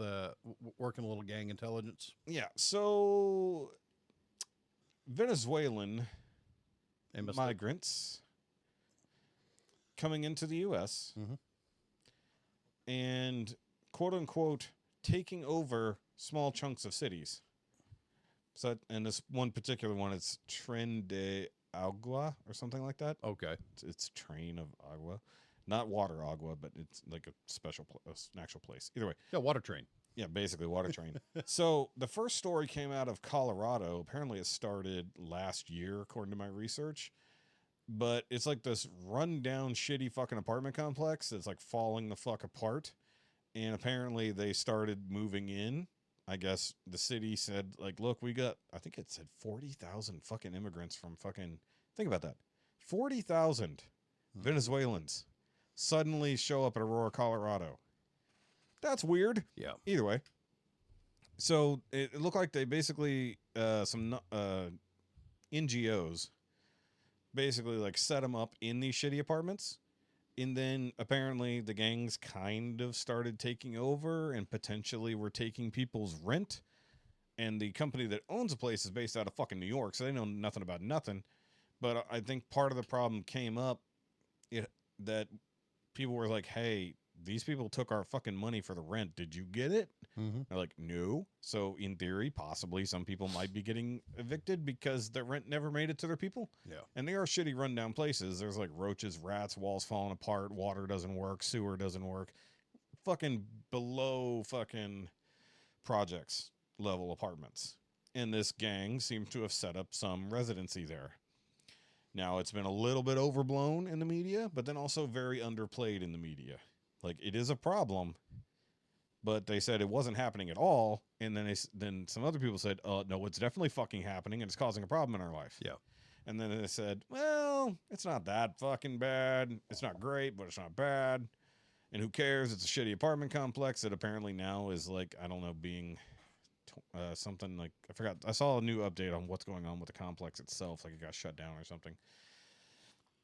working a little gang intelligence. Yeah, so Venezuelan migrants coming into the U.S. and quote-unquote taking over small chunks of cities. So, and this one particular one, it's Tren de Agua or something like that. Okay. It's train of agua, not water agua, but it's like a special an actual place. Either way, Yeah, water train. yeah, basically water train. So the first story came out of Colorado. Apparently, it started last year, according to my research. But it's like this rundown, shitty fucking apartment complex that's like falling the fuck apart. And apparently, they started moving in. I guess the city said, like, look, we got, I think it said 40,000 fucking immigrants from fucking, think about that. 40,000 Venezuelans suddenly show up at Aurora, Colorado. That's weird. Yeah. Either way. So it looked like they basically, some NGOs basically like set them up in these shitty apartments. And then apparently the gangs kind of started taking over and potentially were taking people's rent. And the company that owns the place is based out of fucking New York, so they know nothing about nothing. But I think part of the problem came up that people were like, hey, these people took our fucking money for the rent. Did you get it? Mm-hmm. They're like, no. So in theory, possibly some people might be getting evicted because the rent never made it to their people. Yeah. And they are shitty rundown places. There's like roaches, rats, walls falling apart, water doesn't work, sewer doesn't work. Fucking below fucking projects level apartments. And this gang seems to have set up some residency there. Now, it's been a little bit overblown in the media, but then also very underplayed in the media. Like, it is a problem, but they said it wasn't happening at all. And then then some other people said, no, it's definitely fucking happening, and it's causing a problem in our life. Yeah. And then they said, well, it's not that fucking bad. It's not great, but it's not bad. And who cares? It's a shitty apartment complex that apparently now is like, I don't know, being something like, I forgot. I saw a new update on what's going on with the complex itself. Like it got shut down or something.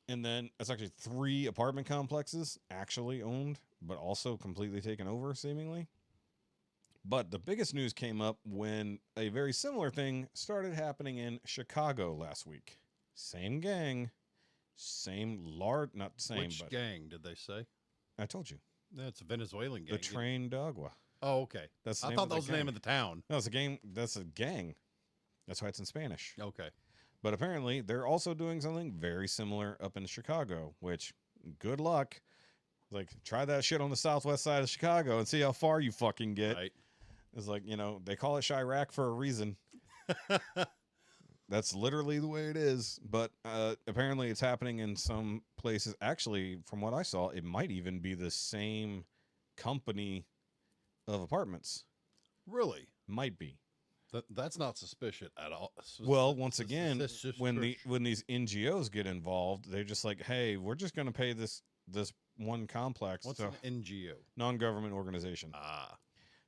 And then it's actually 3 apartment complexes actually owned, but also completely taken over, seemingly. But the biggest news came up when a very similar thing started happening in Chicago last week. Same gang, same large, not same, Which but gang did they say? I told you. That's a Venezuelan gang. The Train d'Agua. Oh, okay. That's the I name thought of that was the name of the town. No, it's a gang. That's a gang. That's why it's in Spanish. Okay. But apparently, they're also doing something very similar up in Chicago, which, good luck. Like, try that shit on the southwest side of Chicago and see how far you fucking get. Right. It's like, you know, they call it Chirac for a reason. That's literally the way it is. But apparently, it's happening in some places. Actually, from what I saw, it might even be the same company of apartments. Really? Might be. That's not suspicious at all. Well, once again, Suspicious. when these NGOs get involved, they're just like, hey, we're just going to pay this one complex. What's to an NGO? Non-government organization. Ah.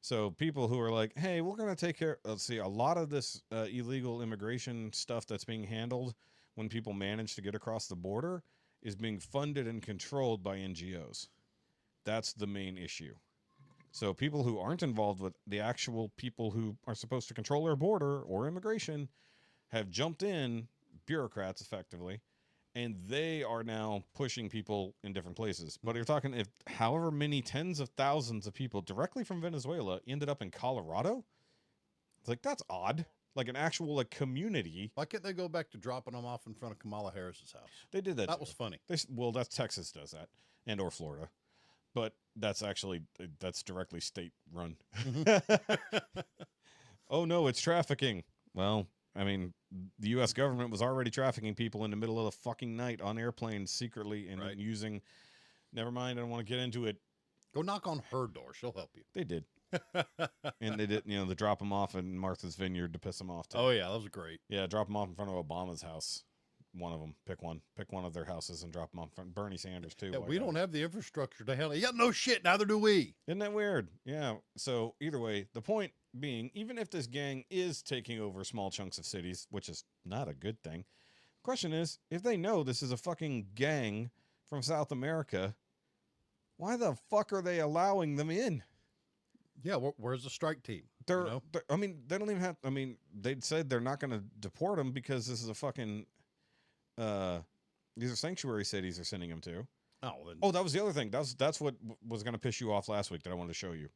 So people who are like, hey, we're going to take care. Let's see, a lot of this illegal immigration stuff that's being handled when people manage to get across the border is being funded and controlled by NGOs. That's the main issue. So people who aren't involved with the actual people who are supposed to control our border or immigration have jumped in, bureaucrats effectively, and they are now pushing people in different places. But you're talking if however many tens of thousands of people directly from Venezuela ended up in Colorado, it's like, that's odd. Like an actual like community. Why can't they go back to dropping them off in front of Kamala Harris's house? They did that. That too. was funny. Well, that's Texas does that, and or Florida. But that's directly state run. Oh, no, it's trafficking. Well, I mean, the U.S. government was already trafficking people in the middle of the fucking night on airplanes secretly and Right. using. Never mind. I don't want to get into it. Go knock on her door. She'll help you. They did. And they did, they drop them off in Martha's Vineyard to piss them off. Too. Oh, yeah. That was great. Yeah, drop them off in front of Obama's house. One of them. Pick one of their houses and drop them off in front. Bernie Sanders, too. Yeah, White we House. don't have the infrastructure to handle it. Yeah, no shit. Neither do we. Isn't that weird? Yeah. So either way, the point being, even if this gang is taking over small chunks of cities, which is not a good thing, question is, if they know this is a fucking gang from South America, why the fuck are they allowing them in? Yeah, where's the strike team? They're, You know? I mean, they don't even have, I mean, they said they're not going to deport them because this is a fucking, these are sanctuary cities they're sending them to. Oh, then. Oh, that was the other thing. That's what was going to piss you off last week that I wanted to show you.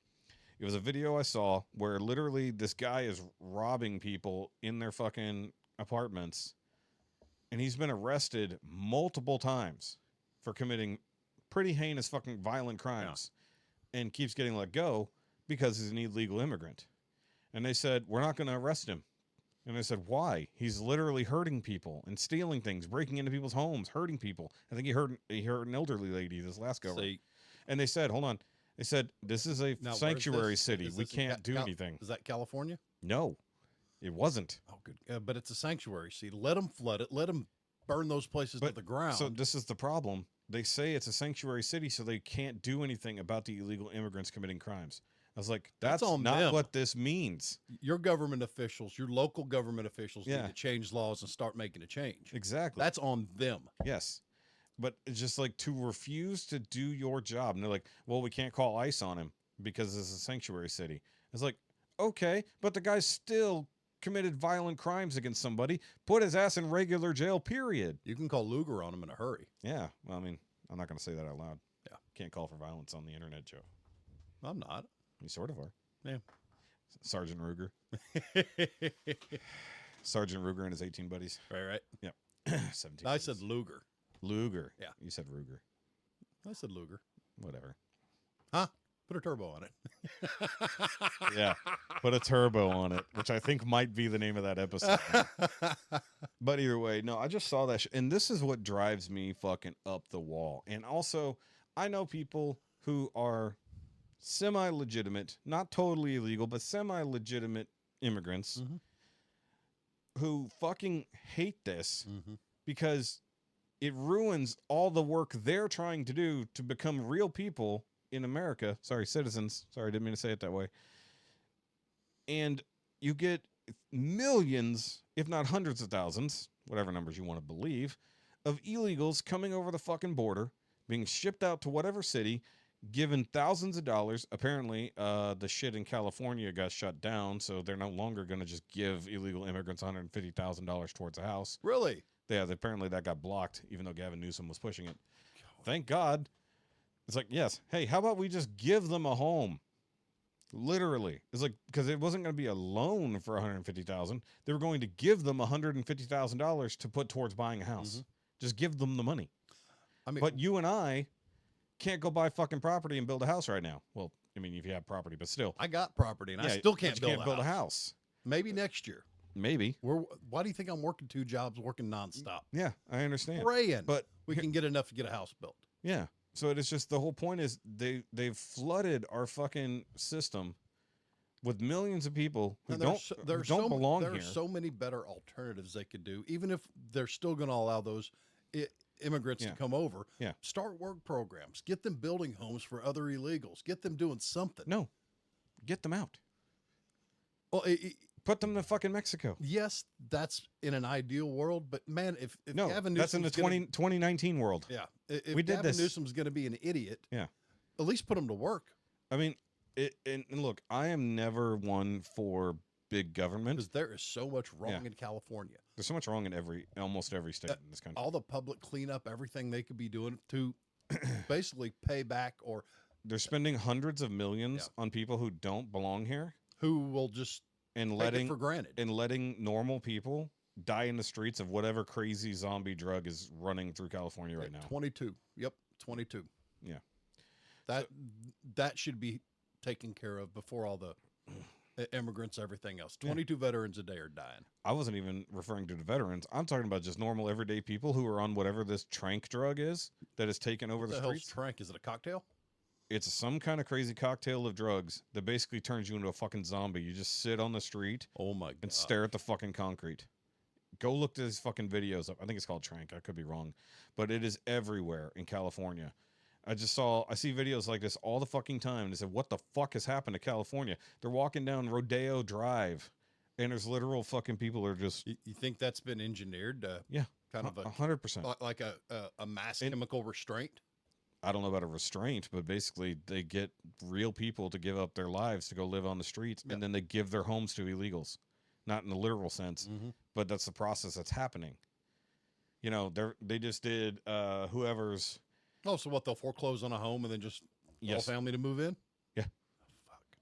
It was a video I saw where literally this guy is robbing people in their fucking apartments, and he's been arrested multiple times for committing pretty heinous fucking violent crimes, and keeps getting let go because he's an illegal immigrant. And they said, we're not going to arrest him. And I said, why? He's literally hurting people and stealing things, breaking into people's homes, hurting people. I think he hurt an elderly lady this last go. And they said, hold on. They said, this is a sanctuary city. We can't do anything. Is that California? No, it wasn't. Oh, good. But it's a sanctuary city. Let them flood it. Let them burn those places to the ground. So this is the problem. They say it's a sanctuary city, so they can't do anything about the illegal immigrants committing crimes. I was like, that's on not them. what this means. Your government officials, your local government officials need to change laws and start making a change. Exactly. That's on them. Yes. But it's just like to refuse to do your job. And they're like, well, we can't call ICE on him because this is a sanctuary city. It's like, okay, but the guy still committed violent crimes against somebody. Put his ass in regular jail, period. You can call Luger on him in a hurry. Yeah. Well, I mean, I'm not going to say that out loud. Yeah. Can't call for violence on the internet, Joe. I'm not. You sort of are. Yeah. Sergeant Ruger. Sergeant Ruger and his 18 buddies. Right. Yep. 17. I said Luger. Luger. Yeah. You said Ruger. I said Luger. Whatever. Huh? Put a turbo on it. Yeah. Put a turbo on it, which I think might be the name of that episode. But either way, no, I just saw that. And this is what drives me fucking up the wall. And also, I know people who are semi-legitimate, not totally illegal, but semi-legitimate immigrants who fucking hate this because it ruins all the work they're trying to do to become real people in America. Sorry, citizens. Sorry, I didn't mean to say it that way. And you get millions, if not hundreds of thousands, whatever numbers you want to believe, of illegals coming over the fucking border, being shipped out to whatever city, given thousands of dollars. Apparently, the shit in California got shut down, so they're no longer going to just give illegal immigrants $150,000 towards a house. Really? Yeah, apparently that got blocked, even though Gavin Newsom was pushing it. Thank God. It's like, yes, hey, how about we just give them a home? Literally. It's like, because it wasn't going to be a loan for $150,000. They were going to give them $150,000 to put towards buying a house. Just give them the money. I mean, but you and I can't go buy fucking property and build a house right now. Well, I mean, if you have property, but still. I got property, and I still can't build a house. Maybe next year. Maybe. Why do you think I'm working 2 jobs, working nonstop? Yeah, I understand. Praying, but we can get enough to get a house built. Yeah. So it is just, the whole point is they've flooded our fucking system with millions of people who don't belong here. There are so many better alternatives they could do, even if they're still going to allow those immigrants to come over. Yeah. Start work programs. Get them building homes for other illegals. Get them doing something. No. Get them out. Well, put them to fucking Mexico. Yes, that's in an ideal world, but man, if no, Gavin that's in the 2019 world. Yeah, if we did Gavin this. Newsom's going to be an idiot, yeah, at least put him to work. I mean, and look, I am never one for big government because there is so much wrong in California. There's so much wrong in almost every state in this country. All the public cleanup, everything they could be doing to basically pay back, or they're spending hundreds of millions on people who don't belong here, who will just and letting for granted, and letting normal people die in the streets of whatever crazy zombie drug is running through California right now. 22. Yep, 22. Yeah, that should be taken care of before all the immigrants, everything else. 22 veterans a day are dying. I wasn't even referring to the veterans. I'm talking about just normal everyday people who are on whatever this trank drug is that is taken over the streets. Trank? Is it a cocktail? It's some kind of crazy cocktail of drugs that basically turns you into a fucking zombie. You just sit on the street. Oh my God. And stare at the fucking concrete. Go look these fucking videos up. I think it's called Trank. I could be wrong, but it is everywhere in California. I see videos like this all the fucking time. They said, what the fuck has happened to California? They're walking down Rodeo Drive, and there's literal fucking people are just... You think that's been engineered? Yeah. Kind of 100%. Like a mass chemical restraint? I don't know about a restraint, but basically they get real people to give up their lives to go live on the streets, and then they give their homes to illegals. Not in the literal sense, but that's the process that's happening. You know, they just did whoever's... Oh, so what, they'll foreclose on a home and then just all family to move in? Yeah. Oh, fuck.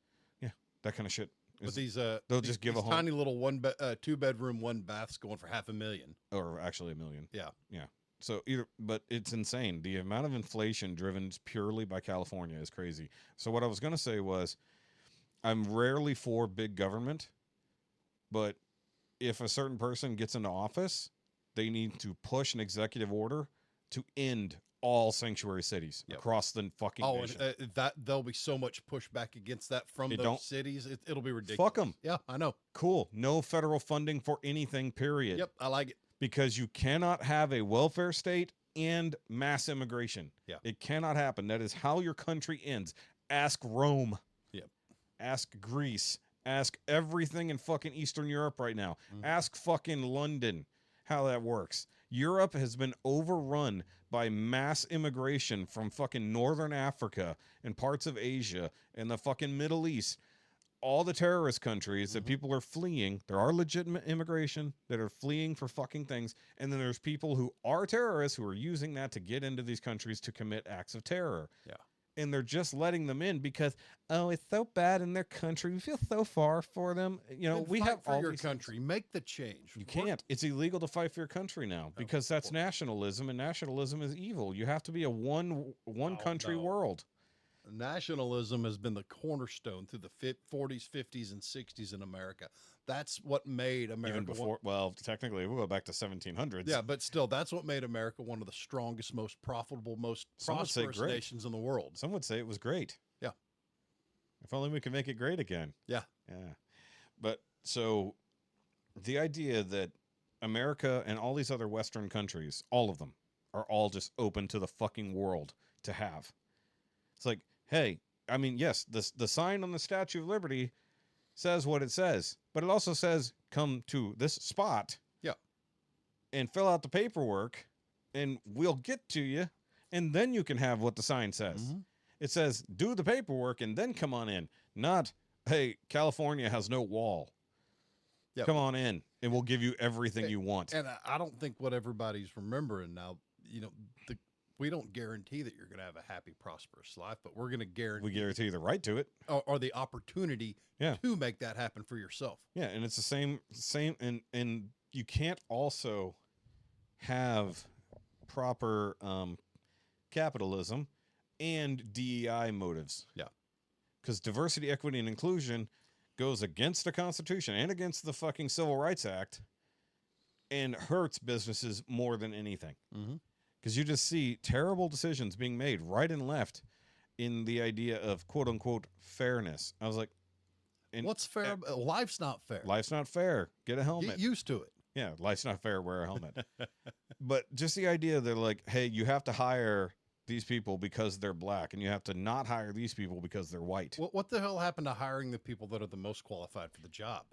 That kind of shit. But these they'll just give these a home, tiny little 2-bedroom, 1-baths going for $500,000. or actually $1 million. Yeah. Yeah. So but it's insane. The amount of inflation driven purely by California is crazy. So what I was going to say was, I'm rarely for big government, but if a certain person gets into office, they need to push an executive order to end all sanctuary cities across the fucking nation. And that there'll be so much pushback against that from those cities. It'll be ridiculous. Fuck them. Yeah, I know. Cool. No federal funding for anything, period. Yep, I like it. Because you cannot have a welfare state and mass immigration. Yeah. It cannot happen. That is how your country ends. Ask Rome. Yep. Ask Greece. Ask everything in fucking Eastern Europe right now. Mm-hmm. Ask fucking London how that works. Europe has been overrun by mass immigration from fucking Northern Africa and parts of Asia and the fucking Middle East. All the terrorist countries that people are fleeing, there are legitimate immigration that are fleeing for fucking things. And then there's people who are terrorists who are using that to get into these countries to commit acts of terror. Yeah. And they're just letting them in because, oh, it's so bad in their country. We feel so far for them. You know, And we fight have for all your these country. Make the change. You can't. It's illegal to fight for your country now because that's nationalism, and nationalism is evil. You have to be a one country world. Nationalism has been the cornerstone through the 40s, 50s, and 60s in America. That's what made America. Even before, well, technically, we'll go back to 1700s. Yeah, but still, that's what made America one of the strongest, most profitable, most prosperous nations in the world. Some would say it was great. Yeah. If only we could make it great again. Yeah. Yeah. But so the idea that America and all these other Western countries, all of them, are all just open to the fucking world to have. It's like, hey, I mean, yes, the sign on the Statue of Liberty says what it says, but it also says come to this spot. Yeah. And fill out the paperwork and we'll get to you, and then you can have what the sign says. Mm-hmm. It says do the paperwork and then come on in. Not, hey, California has no wall. Yep. Come on in and we'll give you everything you want. And I don't think what everybody's remembering now, you know, we don't guarantee that you're going to have a happy, prosperous life, but we're going to guarantee. We guarantee you the right to it. Or the opportunity to make that happen for yourself. Yeah, and it's the same, and you can't also have proper capitalism and DEI motives. Yeah. Because diversity, equity, and inclusion goes against the Constitution and against the fucking Civil Rights Act and hurts businesses more than anything. Mm-hmm. Because you just see terrible decisions being made right and left in the idea of quote unquote fairness. I was like, what's fair? Life's not fair. Life's not fair. Get a helmet. Get used to it. Yeah, life's not fair. Wear a helmet. But just the idea they're like, hey, you have to hire these people because they're black, and you have to not hire these people because they're white. What the hell happened to hiring the people that are the most qualified for the job?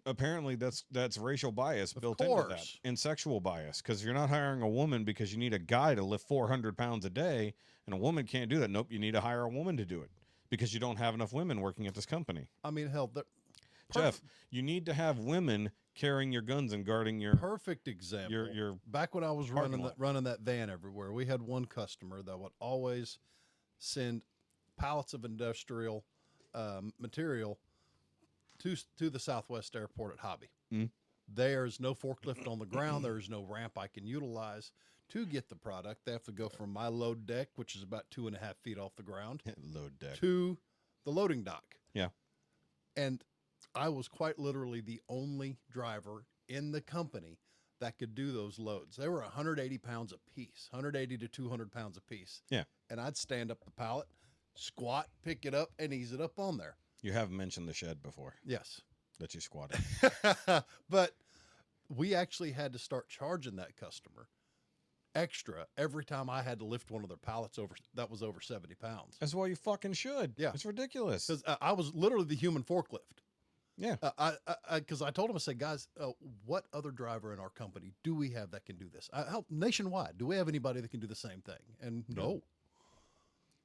Apparently that's racial bias built into that, and sexual bias, because you're not hiring a woman because you need a guy to lift 400 pounds a day, and a woman can't do that. Nope, you need to hire a woman to do it because you don't have enough women working at this company. I mean, hell, Jeff, you need to have women carrying your guns and guarding your perfect example. Your back when I was running that van everywhere, we had one customer that would always send pallets of industrial material to the Southwest Airport at Hobby. Mm. There's no forklift on the ground. There's no ramp I can utilize to get the product. They have to go from my load deck, which is about 2.5 feet off the ground, load deck, to the loading dock. Yeah. And I was quite literally the only driver in the company that could do those loads. They were 180 pounds a piece, 180 to 200 pounds a piece. Yeah. And I'd stand up the pallet, squat, pick it up, and ease it up on there. You have mentioned the shed before. Yes. That you squatted. But we actually had to start charging that customer extra every time I had to lift one of their pallets that was over 70 pounds. That's why you fucking should. Yeah. It's ridiculous. Because I was literally the human forklift. Yeah. Because I told him, I said, guys, what other driver in our company do we have that can do this? Help nationwide. Do we have anybody that can do the same thing? And no.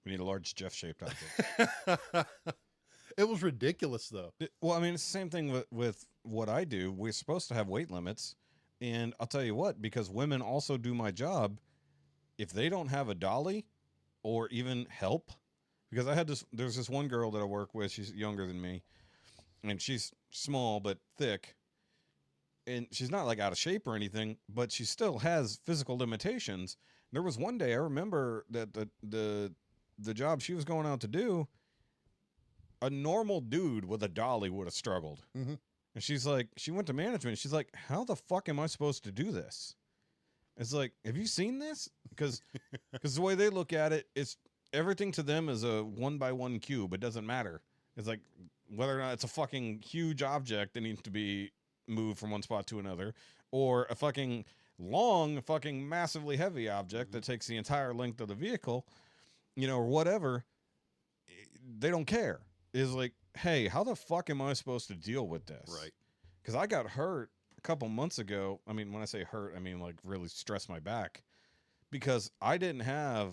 We need a large Jeff-shaped outfit. It was ridiculous, though. Well, I mean, it's the same thing with what I do. We're supposed to have weight limits. And I'll tell you what, because women also do my job, if they don't have a dolly or even help, because there's this one girl that I work with, she's younger than me, and she's small but thick, and she's not like out of shape or anything, but she still has physical limitations. There was one day I remember that the job she was going out to do, a normal dude with a dolly would have struggled. Mm-hmm. And she's like, she went to management. She's like, how the fuck am I supposed to do this? It's like, have you seen this? Because the way they look at it, it's everything to them is a 1x1 cube. It doesn't matter. It's like whether or not it's a fucking huge object that needs to be moved from one spot to another, or a fucking long, fucking massively heavy object that takes the entire length of the vehicle, or whatever. They don't care. It's like, hey, how the fuck am I supposed to deal with this? Right. Because I got hurt a couple months ago. I mean, when I say hurt, I mean like really stressed my back because I didn't have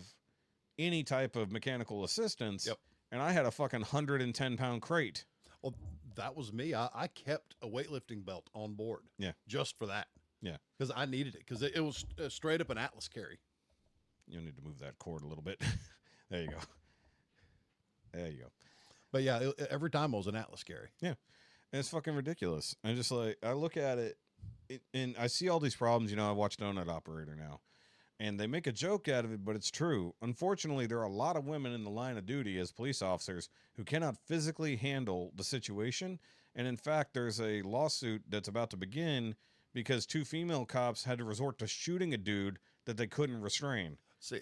any type of mechanical assistance. Yep. And I had a fucking 110-pound crate. Well, that was me. I kept a weightlifting belt on board. Yeah. Just for that. Yeah. Because I needed it. Because it was straight up an Atlas carry. You'll need to move that cord a little bit. There you go. There you go. But yeah, every time I was an Atlas carry. Yeah. And it's fucking ridiculous. I'm just like, I look at it and I see all these problems. I watch Donut Operator now. And they make a joke out of it, but it's true. Unfortunately, there are a lot of women in the line of duty as police officers who cannot physically handle the situation. And in fact, there's a lawsuit that's about to begin because 2 female cops had to resort to shooting a dude that they couldn't restrain. See,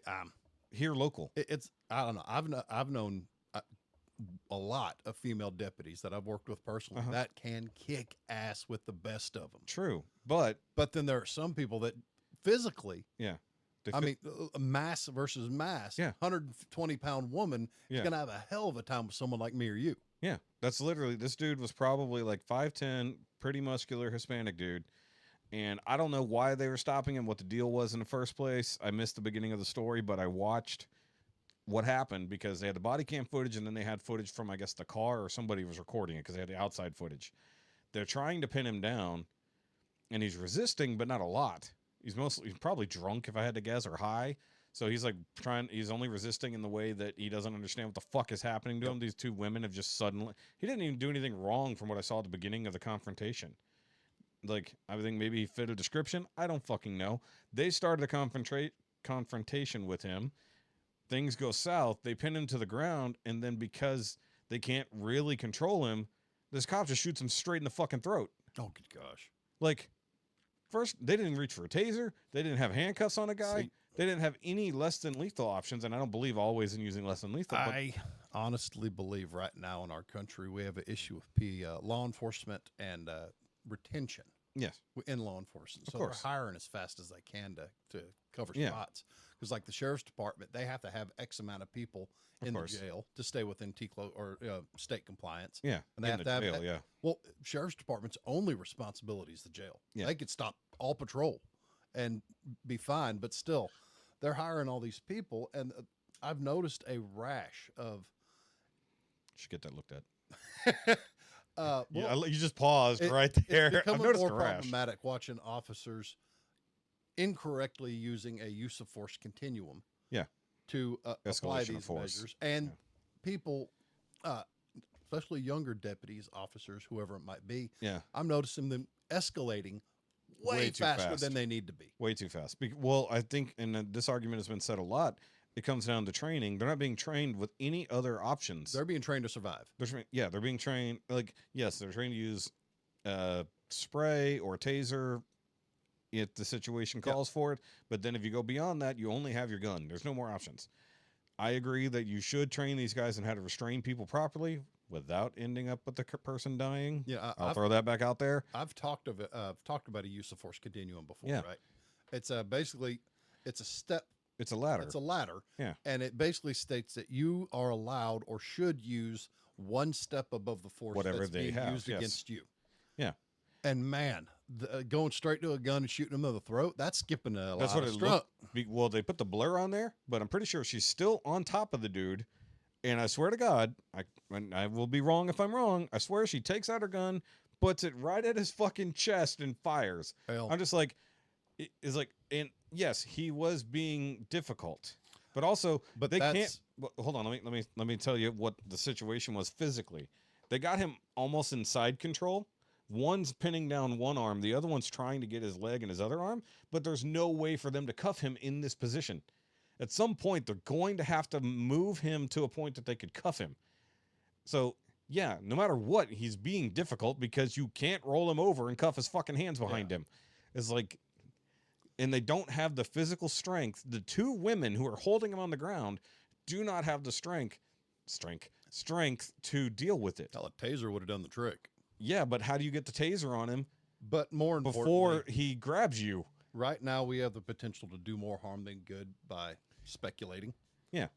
Here local. it's I don't know. I've known a lot of female deputies that I've worked with personally that can kick ass with the best of them. True. But then there are some people that physically, yeah. I mean, mass versus mass. Yeah. 120-pound woman is Yeah. going to have a hell of a time with someone like me or you. Yeah, that's literally, this dude was probably like 5'10", pretty muscular Hispanic dude. And I don't know why they were stopping him, what the deal was in the first place. I missed the beginning of the story, but I watched what happened because they had the body cam footage and then they had footage from, I guess, the car or somebody was recording it because they had the outside footage. They're trying to pin him down and he's resisting, but not a lot. He's probably drunk, if I had to guess, or high. So he's like he's only resisting in the way that he doesn't understand what the fuck is happening to him. These 2 women have just suddenly, he didn't even do anything wrong from what I saw at the beginning of the confrontation. Like, I think maybe he fit a description. I don't fucking know. They started a confrontation with him. Things go south. They pin him to the ground. And then because they can't really control him, this cop just shoots him straight in the fucking throat. Oh, good gosh. Like, first, they didn't reach for a taser. They didn't have handcuffs on a guy. See, they didn't have any less than lethal options. And I don't believe always in using less than lethal. But I honestly believe right now in our country, we have an issue with law enforcement and retention. yes. In law enforcement. So course. they're hiring as fast as they can to cover Yeah. spots. Because like the sheriff's department, they have to have X amount of people in course. the jail to stay within TCLO or state compliance. Yeah. And they in have the to have jail, yeah. Well, sheriff's department's only responsibility is the jail. Yeah. They could stop all patrol and be fine, but still, they're hiring all these people, and I've noticed a rash of. Should get that looked at. Well, You just paused right there. It's I've becoming noticed more a rash. problematic watching officers incorrectly using a use of force continuum. Yeah. To apply Escalation of these force. measures, and people, especially younger deputies, officers, whoever it might be. Yeah. I'm noticing them escalating way too faster fast. than they need to be. Way too fast. Well, I think, and this argument has been said a lot, it comes down to training. They're not being trained with any other options. They're being trained to survive. They're being trained, like, yes, they're trained to use spray or taser if the situation calls for it. But then if you go beyond that, you only have your gun. There's no more options. I agree that you should train these guys on how to restrain people properly without ending up with the person dying. Yeah, I'll throw that back out there. I've talked about a use of force continuum before, Yeah. right? It's basically it's a step. It's a ladder. It's a ladder. Yeah. And it basically states that you are allowed or should use one step above the force Whatever that's they being have, used yes. against you. Yeah. And man, going straight to a gun and shooting them in the throat, that's skipping a That's lot what of it strut. looked. Well, they put the blur on there, but I'm pretty sure she's still on top of the dude. And I swear to God, I will be wrong if I'm wrong. I swear she takes out her gun, puts it right at his fucking chest, and fires. Hell. I'm just like, it's like, and yes, he was being difficult, but also, But they that's- can't. Well, hold on, let me tell you what the situation was physically. They got him almost in side control. One's pinning down one arm, the other one's trying to get his leg and his other arm, but there's no way for them to cuff him in this position. At some point, they're going to have to move him to a point that they could cuff him. So, yeah, no matter what, he's being difficult because you can't roll him over and cuff his fucking hands behind him. It's like, and they don't have the physical strength. The two women who are holding him on the ground do not have the strength to deal with it. Hell, a taser would have done the trick. Yeah, but how do you get the taser on him But more importantly, before he grabs you? right now we have the potential to do more harm than good by speculating. Yeah.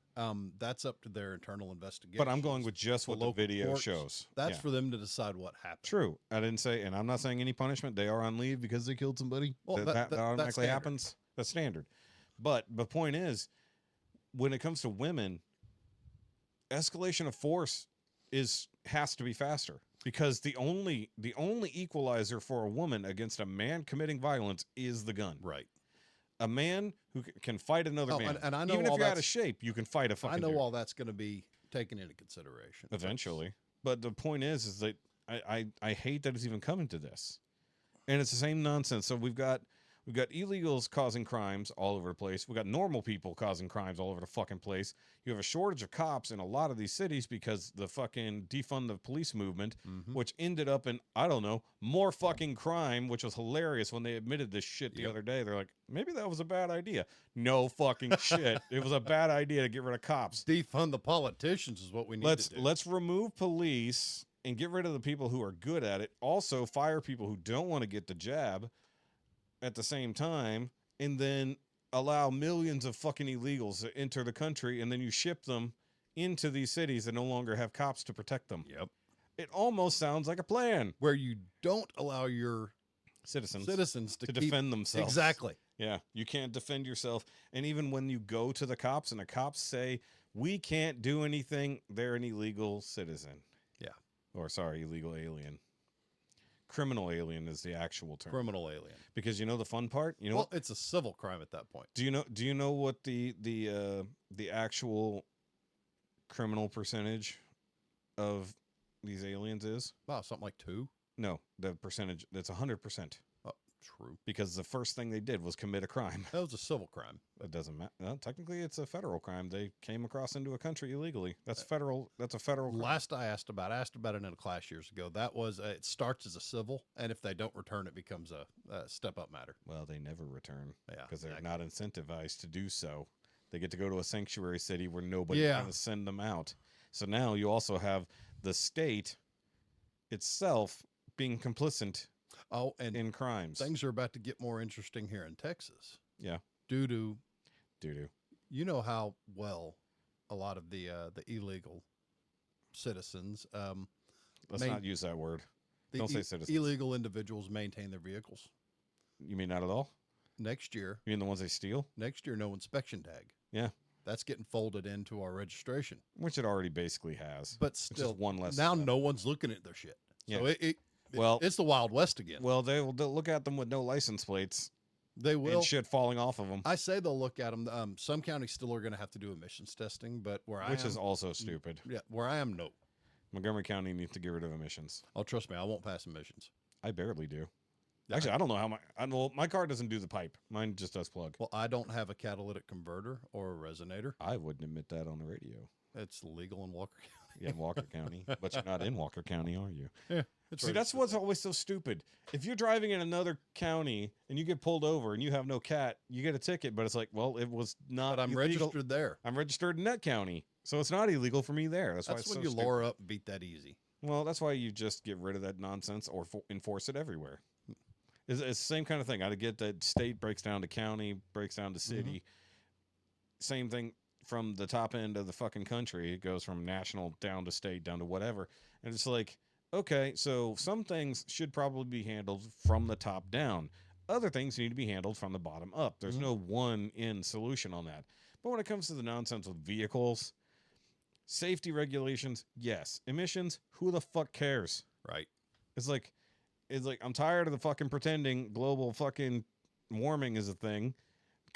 That's up to their internal investigation. But I'm going with just what the video shows. That's Yeah. for them to decide what happened. True. I didn't say, and I'm not saying any punishment. They are on leave because they killed somebody. Well, that that's automatically standard. happens. That's standard. But the point is, when it comes to women, escalation of force has to be faster, because the only equalizer for a woman against a man committing violence is the gun. Right. A man who can fight another man. and I know even if all you're out of that's- shape, you can fight a fucking I know dude. all that's going to be taken into consideration. Eventually. But the point is that I hate that it's even coming to this. And it's the same nonsense. So we've got illegals causing crimes all over the place. We've got normal people causing crimes all over the fucking place. You have a shortage of cops in a lot of these cities because the fucking defund the police movement, which ended up in, I don't know, more fucking crime, which was hilarious when they admitted this shit the other day. They're like, maybe that was a bad idea. No fucking shit. It was a bad idea to get rid of cops. Defund the politicians is what we need to do. Let's remove police and get rid of the people who are good at it. Also fire people who don't want to get the jab at the same time, and then allow millions of fucking illegals to enter the country, and then you ship them into these cities that no longer have cops to protect them. Yep. It almost sounds like a plan. Where you don't allow your Citizens to keep- defend themselves. Exactly. Yeah, you can't defend yourself. And even when you go to the cops and the cops say, we can't do anything, they're an illegal citizen. Yeah. Or, sorry, illegal alien. Criminal alien is the actual term. Criminal alien. Because you know the fun part? You know Well, it's a civil crime at that point. Do you know what the actual criminal percentage of these aliens is? Wow, something like 2. No, the percentage, that's 100%. Oh, true. Because the first thing they did was commit a crime. That was a civil crime. It doesn't matter. No, technically it's a federal crime. They came across into a country illegally. That's federal. That's a federal crime. Last I asked about it in a class years ago. That was it starts as a civil, and if they don't return, it becomes a step up matter. Well, they never return. Yeah, because they're exactly. not incentivized to do so. They get to go to a sanctuary city where nobody's Yeah. going to send them out. So now you also have the state itself being complicit Oh, and in crimes. things are about to get more interesting here in Texas. Yeah. Due to Doo-doo. you know how well a lot of the illegal citizens Let's main- not use that word. the Don't say citizens. illegal individuals maintain their vehicles. You mean not at all? Next year, You mean the ones they steal? no inspection tag. Yeah. That's getting folded into our registration. Which it already basically has. But It's just still, one less now step. no one's looking at their shit. So Yeah. well, it's the Wild West again. Well, they'll look at them with no license plates They will. and shit falling off of them, I say they'll look at them. Some counties still are going to have to do emissions testing, but where which I am, is also stupid. yeah, where I am, no. Montgomery County needs to get rid of emissions. Oh, trust me, I won't pass emissions. I barely do. Yeah, Actually, I don't know how my car doesn't do the pipe. Mine just does plug. Well, I don't have a catalytic converter or a resonator. I wouldn't admit that on the radio. It's legal in Walker County. Yeah, in Walker County, but you're not in Walker County, are you? Yeah, it's See, that's what's always so stupid. If you're driving in another county and you get pulled over and you have no cat, you get a ticket, but it's like, well, it was not. But I'm illegal. registered there. I'm registered in that county, so it's not illegal for me there. That's why That's it's when so you stupid. lower up and beat that easy. Well, that's why you just get rid of that nonsense or enforce it everywhere. It's the same kind of thing. I get that state breaks down to county, breaks down to city. Same thing from the top end of the fucking country. It goes from national down to state, down to whatever. And it's like, okay, so some things should probably be handled from the top down. Other things need to be handled from the bottom up. There's no one-in solution on that. But when it comes to the nonsense with vehicles, safety regulations, yes. Emissions, who the fuck cares? Right. It's like I'm tired of the fucking pretending global fucking warming is a thing.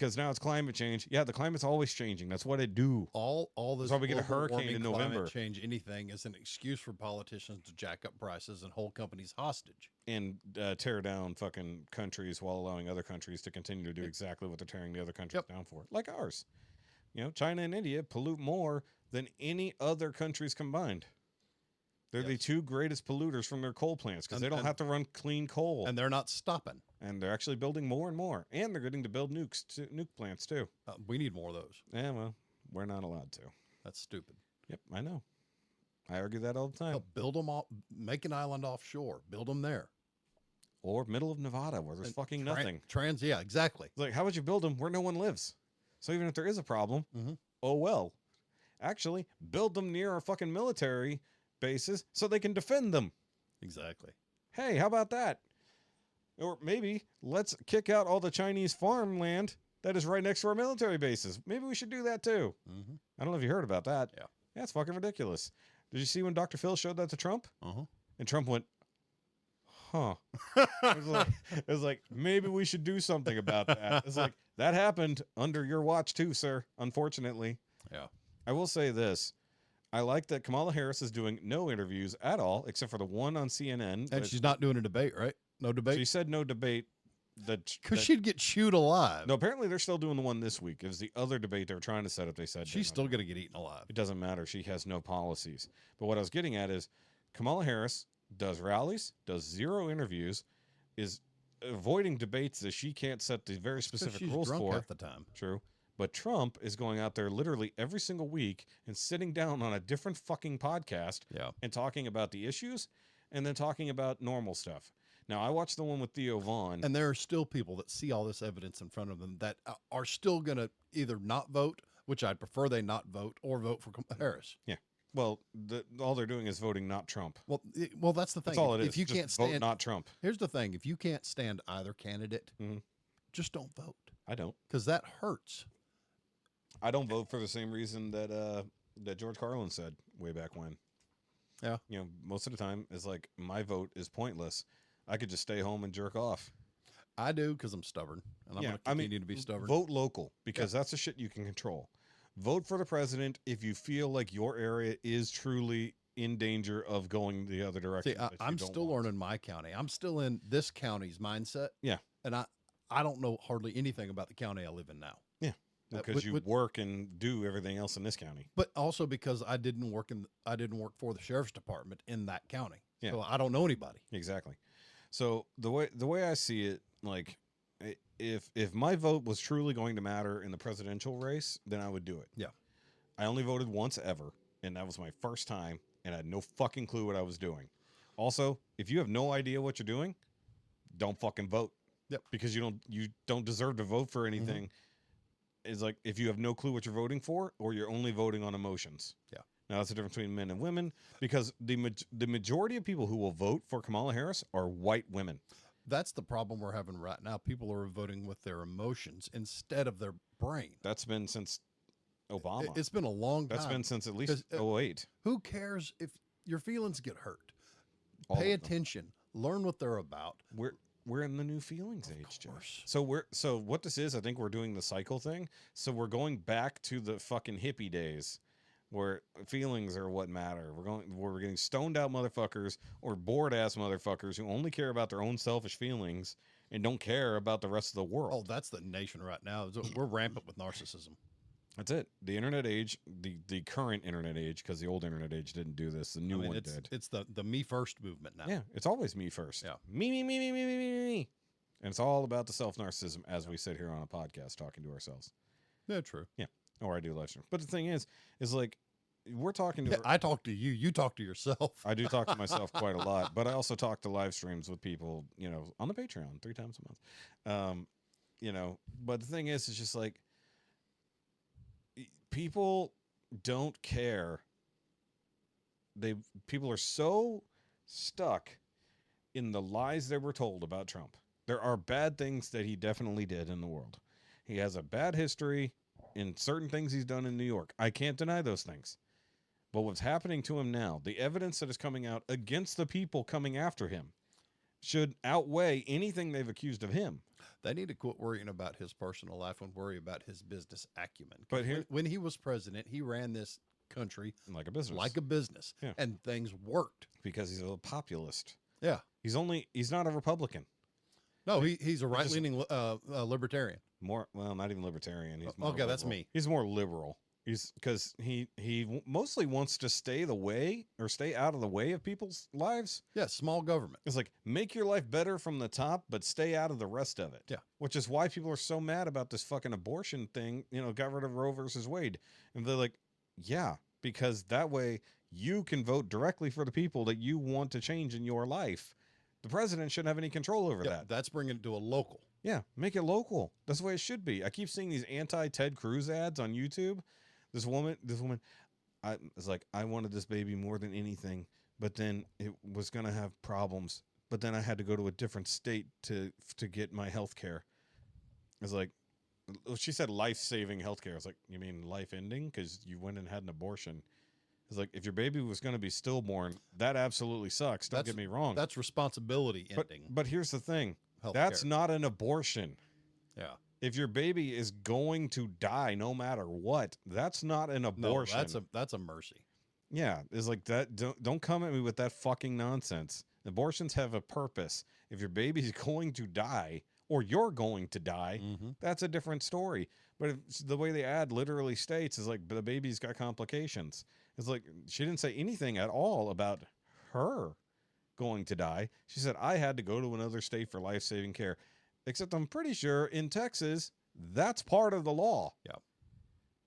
because now it's climate change. Yeah, the climate's always changing. That's what it do. All this That's why we get a global hurricane warming, in climate November. change, anything is an excuse for politicians to jack up prices and hold companies hostage. And tear down fucking countries while allowing other countries to continue to do exactly what they're tearing the other countries down for. Like ours. You know, China and India pollute more than any other countries combined. They're the two greatest polluters from their coal plants because they don't have to run clean coal. And they're not stopping. And they're actually building more and more. And they're getting to build nuke plants too. We need more of those. Yeah, well, we're not allowed to. That's stupid. Yep, I know. I argue that all the time. Build them all, make an island offshore. Build them there. Or middle of Nevada where there's fucking nothing. Yeah, exactly. It's like, how would you build them where no one lives? So even if there is a problem, oh well. Actually, build them near our fucking military bases so they can defend them. Exactly. Hey, how about that? Or maybe let's kick out all the Chinese farmland that is right next to our military bases. Maybe we should do that too. I don't know if you heard about that. Yeah. That's fucking ridiculous. Did you see when Dr. Phil showed that to Trump? And Trump went, huh. it was like, maybe we should do something about that. It's like, that happened under your watch too, sir, unfortunately. Yeah. I will say this. I like that Kamala Harris is doing no interviews at all, except for the one on CNN. And she's not doing a debate, right? No debate? She said no debate. Because she'd get chewed alive. No, apparently they're still doing the one this week. It was the other debate they were trying to set up. They said she's still going to get eaten alive. It doesn't matter. She has no policies. But what I was getting at is Kamala Harris does rallies, does zero interviews, is avoiding debates that she can't set the very specific she's rules drunk for. half the time. True. But Trump is going out there literally every single week and sitting down on a different fucking podcast and talking about the issues and then talking about normal stuff. Now, I watched the one with Theo Vaughn. And there are still people that see all this evidence in front of them that are still going to either not vote, which I'd prefer they not vote, or vote for Harris. Yeah. Well, all they're doing is voting not Trump. Well, that's the thing. That's all it is. If you Just can't stand vote not Trump. Here's the thing: if you can't stand either candidate, just don't vote. I don't, because that hurts. I don't vote for the same reason that George Carlin said way back when. Yeah. You know, most of the time it's like my vote is pointless. I could just stay home and jerk off. I do because I'm stubborn, and I'm going to continue to be stubborn. Vote local because that's the shit you can control. Vote for the president if you feel like your area is truly in danger of going the other direction. See, I'm still learning my county. I'm still in this county's mindset. Yeah. And I don't know hardly anything about the county I live in now. Yeah. Because you work and do everything else in this county. But also because I didn't work for the sheriff's department in that county. Yeah. So I don't know anybody. Exactly. So the way I see it, like if my vote was truly going to matter in the presidential race, then I would do it. Yeah. I only voted once ever, and that was my first time, and I had no fucking clue what I was doing. Also, if you have no idea what you're doing, don't fucking vote. Yep. Because you don't deserve to vote for anything. It's like if you have no clue what you're voting for, or you're only voting on emotions. Yeah. Now that's the difference between men and women, because the majority of people who will vote for Kamala Harris are white women. That's the problem we're having right now. People are voting with their emotions instead of their brain. That's been since Obama. It's been a long time. That's been since at least 08. Who cares if your feelings get hurt? All Pay of them. attention. Learn what they're about. We're in the new feelings age, course. Josh. So what this is, I think we're doing the cycle thing. So we're going back to the fucking hippie days where feelings are what matter. We're getting stoned out motherfuckers or bored ass motherfuckers who only care about their own selfish feelings and don't care about the rest of the world. Oh, that's the nation right now. We're rampant with narcissism. That's it. The internet age, the current internet age, because the old internet age didn't do this. The new one did. It's the me first movement now. Yeah, it's always me first. Yeah. Me. And it's all about the self-narcissism as we sit here on a podcast talking to ourselves. Yeah, true. Yeah. Or I do live stream. But the thing is like, we're talking to... Yeah, I talk to you. You talk to yourself. I do talk to myself quite a lot, but I also talk to live streams with people, on the Patreon 3 times a month. But the thing is, it's just like, people don't care. People are so stuck in the lies they were told about Trump. There are bad things that he definitely did in the world. He has a bad history in certain things he's done in New York. I can't deny those things. But what's happening to him now, the evidence that is coming out against the people coming after him, should outweigh anything they've accused of him. They need to quit worrying about his personal life and worry about his business acumen. 'Cause But here- when he was president, he ran this country Like a business. like a business, Yeah. and things worked. Because he's a populist. Yeah. He's not a Republican. No, he's a right-leaning libertarian. Well, not even libertarian. He's more Okay, that's liberal. me. He's more liberal. He's because he mostly wants to stay out of the way of people's lives. Yeah, small government. It's like, make your life better from the top, but stay out of the rest of it. Yeah. Which is why people are so mad about this fucking abortion thing. Got rid of Roe versus Wade, and they're like, yeah, because that way you can vote directly for the people that you want to change in your life. The president shouldn't have any control over Yeah, that. that's bringing it to a local. Yeah, make it local. That's the way it should be. I keep seeing these anti-Ted Cruz ads on YouTube. This woman, I was like, I wanted this baby more than anything, but then it was gonna have problems. But then I had to go to a different state to get my health care. It's like, she said life-saving health care. I was like, you mean life-ending? Because you went and had an abortion. It's like, if your baby was going to be stillborn, that absolutely sucks. Don't get me wrong. That's responsibility ending. But here's the thing. Healthcare. That's not an abortion. Yeah. If your baby is going to die no matter what, that's not an abortion. No, that's a mercy. Yeah, it's like that. Don't come at me with that fucking nonsense. Abortions have a purpose. If your baby's going to die or you're going to die, that's a different story. But the way the ad literally states is like, the baby's got complications. It's like, she didn't say anything at all about her going to die. She said, I had to go to another state for life-saving care. Except I'm pretty sure in Texas, that's part of the law. Yeah.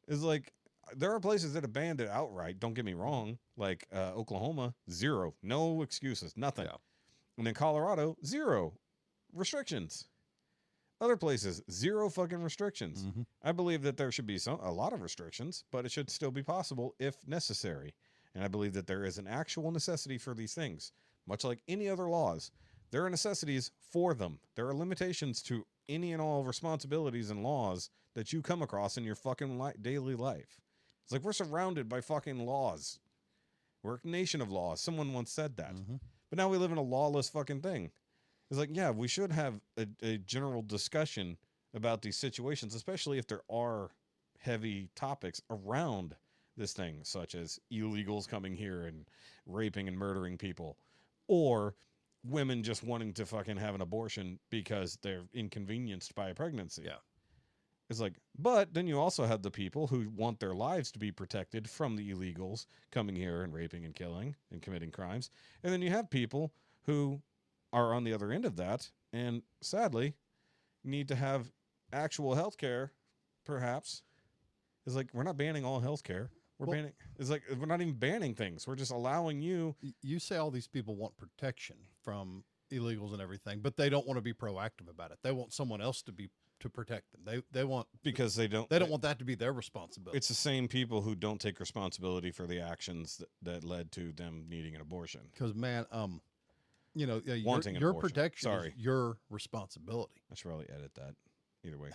It's like, there are places that have banned it outright. Don't get me wrong. Like Oklahoma, 0. No excuses. Nothing. Yeah. And then Colorado, 0 restrictions. Other places, 0 fucking restrictions. I believe that there should be a lot of restrictions, but it should still be possible if necessary. And I believe that there is an actual necessity for these things. Much like any other laws, there are necessities for them. There are limitations to any and all responsibilities and laws that you come across in your fucking daily life. It's like, we're surrounded by fucking laws. We're a nation of laws. Someone once said that. But now we live in a lawless fucking thing. It's like, yeah, we should have a general discussion about these situations, especially if there are heavy topics around this thing, such as illegals coming here and raping and murdering people, or women just wanting to fucking have an abortion because they're inconvenienced by a pregnancy. Yeah. It's like, but then you also have the people who want their lives to be protected from the illegals coming here and raping and killing and committing crimes. And then you have people who are on the other end of that and sadly need to have actual health care, perhaps. It's like, we're not banning all health care. It's like, we're not even banning things. We're just allowing you. You say all these people want protection from illegals and everything, but they don't want to be proactive about it. They want someone else to protect them. They want, Because they don't want that to be their responsibility. It's the same people who don't take responsibility for the actions that led to them needing an abortion. Because, man, Wanting an your abortion. protection Sorry. is your responsibility. I should probably edit that. Either way,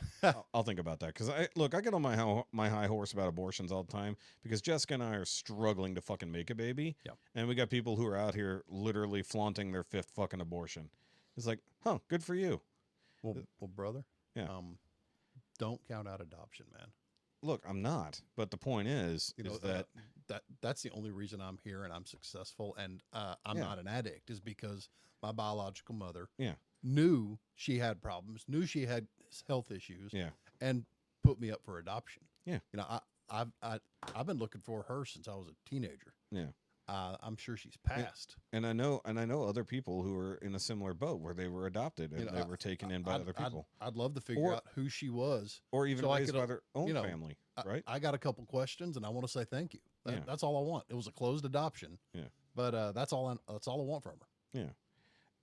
I'll think about that, because I get on my high horse about abortions all the time, because Jessica and I are struggling to fucking make a baby, and we got people who are out here literally flaunting their 5th fucking abortion. It's like, good for you. Well, brother, Yeah. Don't count out adoption, man. Look, I'm not, but the point is that's the only reason I'm here and I'm successful and I'm Yeah. not an addict, is because my biological mother Yeah. knew she had problems, knew she had health issues, Yeah. and put me up for adoption. Yeah. I've been looking for her since I was a teenager. Yeah. I'm sure she's passed. And I know other people who were in a similar boat where they were adopted and they were taken in by other people, I'd love to figure out who she was, or even so I raised could, by their own you know, family, right? I got a couple questions and I want to say thank you. Yeah. That's all I want. It was a closed adoption. Yeah. But that's all I want from her. Yeah.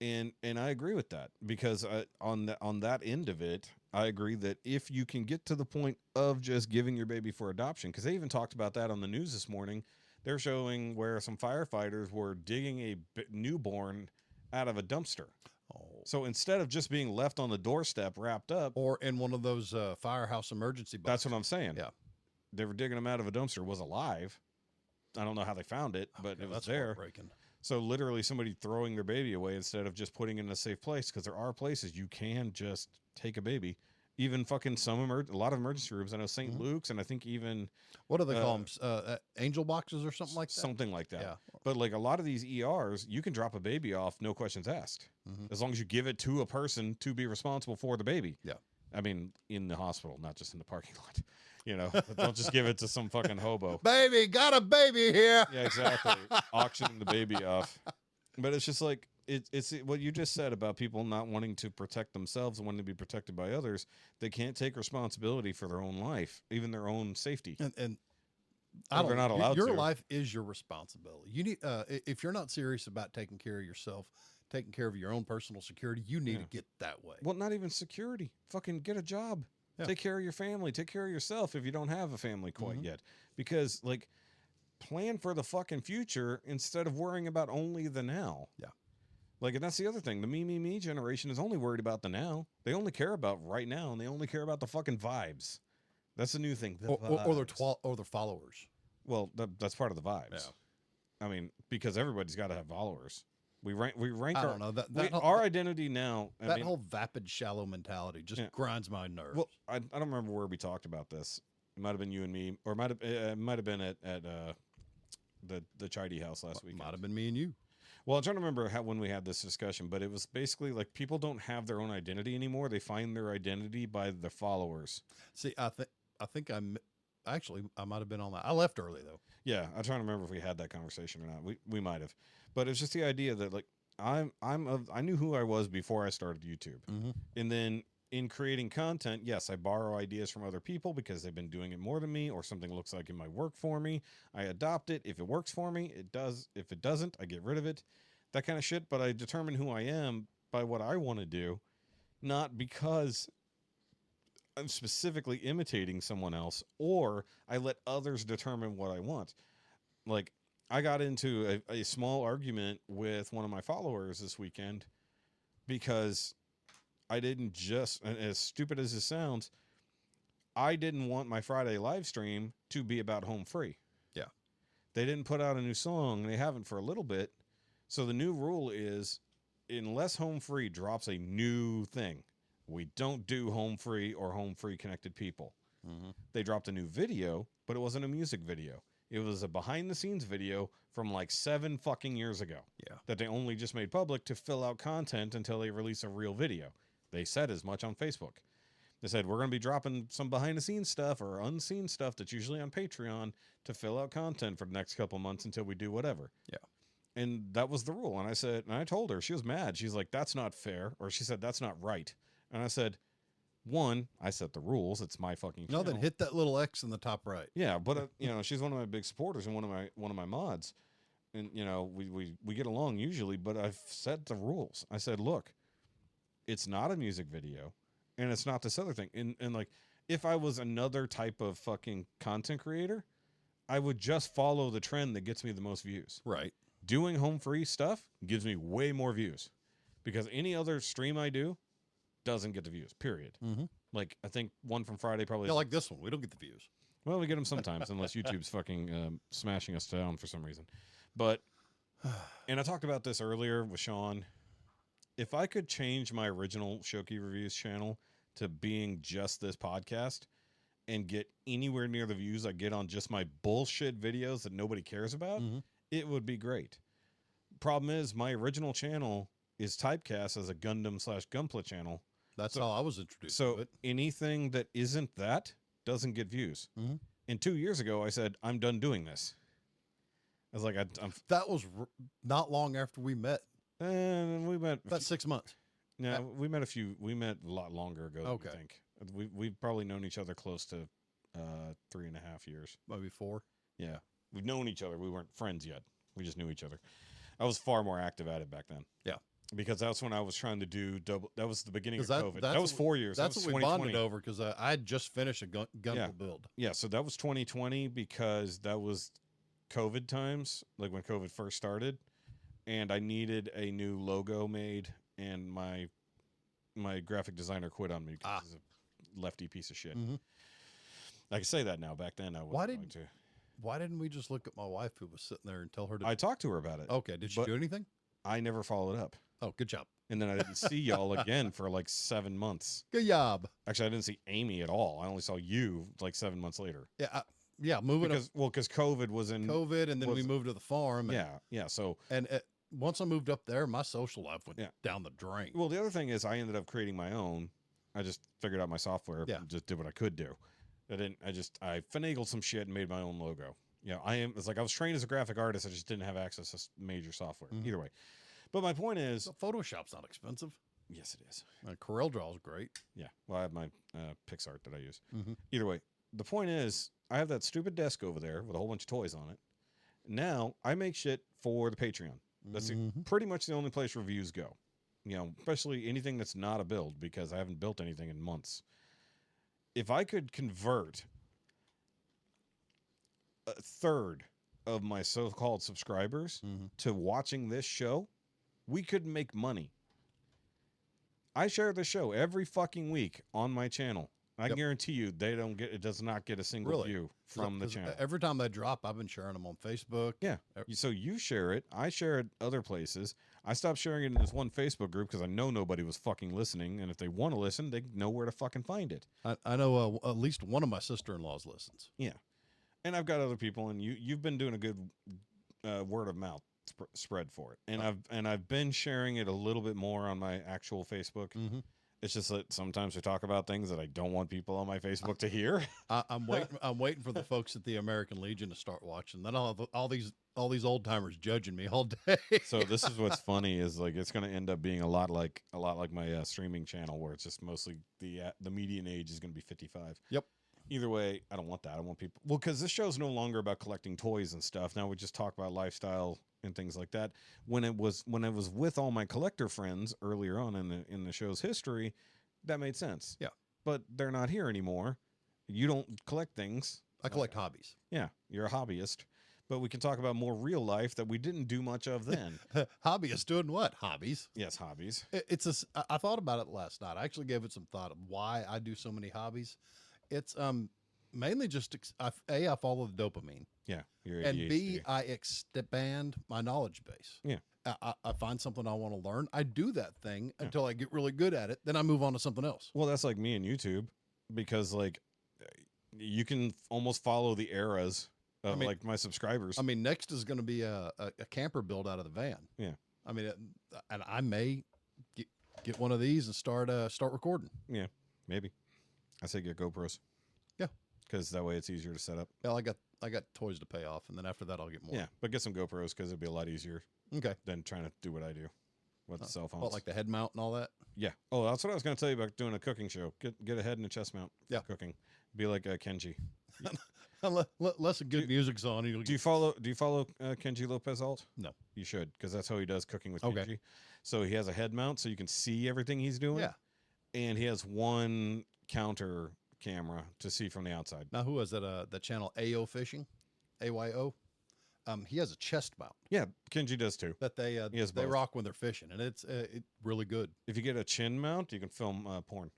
And I agree with that, because on that end of it, I agree that if you can get to the point of just giving your baby for adoption, because they even talked about that on the news this morning. They're showing where some firefighters were digging a newborn out of a dumpster. Oh. So instead of just being left on the doorstep wrapped up, Or in one of those firehouse emergency boxes. that's what I'm saying. Yeah. They were digging him out of a dumpster, was alive. I don't know how they found it, but it was That's there. heartbreaking. So literally somebody throwing their baby away instead of just putting it in a safe place, because there are places you can just take a baby. Even fucking a lot of emergency rooms. I know St. Luke's, and I think even What do they call them? Angel boxes or something like that? something like that. Yeah. But like a lot of these ERs, you can drop a baby off, no questions asked, as long as you give it to a person to be responsible for the baby. Yeah. I mean, in the hospital, not just in the parking lot. You know, don't just give it to some fucking hobo. Baby, got a baby here. Yeah, exactly. Auctioning the baby off. But it's just like, it's what you just said about people not wanting to protect themselves and wanting to be protected by others. They can't take responsibility for their own life, even their own safety. And They're not allowed your to. life is your responsibility. You need, if you're not serious about taking care of yourself, taking care of your own personal security, you need to get that way. Well, not even security. Fucking get a job. Yeah. Take care of your family. Take care of yourself if you don't have a family quite yet. Because, like, plan for the fucking future instead of worrying about only the now. Yeah. Like, and that's the other thing. The me generation is only worried about the now. They only care about right now, and they only care about the fucking vibes. That's the new thing. Or their followers. Well, that's part of the vibes. Yeah. I mean, because everybody's got to have followers. We rank I don't know. our identity now. That whole vapid, shallow mentality just grinds my nerves. Well, I don't remember where we talked about this. It might have been you and me, or it might have been at the Chidey house last week. Might have been me and you. Well, I'm trying to remember when we had this discussion, but it was basically like people don't have their own identity anymore. They find their identity by their followers. See, I think I might have been on that. I left early though. Yeah, I'm trying to remember if we had that conversation or not. We might have, but it's just the idea that like I knew who I was before I started YouTube, and then in creating content, yes, I borrow ideas from other people because they've been doing it more than me, or something looks like it might work for me. I adopt it. If it works for me, it does. If it doesn't, I get rid of it. That kind of shit. But I determine who I am by what I want to do, not because I'm specifically imitating someone else, or I let others determine what I want. Like, I got into a small argument with one of my followers this weekend because I didn't just, as stupid as it sounds, I didn't want my Friday live stream to be about Home Free. Yeah. They didn't put out a new song, and they haven't for a little bit. So the new rule is, unless Home Free drops a new thing, we don't do Home Free or Home Free connected people. They dropped a new video, but it wasn't a music video. It was a behind-the-scenes video from like 7 fucking years ago. Yeah. That they only just made public to fill out content until they release a real video. They said as much on Facebook. They said, we're going to be dropping some behind-the-scenes stuff or unseen stuff that's usually on Patreon to fill out content for the next couple months until we do whatever. Yeah. And that was the rule. And I said, and I told her, she was mad. She's like, that's not fair. Or she said, that's not right. And I said, one, I set the rules. It's my fucking channel. No, then hit that little X in the top right. Yeah, but you know, she's one of my big supporters and one of my mods. And you know, we get along usually, but I've set the rules. I said, look, it's not a music video, and it's not this other thing. And like, if I was another type of fucking content creator, I would just follow the trend that gets me the most views. Right. Doing Home Free stuff gives me way more views because any other stream I do doesn't get the views, period. Like, I think one from Friday probably... Yeah, like this one. We don't get the views. Well, we get them sometimes, unless YouTube's fucking smashing us down for some reason. But, and I talked about this earlier with Shaun. If I could change my original Shoky Reviews channel to being just this podcast and get anywhere near the views I get on just my bullshit videos that nobody cares about, it would be great. Problem is, my original channel is typecast as a Gundam/Gunpla channel. That's how I was introduced to it. So anything that isn't that doesn't get views. And 2 years ago, I said, I'm done doing this. I was like, that was not long after we met. And we met about 6 months. No, we met a lot longer ago. Okay. I think we've probably known each other close to 3.5 years. Maybe 4. Yeah. We've known each other. We weren't friends yet. We just knew each other. I was far more active at it back then. Yeah. Because that's when I was trying to do double. That was the beginning of COVID. That was 4 years. That's what we bonded over because I had just finished a Gunpla build. Yeah. So that was 2020 because that was COVID times, like when COVID first started. And I needed a new logo made, and my graphic designer quit on me because he's a lefty piece of shit. I can say that now. Back then, I wasn't going to. Why didn't we just look at my wife who was sitting there and tell her to? I talked to her about it. Okay, did she but do anything? I never followed up. Oh, good job. And then I didn't see y'all again for like 7 months. Good job. Actually, I didn't see Amy at all. I only saw you like 7 months later. Yeah, moving Because COVID was in COVID, and then we moved to the farm. yeah. So And once I moved up there, my social life went down the drain. well, the other thing is I ended up creating my own. I just figured out my software. And just did what I could do. I finagled some shit and made my own logo. It's like I was trained as a graphic artist. I just didn't have access to major software. Either way. But my point is, So Photoshop's not expensive. yes, it is. CorelDRAW is great. Yeah. Well, I have my PixArt that I use. Mm-hmm. Either way, the point is, I have that stupid desk over there with a whole bunch of toys on it. Now I make shit for the Patreon. That's pretty much the only place reviews go. Especially anything that's not a build, because I haven't built anything in months. If I could convert a third of my so-called subscribers to watching this show, we could make money. I share the show every fucking week on my channel. I can guarantee you it does not get a single view from the channel. Every time they drop, I've been sharing them on Facebook. Yeah. So you share it. I share it other places. I stopped sharing it in this one Facebook group because I know nobody was fucking listening. And if they want to listen, they know where to fucking find it. I know at least one of my sister-in-laws listens. Yeah. And I've got other people, and you've been doing a good word of mouth spread for it. And I've been sharing it a little bit more on my actual Facebook. It's just that sometimes we talk about things that I don't want people on my Facebook to hear. I'm waiting for the folks at the American Legion to start watching. Then I'll have all these old timers judging me all day. So this is what's funny is like it's going to end up being a lot like my streaming channel, where it's just mostly the median age is going to be 55. Yep. Either way, I don't want that. I want people, well, because this show's no longer about collecting toys and stuff. Now we just talk about lifestyle and things like that. When I was with all my collector friends earlier on in the show's history, that made sense. Yeah. But they're not here anymore. You don't collect things. I collect hobbies. Yeah, you're a hobbyist. But we can talk about more real life that we didn't do much of then. Hobbyist doing what? Hobbies. Yes, hobbies. I thought about it last night. I actually gave it some thought of why I do so many hobbies. It's mainly just I follow the dopamine. Yeah, you're and ADHD. B, I expand my knowledge base. Yeah. I find something I want to learn. I do that thing until I get really good at it. Then I move on to something else. Well, that's like me and YouTube, because like you can almost follow the eras of like my subscribers. I mean, next is going to be a camper build out of the van. Yeah. I mean, and I may get one of these and start recording. Yeah, maybe. I say get GoPros. Yeah. Because that way it's easier to set up. Well, I got toys to pay off, and then after that I'll get more. Yeah, but get some GoPros because it'd be a lot easier. Okay. Than trying to do what I do with the cell phones. What, like the head mount and all that? Yeah. Oh, that's what I was going to tell you about doing a cooking show. Get a head and a chest mount. Yeah. For cooking. Be like Kenji. Unless the good music's on. Do you follow Kenji Lopez Alt? No. You should, because that's how he does cooking with Okay. Kenji. So he has a head mount so you can see everything he's doing. Yeah. And he has one counter camera to see from the outside. Now, who is that? The channel AO Fishing, AYO. He has a chest mount Yeah, Kenji does too. that they has both. rock when they're fishing, and it's really good. If you get a chin mount, you can film porn.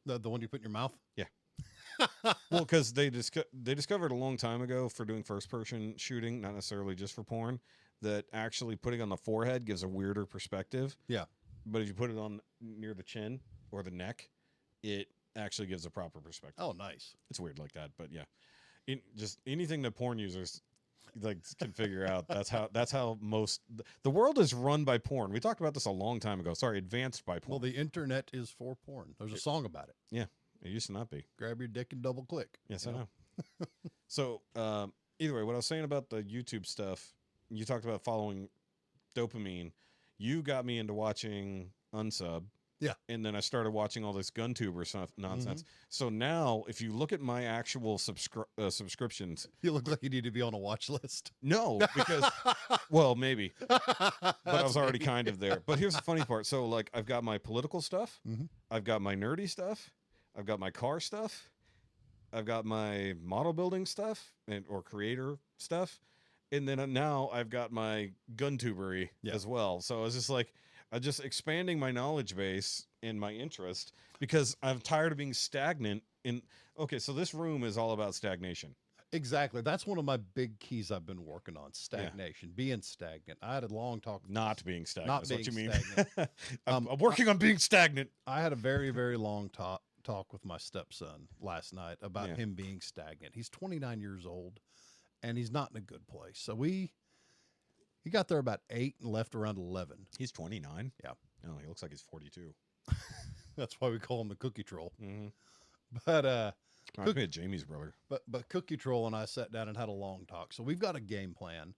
The one you put in your mouth. Yeah. Well, because they discovered a long time ago for doing first person shooting, not necessarily just for porn, that actually putting on the forehead gives a weirder perspective. Yeah. But if you put it on near the chin or the neck, it actually gives a proper perspective. Oh, nice. It's weird like that, but yeah, just anything that porn users like can figure out. That's how most the world is run by porn. We talked about this a long time ago. Sorry, advanced by porn. Well, the internet is for porn. There's a song about it. Yeah, it used to not be. Grab your dick and double click. Yes, I know. So either way, what I was saying about the YouTube stuff, you talked about following dopamine. You got me into watching Unsub. Yeah. And then I started watching all this GunTuber stuff nonsense. So now, if you look at my actual subscriptions, You look like you need to be on a watch list. no, because, well, maybe, but I was already kind of there. But here's the funny part. So, like, I've got my political stuff. I've got my nerdy stuff. I've got my car stuff. I've got my model building stuff or creator stuff. And then now I've got my GunTubery as well. So it's just like, just expanding my knowledge base and my interest, because I'm tired of being stagnant in. Okay, so this room is all about stagnation. Exactly. That's one of my big keys I've been working on. Stagnation, being stagnant. I had a long talk. Not being stagnant. Not Is what you being mean. stagnant. I'm working on being stagnant. I had a very, very long talk with my stepson last night about Yeah. him being stagnant. He's 29 years old, and he's not in a good place. So he got there about 8 and left around 11. He's 29. Yeah. No, he looks like he's 42. That's why we call him the Cookie Troll. Mm-hmm. But Reminds me of Jamie's brother. But Cookie Troll and I sat down and had a long talk. So we've got a game plan.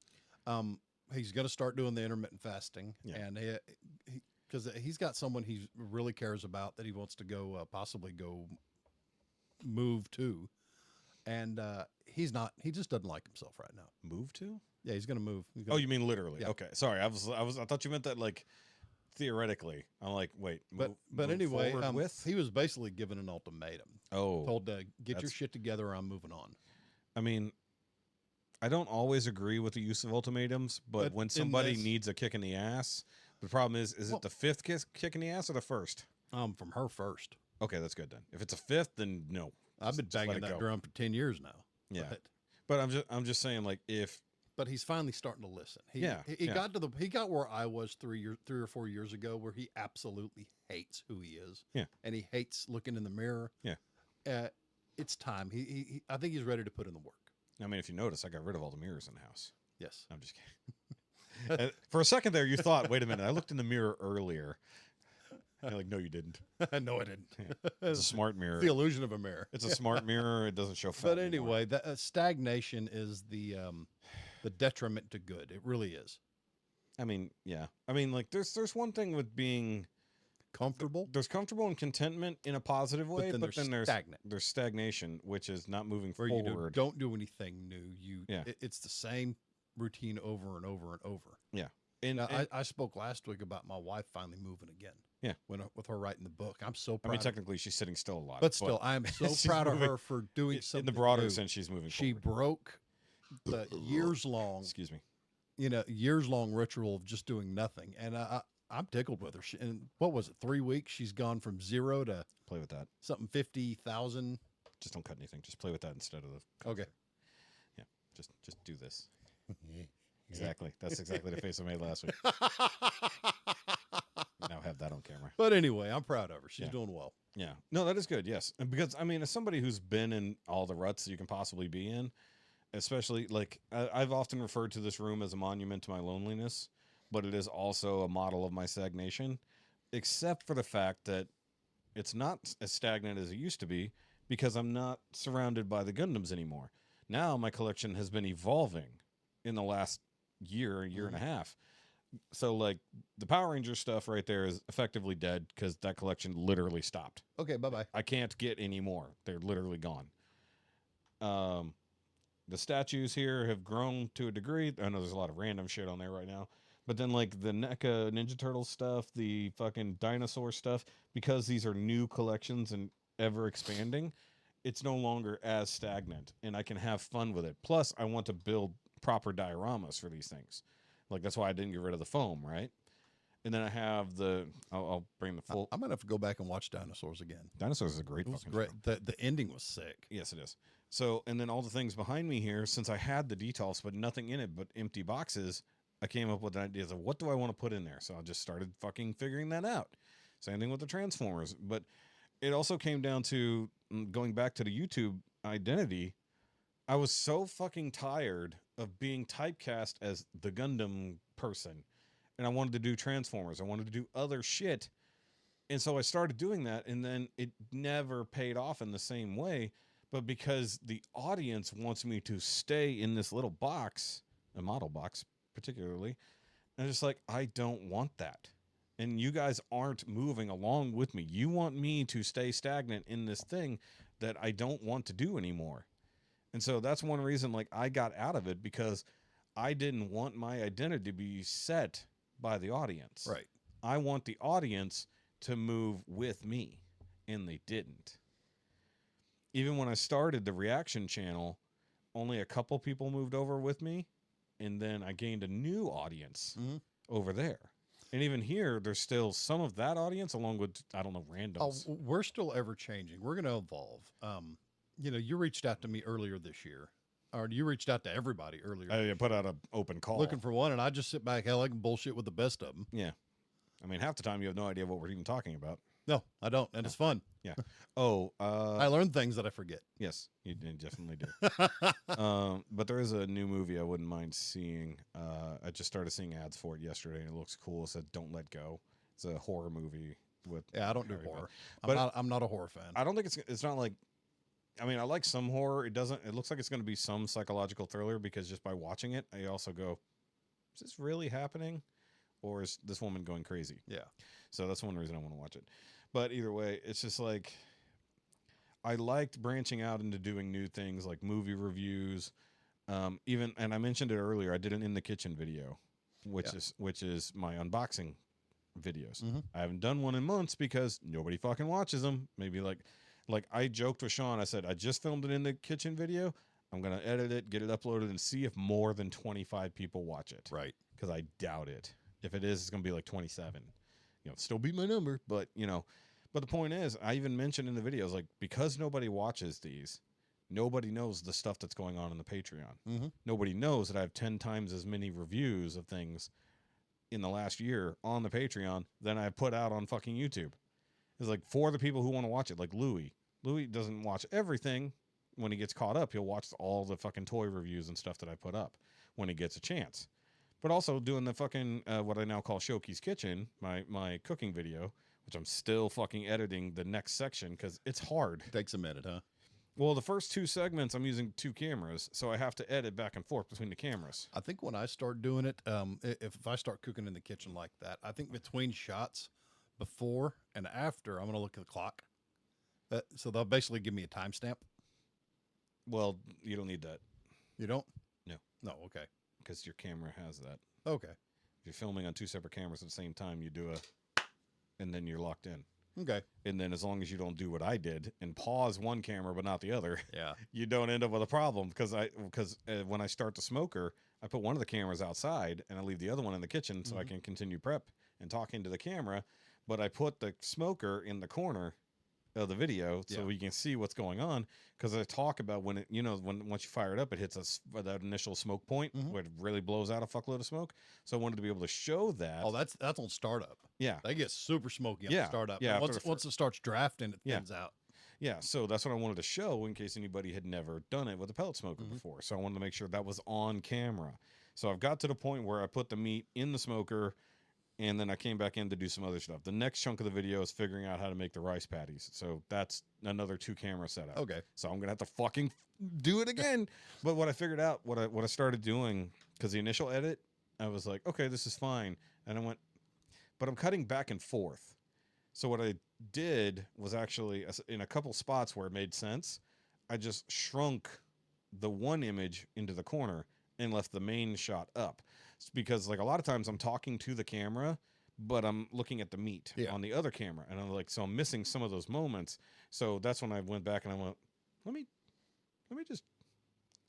He's going to start doing the intermittent fasting, and because he's got someone he really cares about that he wants to go possibly go move to, and he just doesn't like himself right now. Move to? Yeah, he's going to move. Oh, you mean literally? Yeah. Okay, sorry. I thought you meant that like theoretically. I'm like, wait. But move anyway, forward with? he was basically given an ultimatum. Oh, Told to get your that's- shit together. Or I'm moving on. I mean, I don't always agree with the use of ultimatums, but when in somebody this- needs a kick in the ass, the problem is Well- it the fifth kick in the ass or the first? From her first. Okay, that's good then. If it's a fifth, then no. I've been Just let banging it that go. drum for 10 years now. Yeah. But, But I'm just saying, like, if but he's finally starting to listen. He Yeah. got where I was 3 or 4 years ago, where he absolutely hates who he is. Yeah. And he hates looking in the mirror. Yeah. It's time. He I think he's ready to put in the work. I mean, if you notice, I got rid of all the mirrors in the house. Yes. I'm just kidding. And for a second there, you thought, wait a minute, I looked in the mirror earlier. You're like, no, you didn't. No, I didn't. It's a smart mirror. The illusion of a mirror. It's a smart mirror. It doesn't show fat But anymore. anyway, that stagnation is the detriment to good. It really is. I mean, yeah. I mean, like, there's one thing with being Comfortable. there's comfortable and contentment in a positive way, then but there's then stagnant. there's stagnation, which is not moving Where you forward. don't do anything new. Yeah. It's the same routine over and over and over. And, Now, and- I spoke last week about my wife finally moving again. Yeah. With her writing the book. I'm so I proud. mean, technically, she's sitting still a lot. but still, I'm so she's proud of moving her for doing something in the broader new. sense, she's moving She forward. broke the years long, Excuse me. years long ritual of just doing nothing, and I'm tickled with her. And what was it? 3 weeks? She's gone from 0 to Play with that. something 50,000. Just don't cut anything. Just play with that instead of the. Okay. Yeah. Just do this. Exactly. That's exactly the face I made last week. Now have that on camera. But anyway, I'm proud of her. She's Yeah. doing well. Yeah. No, that is good. Yes. And because, I mean, as somebody who's been in all the ruts you can possibly be in, especially like I've often referred to this room as a monument to my loneliness, but it is also a model of my stagnation, except for the fact that it's not as stagnant as it used to be because I'm not surrounded by the Gundams anymore. Now my collection has been evolving in the last year and a half. So like the Power Rangers stuff right there is effectively dead because that collection literally stopped. Okay, bye-bye. I can't get any more. They're literally gone. The statues here have grown to a degree. I know there's a lot of random shit on there right now. But then like the NECA Ninja Turtle stuff, the fucking dinosaur stuff, because these are new collections and ever expanding, it's no longer as stagnant and I can have fun with it. Plus I want to build proper dioramas for these things. Like that's why I didn't get rid of the foam, right? And then I have I'll bring the full. I'm gonna have to go back and watch Dinosaurs again. Dinosaurs is a great It was fucking great. show. The ending was sick. Yes, it is. So, and then all the things behind me here, since I had the details but nothing in it but empty boxes, I came up with an idea of what do I want to put in there. So I just started fucking figuring that out. Same thing with the Transformers. But it also came down to going back to the YouTube identity. I was so fucking tired of being typecast as the Gundam person. And I wanted to do Transformers. I wanted to do other shit. And so I started doing that. And then it never paid off in the same way. But because the audience wants me to stay in this little box, a model box particularly, and I'm just like, I don't want that. And you guys aren't moving along with me. You want me to stay stagnant in this thing that I don't want to do anymore. And so that's one reason like I got out of it because I didn't want my identity to be set by the audience. Right. I want the audience to move with me, and they didn't. Even when I started the reaction channel, only a couple people moved over with me, and then I gained a new audience over there. And even here, there's still some of that audience along with, I don't know, randoms. Oh, we're still ever changing. We're going to evolve. You reached out to me earlier this year or you reached out to everybody earlier. I put out an open call. Looking for one, and I just sit back. Hell, I can bullshit with the best of them. Yeah. I mean, half the time you have no idea what we're even talking about. No, I don't, and it's fun. Yeah. Oh, I learn things that I forget. yes, you definitely do. But there is a new movie I wouldn't mind seeing. I just started seeing ads for it yesterday, and it looks cool. It said "Don't Let Go." It's a horror movie with. Yeah, I don't do Harry horror. But- I'm not a horror fan. I don't think it's not like. I mean, I like some horror. It looks like it's going to be some psychological thriller because just by watching it, I also go, "Is this really happening, or is this woman going crazy?" Yeah. So that's one reason I want to watch it. But either way, it's just like I liked branching out into doing new things like movie reviews. Even, and I mentioned it earlier, I did an in the kitchen video, which is my unboxing videos. Mhm. I haven't done one in months because nobody fucking watches them. Maybe like I joked with Shaun. I said I just filmed an in the kitchen video. I'm gonna edit it, get it uploaded, and see if more than 25 people watch it. Right. Because I doubt it. If it is, it's gonna be like 27. Still beat my number, but but the point is, I even mentioned in the videos, like, because nobody watches these, nobody knows the stuff that's going on in the Patreon. Mm-hmm. Nobody knows that I have 10 times as many reviews of things in the last year on the Patreon than I put out on fucking YouTube. It's like for the people who want to watch it, like Louis. Louis doesn't watch everything. When he gets caught up, he'll watch all the fucking toy reviews and stuff that I put up when he gets a chance. But also doing the fucking, what I now call Shoky's Kitchen, my cooking video, which I'm still fucking editing the next section because it's hard. Takes a minute, huh? Well, the first 2 segments, I'm using 2 cameras, so I have to edit back and forth between the cameras. I think when I start doing it, if I start cooking in the kitchen like that, I think between shots, before and after, I'm going to look at the clock. So they'll basically give me a timestamp. Well, you don't need that You don't? No. No, okay. because your camera has that. Okay. If you're filming on 2 separate cameras at the same time, you do and then you're locked in. Okay. And then as long as you don't do what I did and pause one camera but not the other, Yeah. you don't end up with a problem because when I start the smoker, I put one of the cameras outside and I leave the other one in the kitchen so I can continue prep and talk into the camera. But I put the smoker in the corner of the video so we can see what's going on because I talk about when it, once you fire it up, it hits that initial smoke point where it really blows out a fuckload of smoke. So I wanted to be able to show that. Oh, that's on startup. Yeah. They get super smoky on Yeah. startup. Yeah, And after once it starts drafting, it thins out. Yeah, so that's what I wanted to show in case anybody had never done it with a pellet smoker before. So I wanted to make sure that was on camera. So I've got to the point where I put the meat in the smoker and then I came back in to do some other stuff. The next chunk of the video is figuring out how to make the rice patties. So that's another 2 camera setup. Okay. So I'm going to have to fucking do it again. But what I figured out, what I started doing, because the initial edit, I was like, okay, this is fine. And I went, but I'm cutting back and forth. So what I did was actually, in a couple spots where it made sense, I just shrunk the one image into the corner and left the main shot up. It's because like a lot of times I'm talking to the camera, but I'm looking at the meat on the other camera. And I'm like, so I'm missing some of those moments. So that's when I went back and I went, let me just,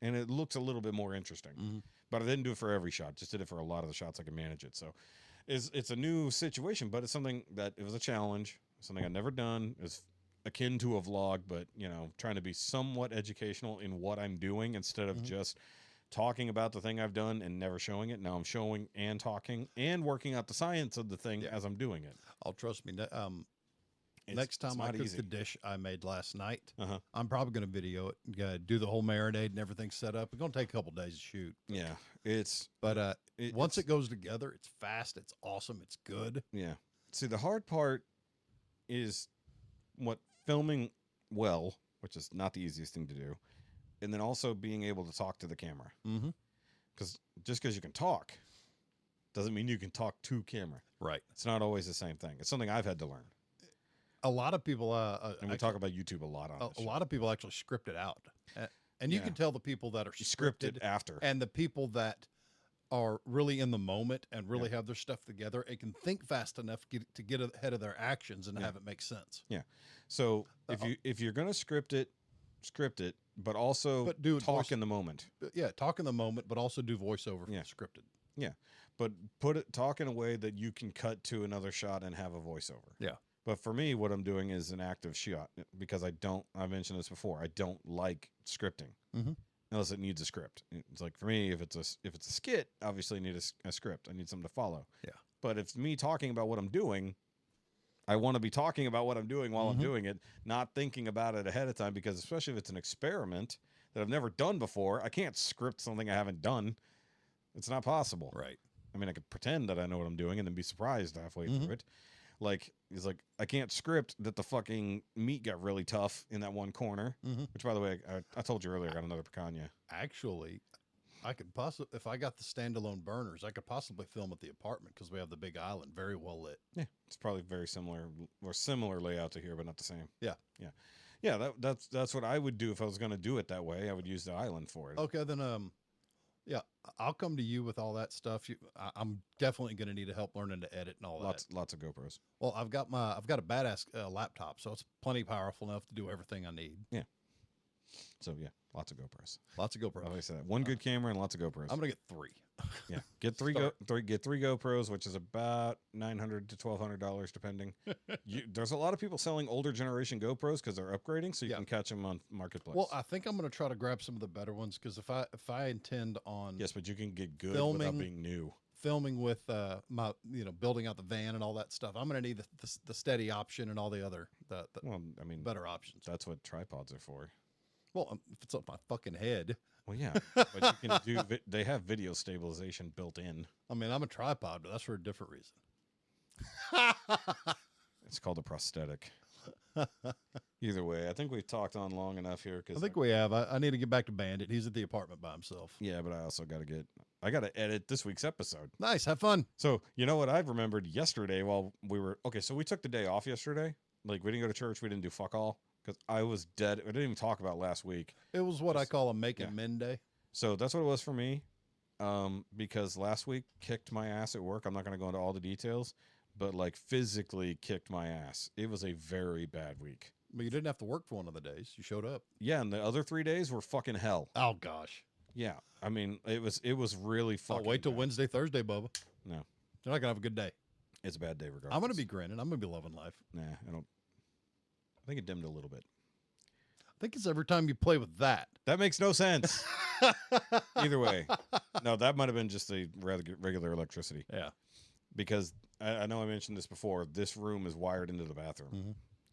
and it looks a little bit more interesting. But I didn't do it for every shot, just did it for a lot of the shots I could manage it. So it's a new situation, but it's something that it was a challenge, something I'd never done. It's akin to a vlog, but trying to be somewhat educational in what I'm doing instead of just talking about the thing I've done and never showing it. Now I'm showing and talking and working out the science of the thing as I'm doing it. Oh, trust me. Next time I cook the dish I made last night, I'm probably going to video it, do the whole marinade and everything set up. It's going to take a couple days to shoot. Yeah, But once it goes together, it's fast, it's awesome, it's good. Yeah. See, the hard part is what filming well, which is not the easiest thing to do, and then also being able to talk to the camera. Because just because you can talk doesn't mean you can talk to camera. Right. It's not always the same thing. It's something I've had to learn. A lot of people, And we talk about YouTube a lot on this. A lot of people actually script it out. And you can tell the people that are scripted after. and the people that are really in the moment and really have their stuff together and can think fast enough to get ahead of their actions and have it make sense. Yeah. So if you're going to script it, but also do talk in the moment. Yeah, talk in the moment, but also do voiceover for the scripted. Yeah. But talk in a way that you can cut to another shot and have a voiceover. Yeah. But for me, what I'm doing is an active shot because I mentioned this before, I don't like scripting. unless it needs a script. It's like for me, if it's a skit, obviously I need a script. I need something to follow. Yeah. But if it's me talking about what I'm doing, I want to be talking about what I'm doing while I'm doing it, not thinking about it ahead of time, because especially if it's an experiment that I've never done before, I can't script something I haven't done. It's not possible. Right. I mean, I could pretend that I know what I'm doing and then be surprised halfway through it. Like, it's like, I can't script that the fucking meat got really tough in that one corner, which, by the way, I told you earlier, I got another picanha. Actually, I could possibly, if I got the standalone burners, I could possibly film at the apartment because we have the big island, very well lit. Yeah, it's probably very similar or similar layout to here, but not the same. Yeah. Yeah. Yeah, that's what I would do if I was going to do it that way. I would use the island for it. Okay, then, yeah, I'll come to you with all that stuff. I'm definitely going to need help learning to edit and all that. Lots of GoPros. Well, I've got a badass laptop, so it's plenty powerful enough to do everything I need. Yeah. So yeah, lots of GoPros. Lots of GoPros. Like I said, one good camera and lots of GoPros. I'm gonna get 3. Yeah, get three GoPros, which is about $900 to $1,200 depending. There's a lot of people selling older generation GoPros because they're upgrading, so you can catch them on Marketplace. Well, I think I'm gonna try to grab some of the better ones because if I intend on yes, but you can get good filming, without being new. Filming with my building out the van and all that stuff, I'm gonna need the steady option and all the other Well, I mean, better options. that's what tripods are for. Well, if it's up my fucking head. Well, yeah, but you can do. They have video stabilization built in. I mean, I'm a tripod, but that's for a different reason. It's called a prosthetic. Either way, I think we've talked on long enough here. I think we have. I need to get back to Bandit. He's at the apartment by himself. Yeah, but I also got to edit this week's episode. Nice. Have fun. So, you know what I've remembered yesterday while we were, so we took the day off yesterday. Like, we didn't go to church. We didn't do fuck all because I was dead. I didn't even talk about last week. It was what I call a making men day. So that's what it was for me. Because last week kicked my ass at work. I'm not going to go into all the details, but like physically kicked my ass. It was a very bad week. But you didn't have to work for one of the days. You showed up. Yeah, and the other 3 days were fucking hell. Oh gosh. Yeah, I mean it was really fucking. I'll wait till bad. Wednesday, Thursday, Bubba. No, you're not gonna have a good day. It's a bad day regardless. I'm gonna be grinning. I'm gonna be loving life. Nah, I don't. I think it dimmed a little bit. I think it's every time you play with that. That makes no sense. Either way, no, that might have been just a regular electricity. Yeah, because I know I mentioned this before. This room is wired into the bathroom. Mm-hmm.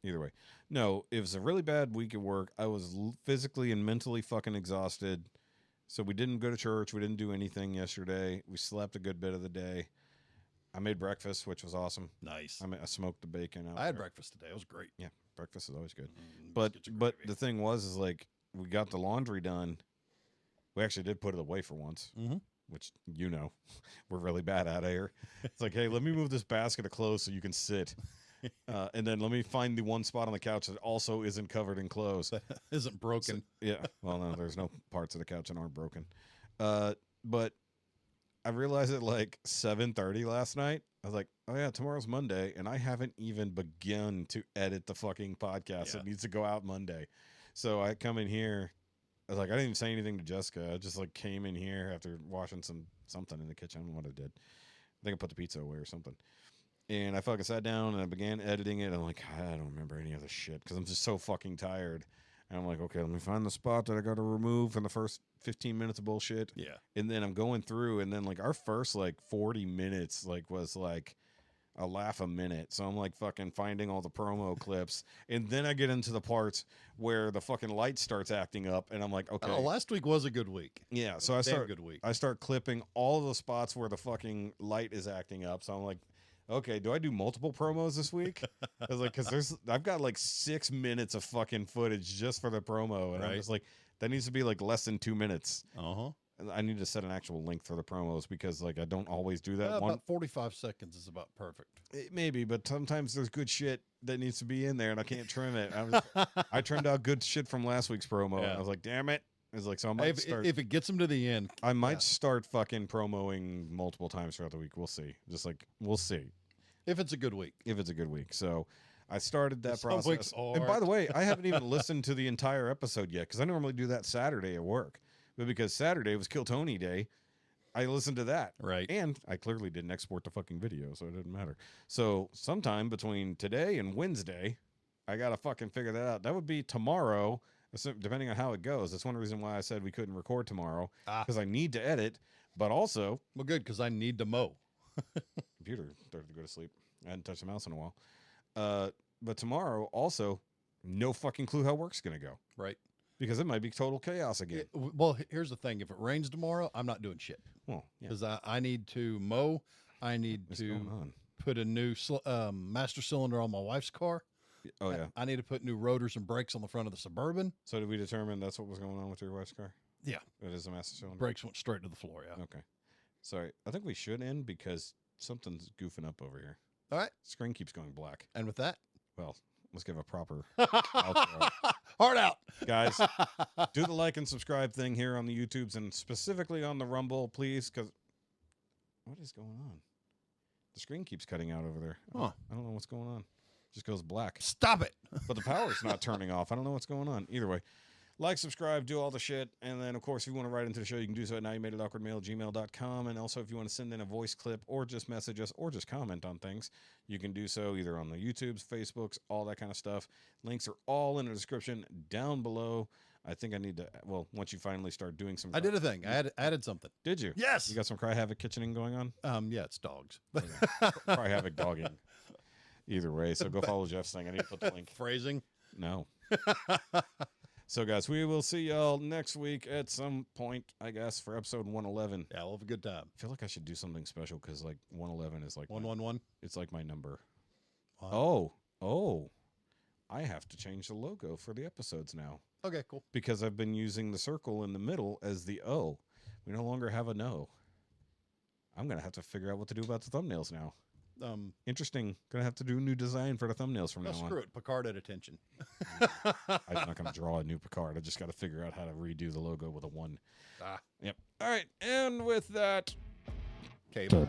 Either way, no, it was a really bad week at work. I was physically and mentally fucking exhausted. So we didn't go to church. We didn't do anything yesterday. We slept a good bit of the day. I made breakfast, which was awesome. nice. I smoked the bacon out I had there. breakfast today. It was great. Yeah, breakfast is always good. Biscuits But and but gravy. the thing is like we got the laundry done. We actually did put it away for once, which we're really bad at here. It's like, hey, let me move this basket of clothes so you can sit, and then let me find the one spot on the couch that also isn't covered in clothes. Isn't broken. Yeah, well, no, there's no parts of the couch that aren't broken. But I realized at like 7:30 last night. I was like, oh yeah, tomorrow's Monday, and I haven't even begun to edit the fucking podcast. Yeah. It needs to go out Monday. So I come in here. I was like, I didn't even say anything to Jessica. I just like came in here after washing something in the kitchen. I don't know what I did. I think I put the pizza away or something. And I fucking sat down and I began editing it. I'm like, I don't remember any of this shit because I'm just so fucking tired. And I'm like, okay, let me find the spot that I got to remove from the first 15 minutes of bullshit. Yeah. And then I'm going through, and then like our first like 40 minutes like was like a laugh a minute. So I'm like fucking finding all the promo clips, and then I get into the parts where the fucking light starts acting up, and I'm like, okay, Last week was a good week. yeah. So Good week. I start clipping all the spots where the fucking light is acting up. So I'm like, okay, do I do multiple promos this week? I was like, because I've got like 6 minutes of fucking footage just for the promo, and I'm Right. just like, that needs to be like less than 2 minutes. Uh-huh. And I need to set an actual length for the promos because like I don't always do that. About 45 seconds is about perfect. Maybe, but sometimes there's good shit that needs to be in there, and I can't trim it. I turned out good shit from last week's promo, and I was like, damn it. I was like, so I might start. If it gets them to the end, I might start fucking promoing multiple times throughout the week. We'll see. Just like we'll see if it's a good week. if it's a good week. So I started that Some weeks process. And by the way, I haven't even listened to the entire episode yet because I normally do that Saturday at work. But because Saturday was Kill Tony Day, I listened to that. Right. And I clearly didn't export the fucking video, so it didn't matter. So sometime between today and Wednesday, I got to fucking figure that out. That would be tomorrow. So depending on how it goes, that's one reason why I said we couldn't record tomorrow Ah. because I need to edit, but also Well, good, because I need to mow. computer started to go to sleep. I hadn't touched the mouse in a while. But tomorrow also, no fucking clue how work's gonna go Right. because it might be total chaos again. Well, here's the thing. If it rains tomorrow, I'm not doing shit. Well, yeah. Because I need to mow. I need What's to going on? put a new master cylinder on my wife's car. Oh yeah. I need to put new rotors and brakes on the front of the Suburban. So did we determine that's what was going on with your wife's car? Yeah. It is a master cylinder. Brakes went straight to the floor. Yeah. Okay. Sorry, I think we should end because something's goofing up over here. All right. Screen keeps going black. And with that, Well, let's give a proper outro. hard out. Guys, do the like and subscribe thing here on the YouTubes and specifically on the Rumble, please, because what is going on? The screen keeps cutting out over there. Huh. I don't know what's going on. It just goes black. Stop it. But the power's not turning off. I don't know what's going on. Either way, like, subscribe, do all the shit. And then, of course, if you want to write into the show, you can do so at NowYouMadeItAwkwardMail@gmail.com. And also, if you want to send in a voice clip or just message us or just comment on things, you can do so either on the YouTubes, Facebooks, all that kind of stuff. Links are all in the description down below. I think I need to, well, once you finally start doing some... I did a thing. I added something. Did you? Yes. You got some Cry Havoc kitchening going on? Yeah, it's dogs. Cry Havoc dogging. Either way, so go follow Jeff's thing. I need to put the link. Phrasing. No. So, guys, we will see y'all next week at some point, I guess, for episode 111. Yeah, we'll have a good time. I feel like I should do something special because, like, 111 is like 111. it's like my number. Wow. Oh, I have to change the logo for the episodes now Okay, cool. because I've been using the circle in the middle as the O. We no longer have a no. I'm gonna have to figure out what to do about the thumbnails now. Interesting. Gonna have to do a new design for the thumbnails from now on. Screw it. Picard at attention. I'm not gonna draw a new Picard. I just got to figure out how to redo the logo with a 1. Ah. Yep. All right. And with that. Cable.